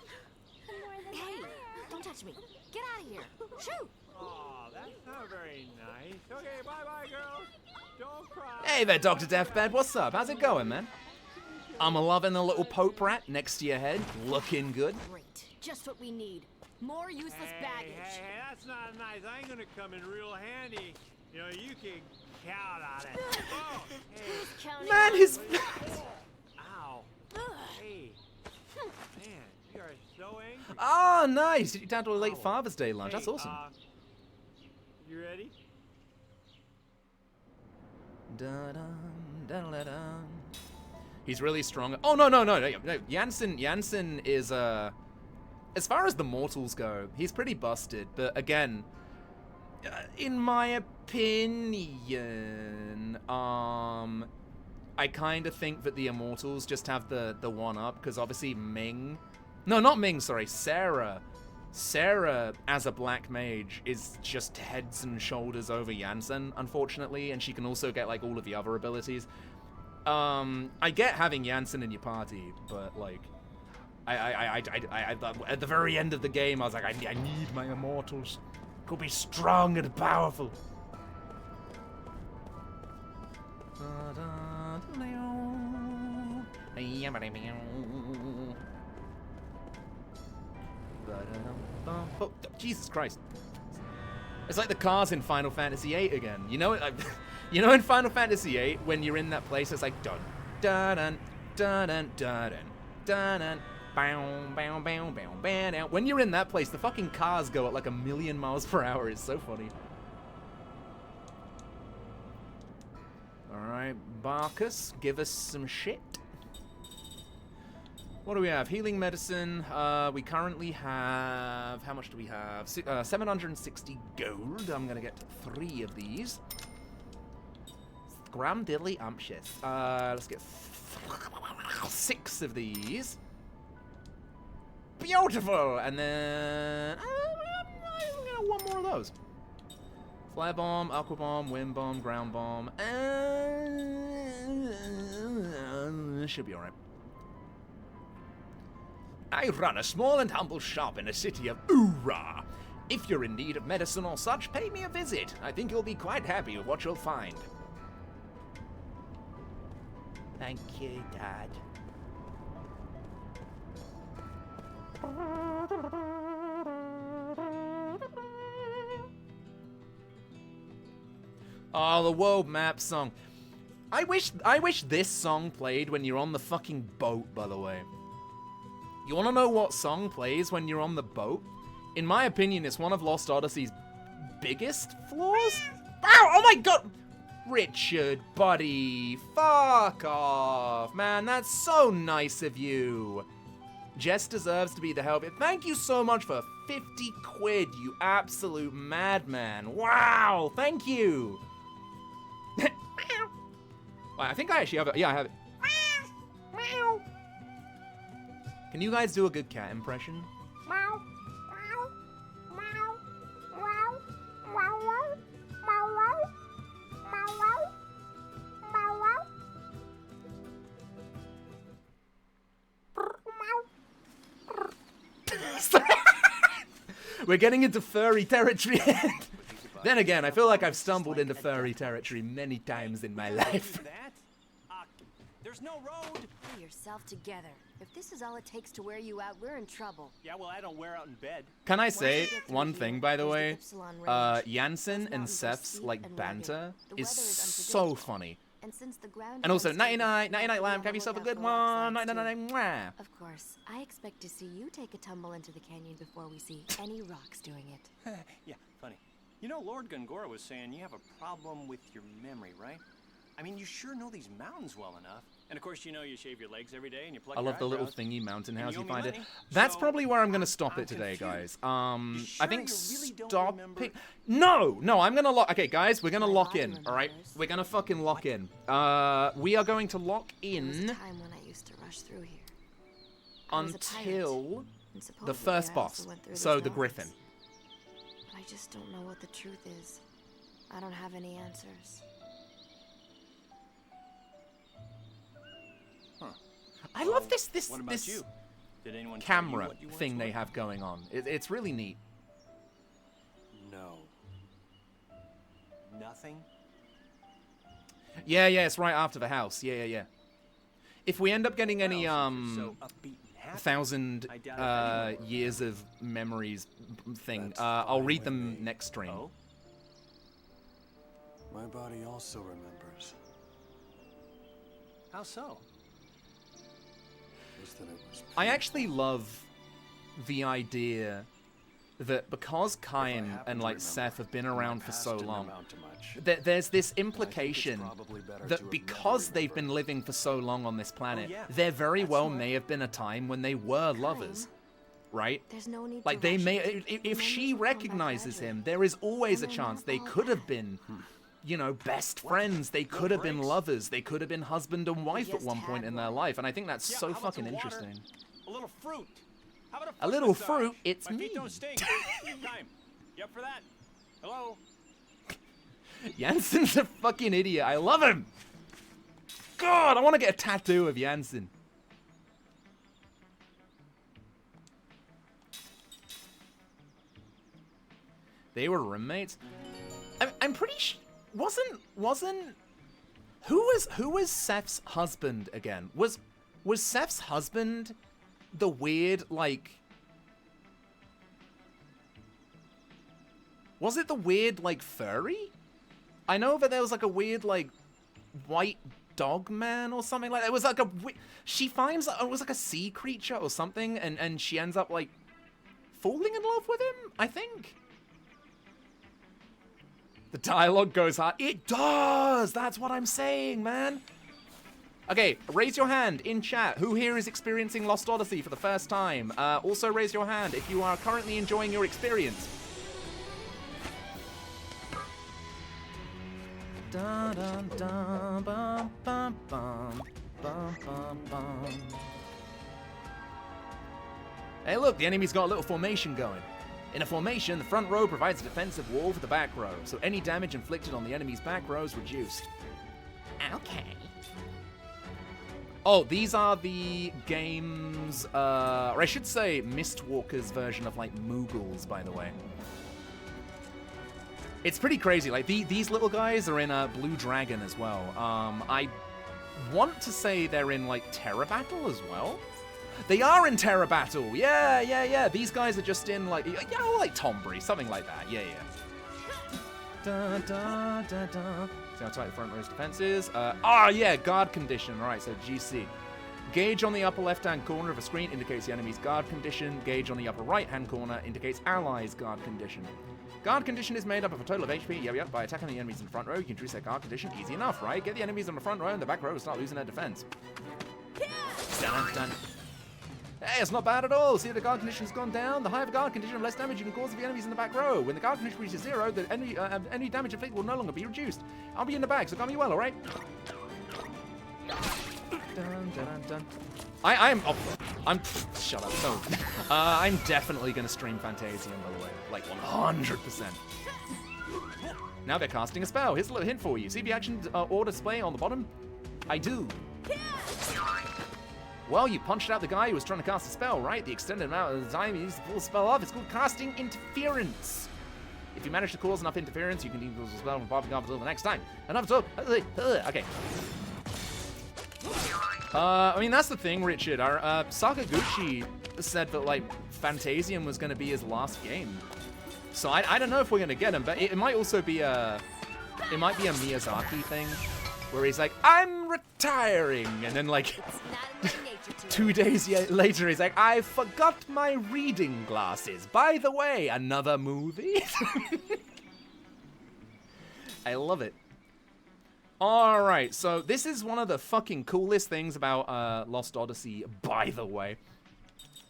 Hey, don't touch me. Get out of here. Shoot. Oh, that's not very nice. Okay, bye-bye, girls. Don't cry. Hey there, Dr. Deathbed. What's up? How's it going, man? I'm loving the little Pope rat next to your head. Looking good. Great. Just what we need. More useless baggage. Hey, that's not nice. I ain't gonna come in real handy. You know, you can count on it. Oh, hey. Man, his... Ow. Hey. Man, you are so angry. Oh, nice. Did you down to a late Father's Day lunch? That's awesome. You ready? He's really strong. Oh, no. Jansen is, as far as the mortals go, he's pretty busted. But again, in my opinion, I kind of think that the Immortals just have the one up, because obviously Ming, no, not Ming, sorry, Sarah as a black mage is just heads and shoulders over Jansen, unfortunately, and she can also get like all of the other abilities. I get having Jansen in your party, but like, I at the very end of the game, I was like, I need my Immortals. Could be strong and powerful. Oh, Jesus Christ. It's like the cars in Final Fantasy VIII again. You know, you know in Final Fantasy VIII, when you're in that place, it's like dun dun dun dun dun dun dun dun. When you're in that place, the fucking cars go at like 1,000,000 miles per hour. It's so funny. Alright, Barkus, give us some shit. What do we have? Healing medicine. We currently have... How much do we have? 760 gold. I'm going to get 3 of these. Scramdilly umptious. Let's get 6 of these. Beautiful! And then... I'm going to want more of those. Flare bomb, aqua bomb, wind bomb, ground bomb. Should be alright. I run a small and humble shop in the city of Ura. If you're in need of medicine or such, pay me a visit. I think you'll be quite happy with what you'll find. Thank you, Dad. Oh, the world map song. I wish this song played when you're on the fucking boat, by the way. You want to know what song plays when you're on the boat? In my opinion, it's one of Lost Odyssey's biggest flaws. Ow! Oh my god! Richard, buddy, fuck off. Man, that's so nice of you. Jess deserves to be the hell of it. Thank you so much for 50 quid, you absolute madman. Wow, thank you. I think I actually have it. Yeah, I have it. Can you guys do a good cat impression? We're getting into furry territory. Then again, I feel like I've stumbled into furry territory many times in my life. There's no road. Pull yourself together. If this is all it takes to wear you out, we're in trouble. Yeah, well, I don't wear out in bed. Can I say one thing, by the way? Jansen and Seth's like banter is so funny. And also, nighty night lamb, have yourself a good one. Night. Of course, I expect to see you take a tumble into the canyon before we see any rocks doing it. Yeah, funny. You know, Lord Gungora was saying you have a problem with your memory, right? I mean, you sure know these mountains well enough. And of course, you know you shave your legs every day and you pluck I your love the little eyebrows. thingy mountain house you find money? it. That's So, probably where I'm gonna stop it today, confused. guys. Sure I think you really don't stopping. No, I'm gonna lock. Okay, guys, we're gonna lock in. All right, we're gonna fucking lock in. We are going to lock There was a in time when I used to rush through here. I was a pirate, until and the supposedly first I boss. also went through So these the mountains. Griffin. But I just don't know what the truth is. I don't have any answers. I love this What about this you? Did anyone tell you camera what you once thing they were? have going on. It's really neat. No. Nothing? Yeah, it's right after the house. Yeah. If we end up getting any So upbeat and happy. 1,000 I doubt it anyway. years of memories thing, I'll read them next stream. Oh? My body also remembers. How so? Just that it was I actually love the idea that because Kain and like Seth have been around for so long, there's this implication that because they've been living for so long on this planet, there very well may have been a time when they were lovers. right? There's no need Like, to they rush may, it. if she Memories will come back recognizes gradually. him, there is always a And they're chance not they all could have bad. been, you know, best friends. They could have been lovers. They could have been husband and wife at just one point had in their one. life. And I think that's Yeah, so how about fucking some water? interesting. A little fruit. How about A little massage? fruit? It's My me. feet don't stink. Time. You up for that? Hello? Jansen's a fucking idiot. I love him. God, I want to get a tattoo of Jansen. They were roommates. I'm pretty wasn't who was Seth's husband again? Was Seth's husband the weird, like, was it the weird, like, furry? I know that there was like a weird, like, white dog man or something like that. It was like she finds, it was like a sea creature or something, and she ends up, like, falling in love with him, I think. The dialogue goes hard. It does! That's what I'm saying, man. Okay, raise your hand in chat. Who here is experiencing Lost Odyssey for the first time? Also raise your hand if you are currently enjoying your experience. Dun, dun, dun, bum, bum, bum, bum, bum, bum. Hey, look, the enemy's got a little formation going. In a formation, the front row provides a defensive wall for the back row, so any damage inflicted on the enemy's back row is reduced. Okay. Oh, these are the game's, or I should say Mistwalker's version of, like, Moogles, by the way. It's pretty crazy. Like, these little guys are in Blue Dragon as well. I want to say they're in, like, Terra Battle as well. They are in Terra Battle. Yeah. These guys are just in, like, yeah, like Tombury, something like that. Yeah. Da, da, da, da. See how tight the front row's defense is. Yeah, guard condition. All right, so GC. Gauge on the upper left-hand corner of a screen indicates the enemy's guard condition. Gauge on the upper right-hand corner indicates allies' guard condition. Guard condition is made up of a total of HP. Yep. By attacking the enemies in the front row, you can increase their guard condition. Easy enough, right? Get the enemies in the front row and the back row and start losing their defense. Dun. Hey, it's not bad at all. See, the guard condition's gone down. The higher the guard condition, the less damage you can cause to the enemies in the back row. When the guard condition reaches 0, the any damage inflicted will no longer be reduced. I'll be in the back, so come me well, all right? Dun. Shut up. No. I'm definitely gonna stream Fantasian, by the way. Like 100%. Now they're casting a spell. Here's a little hint for you. See the action or display on the bottom? I do. Well, you punched out the guy who was trying to cast a spell, right? The extended amount of time he needs to pull the spell off. It's called casting interference. If you manage to cause enough interference, you can use the spell from Bob until the next time. Enough talk. Okay. I mean, that's the thing, Richard. Our Sakaguchi said that, like, Fantasian was going to be his last game. So I don't know if we're going to get him, but it might also be a Miyazaki thing where he's like, I'm retiring, and then, like, 2 days later he's like, I forgot my reading glasses. By the way, another movie? I love it. Alright, so this is one of the fucking coolest things about Lost Odyssey, by the way.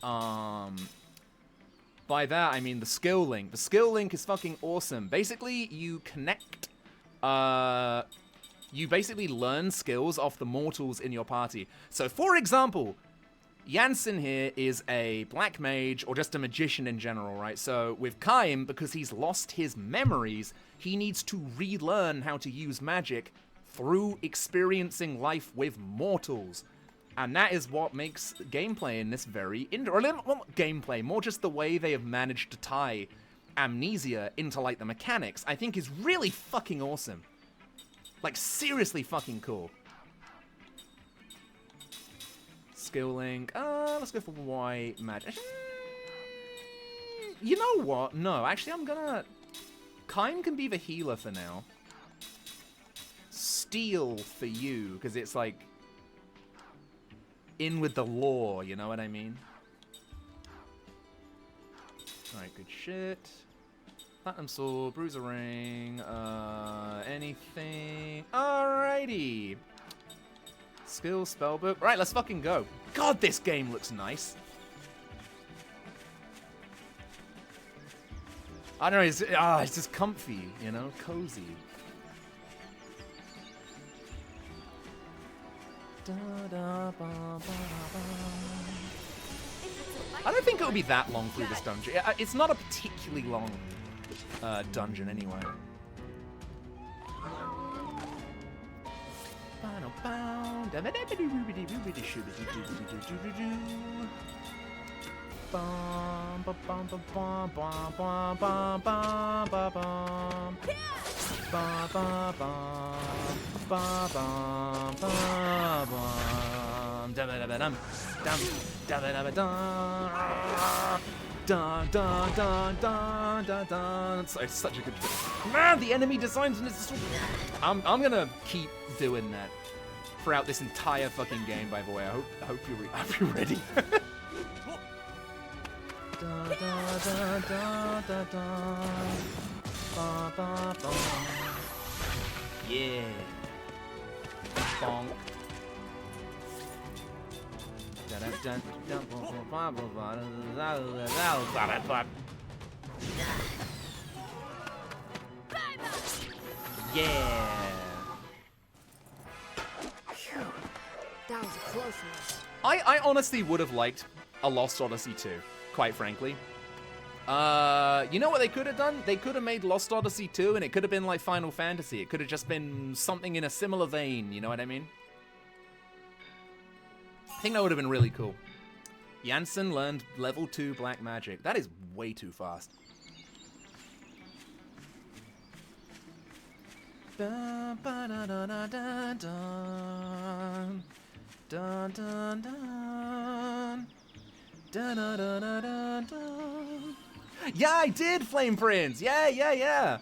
By that, I mean the skill link. The skill link is fucking awesome. Basically, you connect... you basically learn skills off the mortals in your party. So, for example, Jansen here is a black mage, or just a magician in general, right? So, with Kaim, because he's lost his memories, he needs to relearn how to use magic through experiencing life with mortals. And that is what makes gameplay in this very or not gameplay, more just the way they have managed to tie Amnesia into, like, the mechanics, I think is really fucking awesome. Like, seriously fucking cool. Skill link. Let's go for white magic. You know what? No, actually, I'm gonna... Kaim can be the healer for now. Steel for you, because it's, like, in with the lore, you know what I mean? Alright, good shit. Platinum sword, bruiser ring, anything. Alrighty. Skill, spellbook. Right, let's fucking go. God, this game looks nice. I don't know, it's just comfy, you know, cozy. I don't think it'll be that long through this dungeon. It's not a particularly long dungeon anyway. It's such a good trick. Man, the enemy designs in this. I'm gonna keep doing that throughout this entire fucking game. By the way, I hope you're ready. Yeah. Bonk. Yeah. That was a close one. I honestly would have liked a Lost Odyssey 2, quite frankly. You know what they could have done? They could have made Lost Odyssey 2 and it could have been like Final Fantasy. It could have just been something in a similar vein, you know what I mean? I think that would have been really cool. Janssen learned level 2 black magic. That is way too fast. Dun, dun, dun, dun, dun. Dun, dun, dun. Dun, dun, dun, dun, dun, dun. Yeah, I did, Flame Prince. Yeah.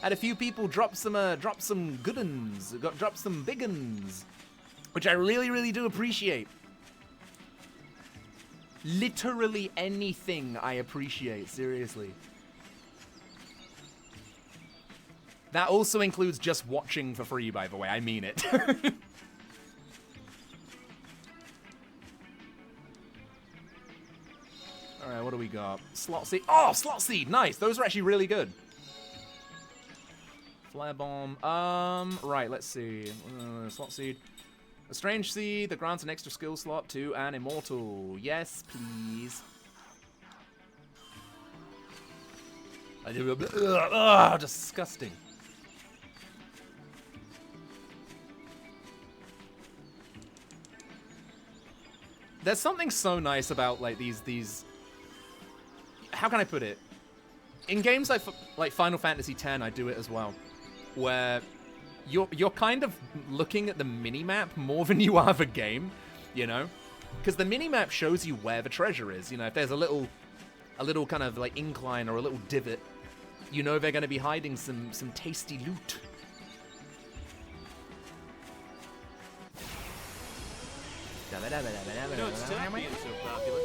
Had a few people drop some good uns, drop some big uns, which I really do appreciate. Literally anything I appreciate, seriously. That also includes just watching for free, by the way. I mean it. Alright, what do we got? Slot Seed. Oh, Slot Seed! Nice! Those are actually really good. Flare Bomb. Right, let's see. Slot Seed. A Strange Seed that grants an extra skill slot to an Immortal. Yes, please. Ugh, disgusting. There's something so nice about, like, these... How can I put it? In games like Final Fantasy X, I do it as well, where you're kind of looking at the minimap more than you are the game, you know? Because the minimap shows you where the treasure is, you know? If there's a little kind of, like, incline or a little divot, you know they're going to be hiding some tasty loot. You know, it's tough being so popular.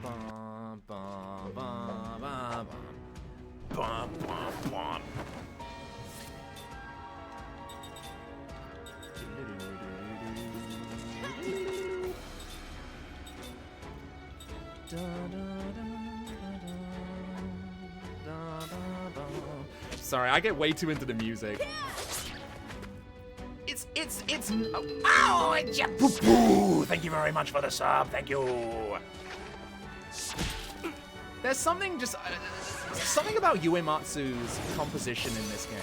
Bum, bum, bum, bum, bum, bum, bum. Sorry, I get way too into the music. It's oh, yeah, boo-boo. Thank you very much for the sub. Thank you. There's something something about Uematsu's composition in this game.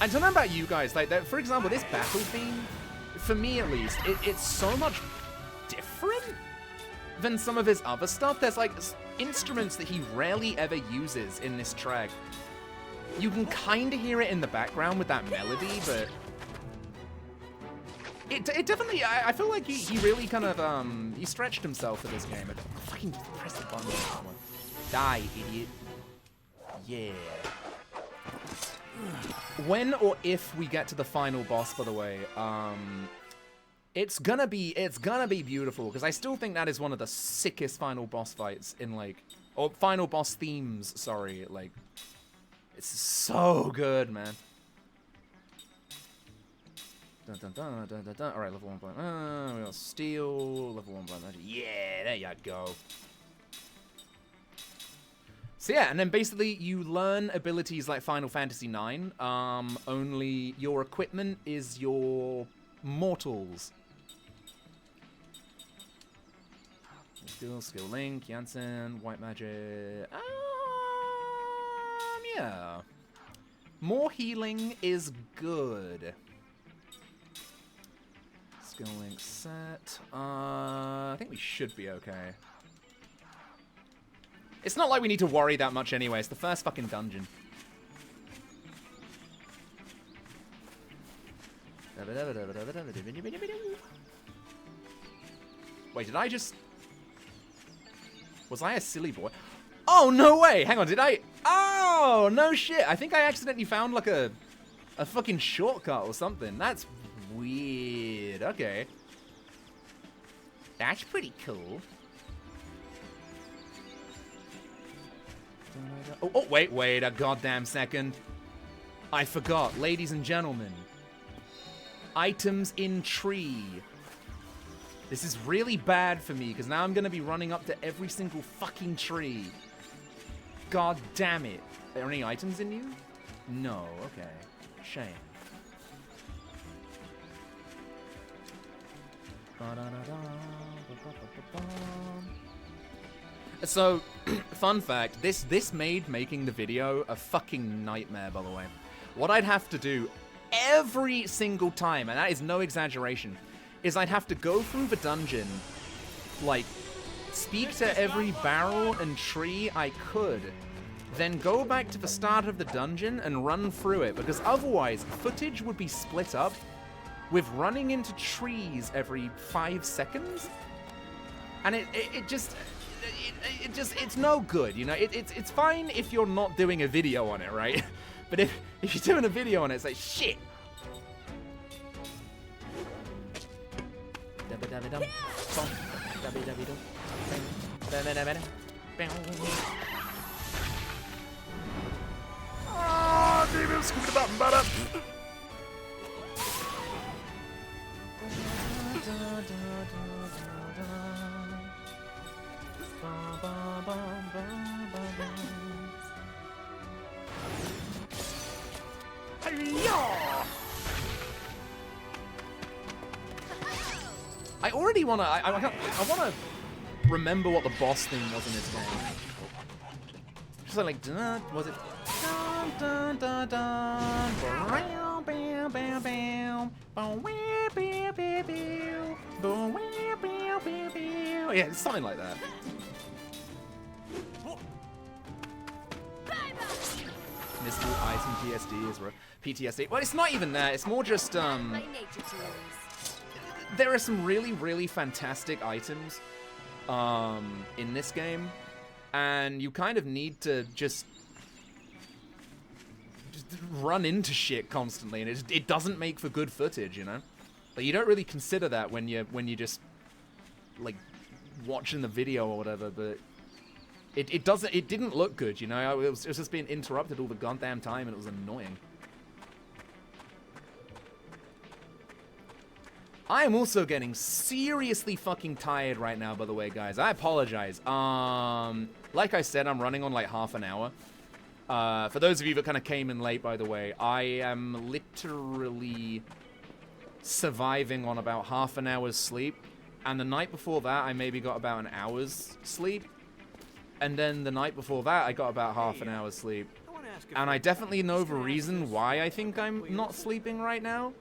I don't know about you guys, like, for example, this battle theme, for me at least, it's so much different than some of his other stuff. There's, like, instruments that he rarely ever uses in this track. You can kind of hear it in the background with that melody, but it definitely, I feel like he really kind of, he stretched himself for this game. Fucking press the button. Die, idiot. Yeah. When or if we get to the final boss, by the way, it's gonna be beautiful, because I still think that is one of the sickest final boss fights in, like, or final boss themes, sorry, like, it's so good, man. Dun, dun, dun, dun, dun, dun. All right, level 1. We got steel, level 1. Yeah, there you go. So yeah, and then basically you learn abilities like Final Fantasy IX, only your equipment is your mortals. Skill Link, Jansen, White Magic. Yeah. More healing is good. Skill Link set. I think we should be okay. It's not like we need to worry that much anyway. It's the first fucking dungeon. Wait, did I just... Was I a silly boy? Oh, no way! Hang on, did I... Oh, no shit! I think I accidentally found, like, a fucking shortcut or something. That's weird. Okay. That's pretty cool. Oh, wait a goddamn second. I forgot. Ladies and gentlemen. Items in tree. This is really bad for me, because now I'm going to be running up to every single fucking tree. God damn it. Are there any items in you? No, okay. Shame. So, fun fact, this made making the video a fucking nightmare, by the way. What I'd have to do every single time, and that is no exaggeration, is I'd have to go through the dungeon, like, speak to every barrel and tree I could, then go back to the start of the dungeon and run through it, because otherwise, footage would be split up with running into trees every 5 seconds, and it's no good, you know? It's fine if you're not doing a video on it, right? But if you're doing a video on it, it's like, shit! Oh, David, scoop it up and butt up. I already wanna. I wanna remember what the boss thing was in this game. Just like, was it? Dun, dun, dun, dun. Yeah, it's something like that. Mystical item PTSD is PTSD. Well, it's not even that. It's more just there are some really, really fantastic items in this game, and you kind of need to just run into shit constantly, and it doesn't make for good footage, you know? Like, you don't really consider that when you just like watching the video or whatever, but it didn't look good, you know? It was just being interrupted all the goddamn time, and it was annoying. I am also getting seriously fucking tired right now, by the way, guys. I apologize. Like I said, I'm running on like half an hour. For those of you that kind of came in late, by the way, I am literally surviving on about half an hour's sleep. And the night before that, I maybe got about an hour's sleep. And then the night before that, I got about half an hour's sleep. And I definitely know the reason why I think I'm not sleeping right now.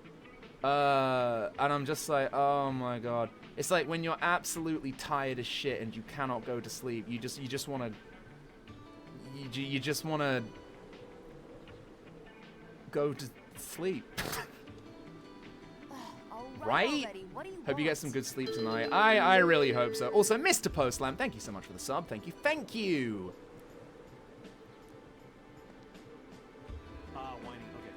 And I'm just like, oh my god. It's like when you're absolutely tired as shit and you cannot go to sleep. You just want to go to sleep. Right? Hope you get some good sleep tonight. I really hope so. Also, Mr. Postlamp, thank you so much for the sub. Thank you. Thank you. Whining. Okay.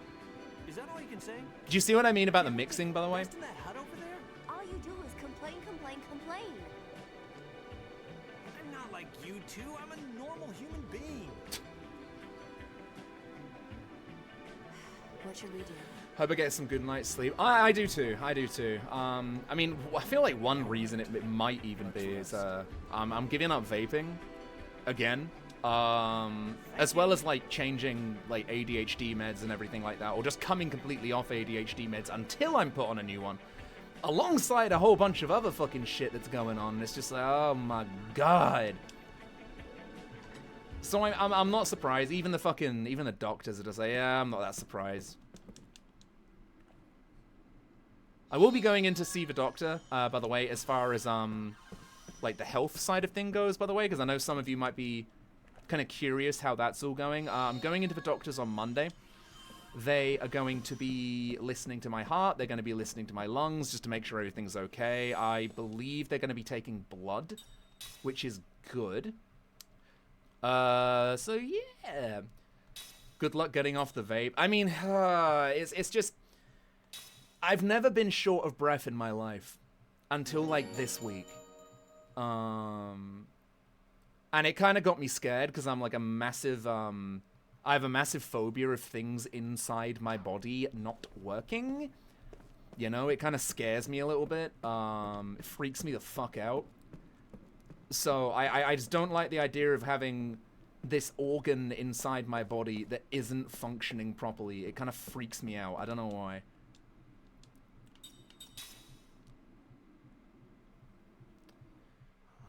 Is that all you can say? Do you see what I mean about the mixing, by the way? In that hut over there? All you do is complain, complain, complain. I'm not like you two. I'm a normal human being. What should we do? Hope I get some good night's sleep. I do too. I do too. I mean, I feel like one reason it might even be is I'm giving up vaping again. As well as like changing like ADHD meds and everything like that, or just coming completely off ADHD meds until I'm put on a new one, alongside a whole bunch of other fucking shit that's going on. It's just like, oh my god. So I'm not surprised. Even the doctors are just like, yeah, I'm not that surprised. I will be going in to see the doctor, by the way, as far as like the health side of thing goes, by the way, because I know some of you might be kind of curious how that's all going. I'm going into the doctor's on Monday. They are going to be listening to my heart. They're going to be listening to my lungs just to make sure everything's okay. I believe they're going to be taking blood, which is good. So yeah. Good luck getting off the vape. I mean, it's just... I've never been short of breath in my life until, like, this week. And it kind of got me scared because I'm like a massive, I have a massive phobia of things inside my body not working. You know, it kind of scares me a little bit. It freaks me the fuck out. So I just don't like the idea of having this organ inside my body that isn't functioning properly. It kind of freaks me out. I don't know why.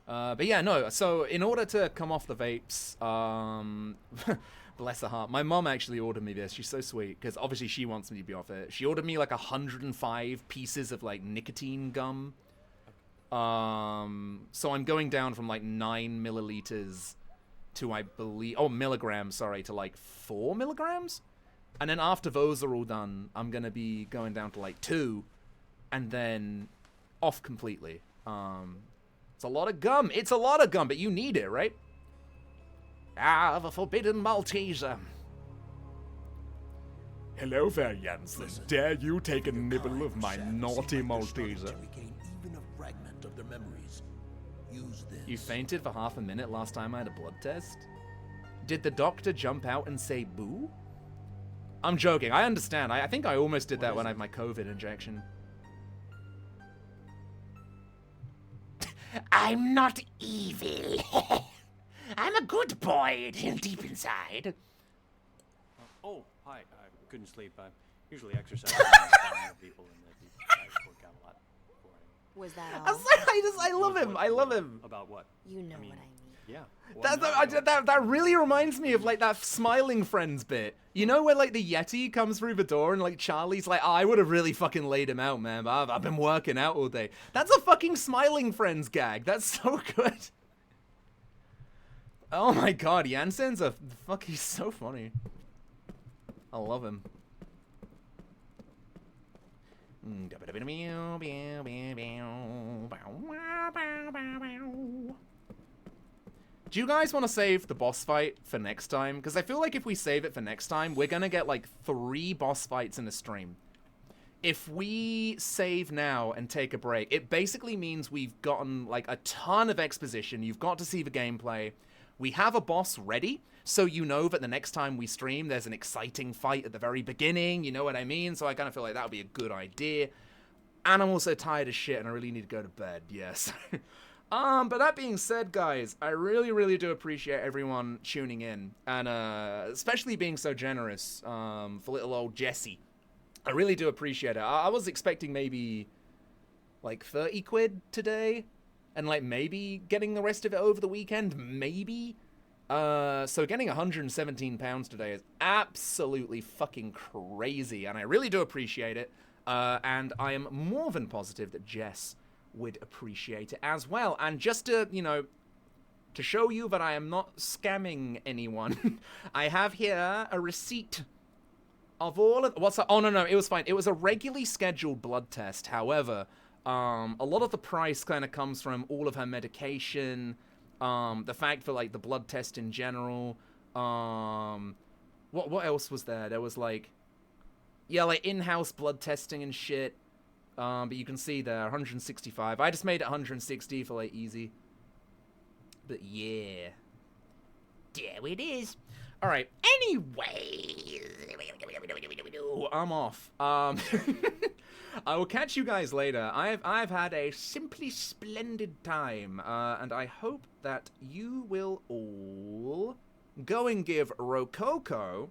But yeah, no, so in order to come off the vapes, bless her heart, my mom actually ordered me this. She's so sweet, because obviously she wants me to be off it. She ordered me like 105 pieces of like nicotine gum. So I'm going down from like 9 milliliters to, I believe, milligrams, sorry, to like 4 milligrams? And then after those are all done, I'm going to be going down to like 2, and then off completely. It's a lot of gum. It's a lot of gum, but you need it, right? Ah, the forbidden Malteser. Hello there, Jansen. Dare you take a nibble of my naughty Malteser? Even a fragment of their memories. Use this. You fainted for half a minute last time I had a blood test? Did the doctor jump out and say boo? I'm joking. I understand. I think I almost did that when I had my COVID injection. I'm not evil. I'm a good boy deep inside. Oh, hi. I couldn't sleep. I usually exercise with people, and I work out a lot. Was that all? I love him. I love him. About what? You know what I mean. Yeah. That really reminds me of like that Smiling Friends bit. You know where like the Yeti comes through the door and like Charlie's like, I would have really fucking laid him out, man, but I've been working out all day. That's a fucking Smiling Friends gag. That's so good. Oh my god, Jansen's he's so funny. I love him. Do you guys want to save the boss fight for next time? Because I feel like if we save it for next time, we're going to get like 3 boss fights in a stream. If we save now and take a break, it basically means we've gotten like a ton of exposition. You've got to see the gameplay. We have a boss ready, so you know that the next time we stream, there's an exciting fight at the very beginning. You know what I mean? So I kind of feel like that would be a good idea. And I'm also tired as shit, and I really need to go to bed. Yes. But that being said, guys, I really, really do appreciate everyone tuning in, and especially being so generous for little old Jesse. I really do appreciate it. I was expecting maybe like 30 quid today, and like maybe getting the rest of it over the weekend, maybe. So getting £117 today is absolutely fucking crazy, and I really do appreciate it. And I am more than positive that Jess would appreciate it as well. And just to, you know, to show you that I am not scamming anyone, I have here a receipt of all of... What's that? Oh, no, it was fine. It was a regularly scheduled blood test. However, a lot of the price kind of comes from all of her medication, the fact for, like, the blood test in general. What else was there? There was, like... Yeah, like, in-house blood testing and shit. But you can see there, 165. I just made it 160 for, like, easy. But, yeah. There it is. All right. Anyway. I'm off. I will catch you guys later. I've had a simply splendid time. And I hope that you will all go and give Rococo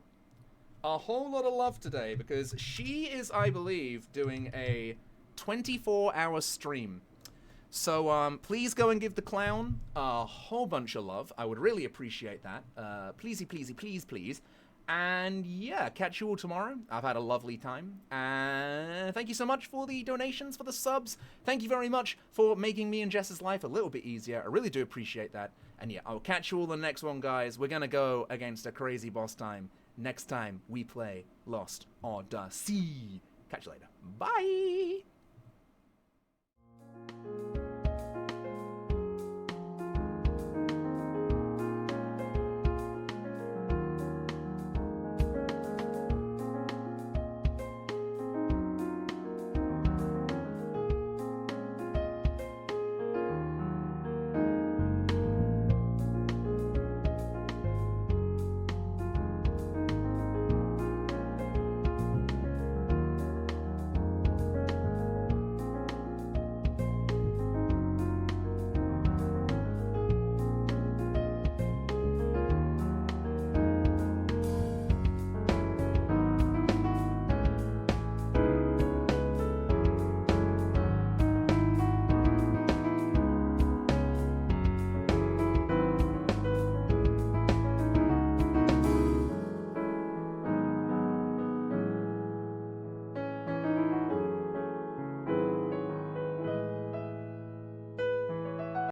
a whole lot of love today, because she is, I believe, doing a 24-hour stream. So please go and give the clown a whole bunch of love. I would really appreciate that. Pleasey, pleasey, please, please. And yeah, catch you all tomorrow. I've had a lovely time. And thank you so much for the donations, for the subs. Thank you very much for making me and Jess's life a little bit easier. I really do appreciate that. And yeah, I'll catch you all in the next one, guys. We're going to go against a crazy boss time next time we play Lost Odyssey. Catch you later. Bye!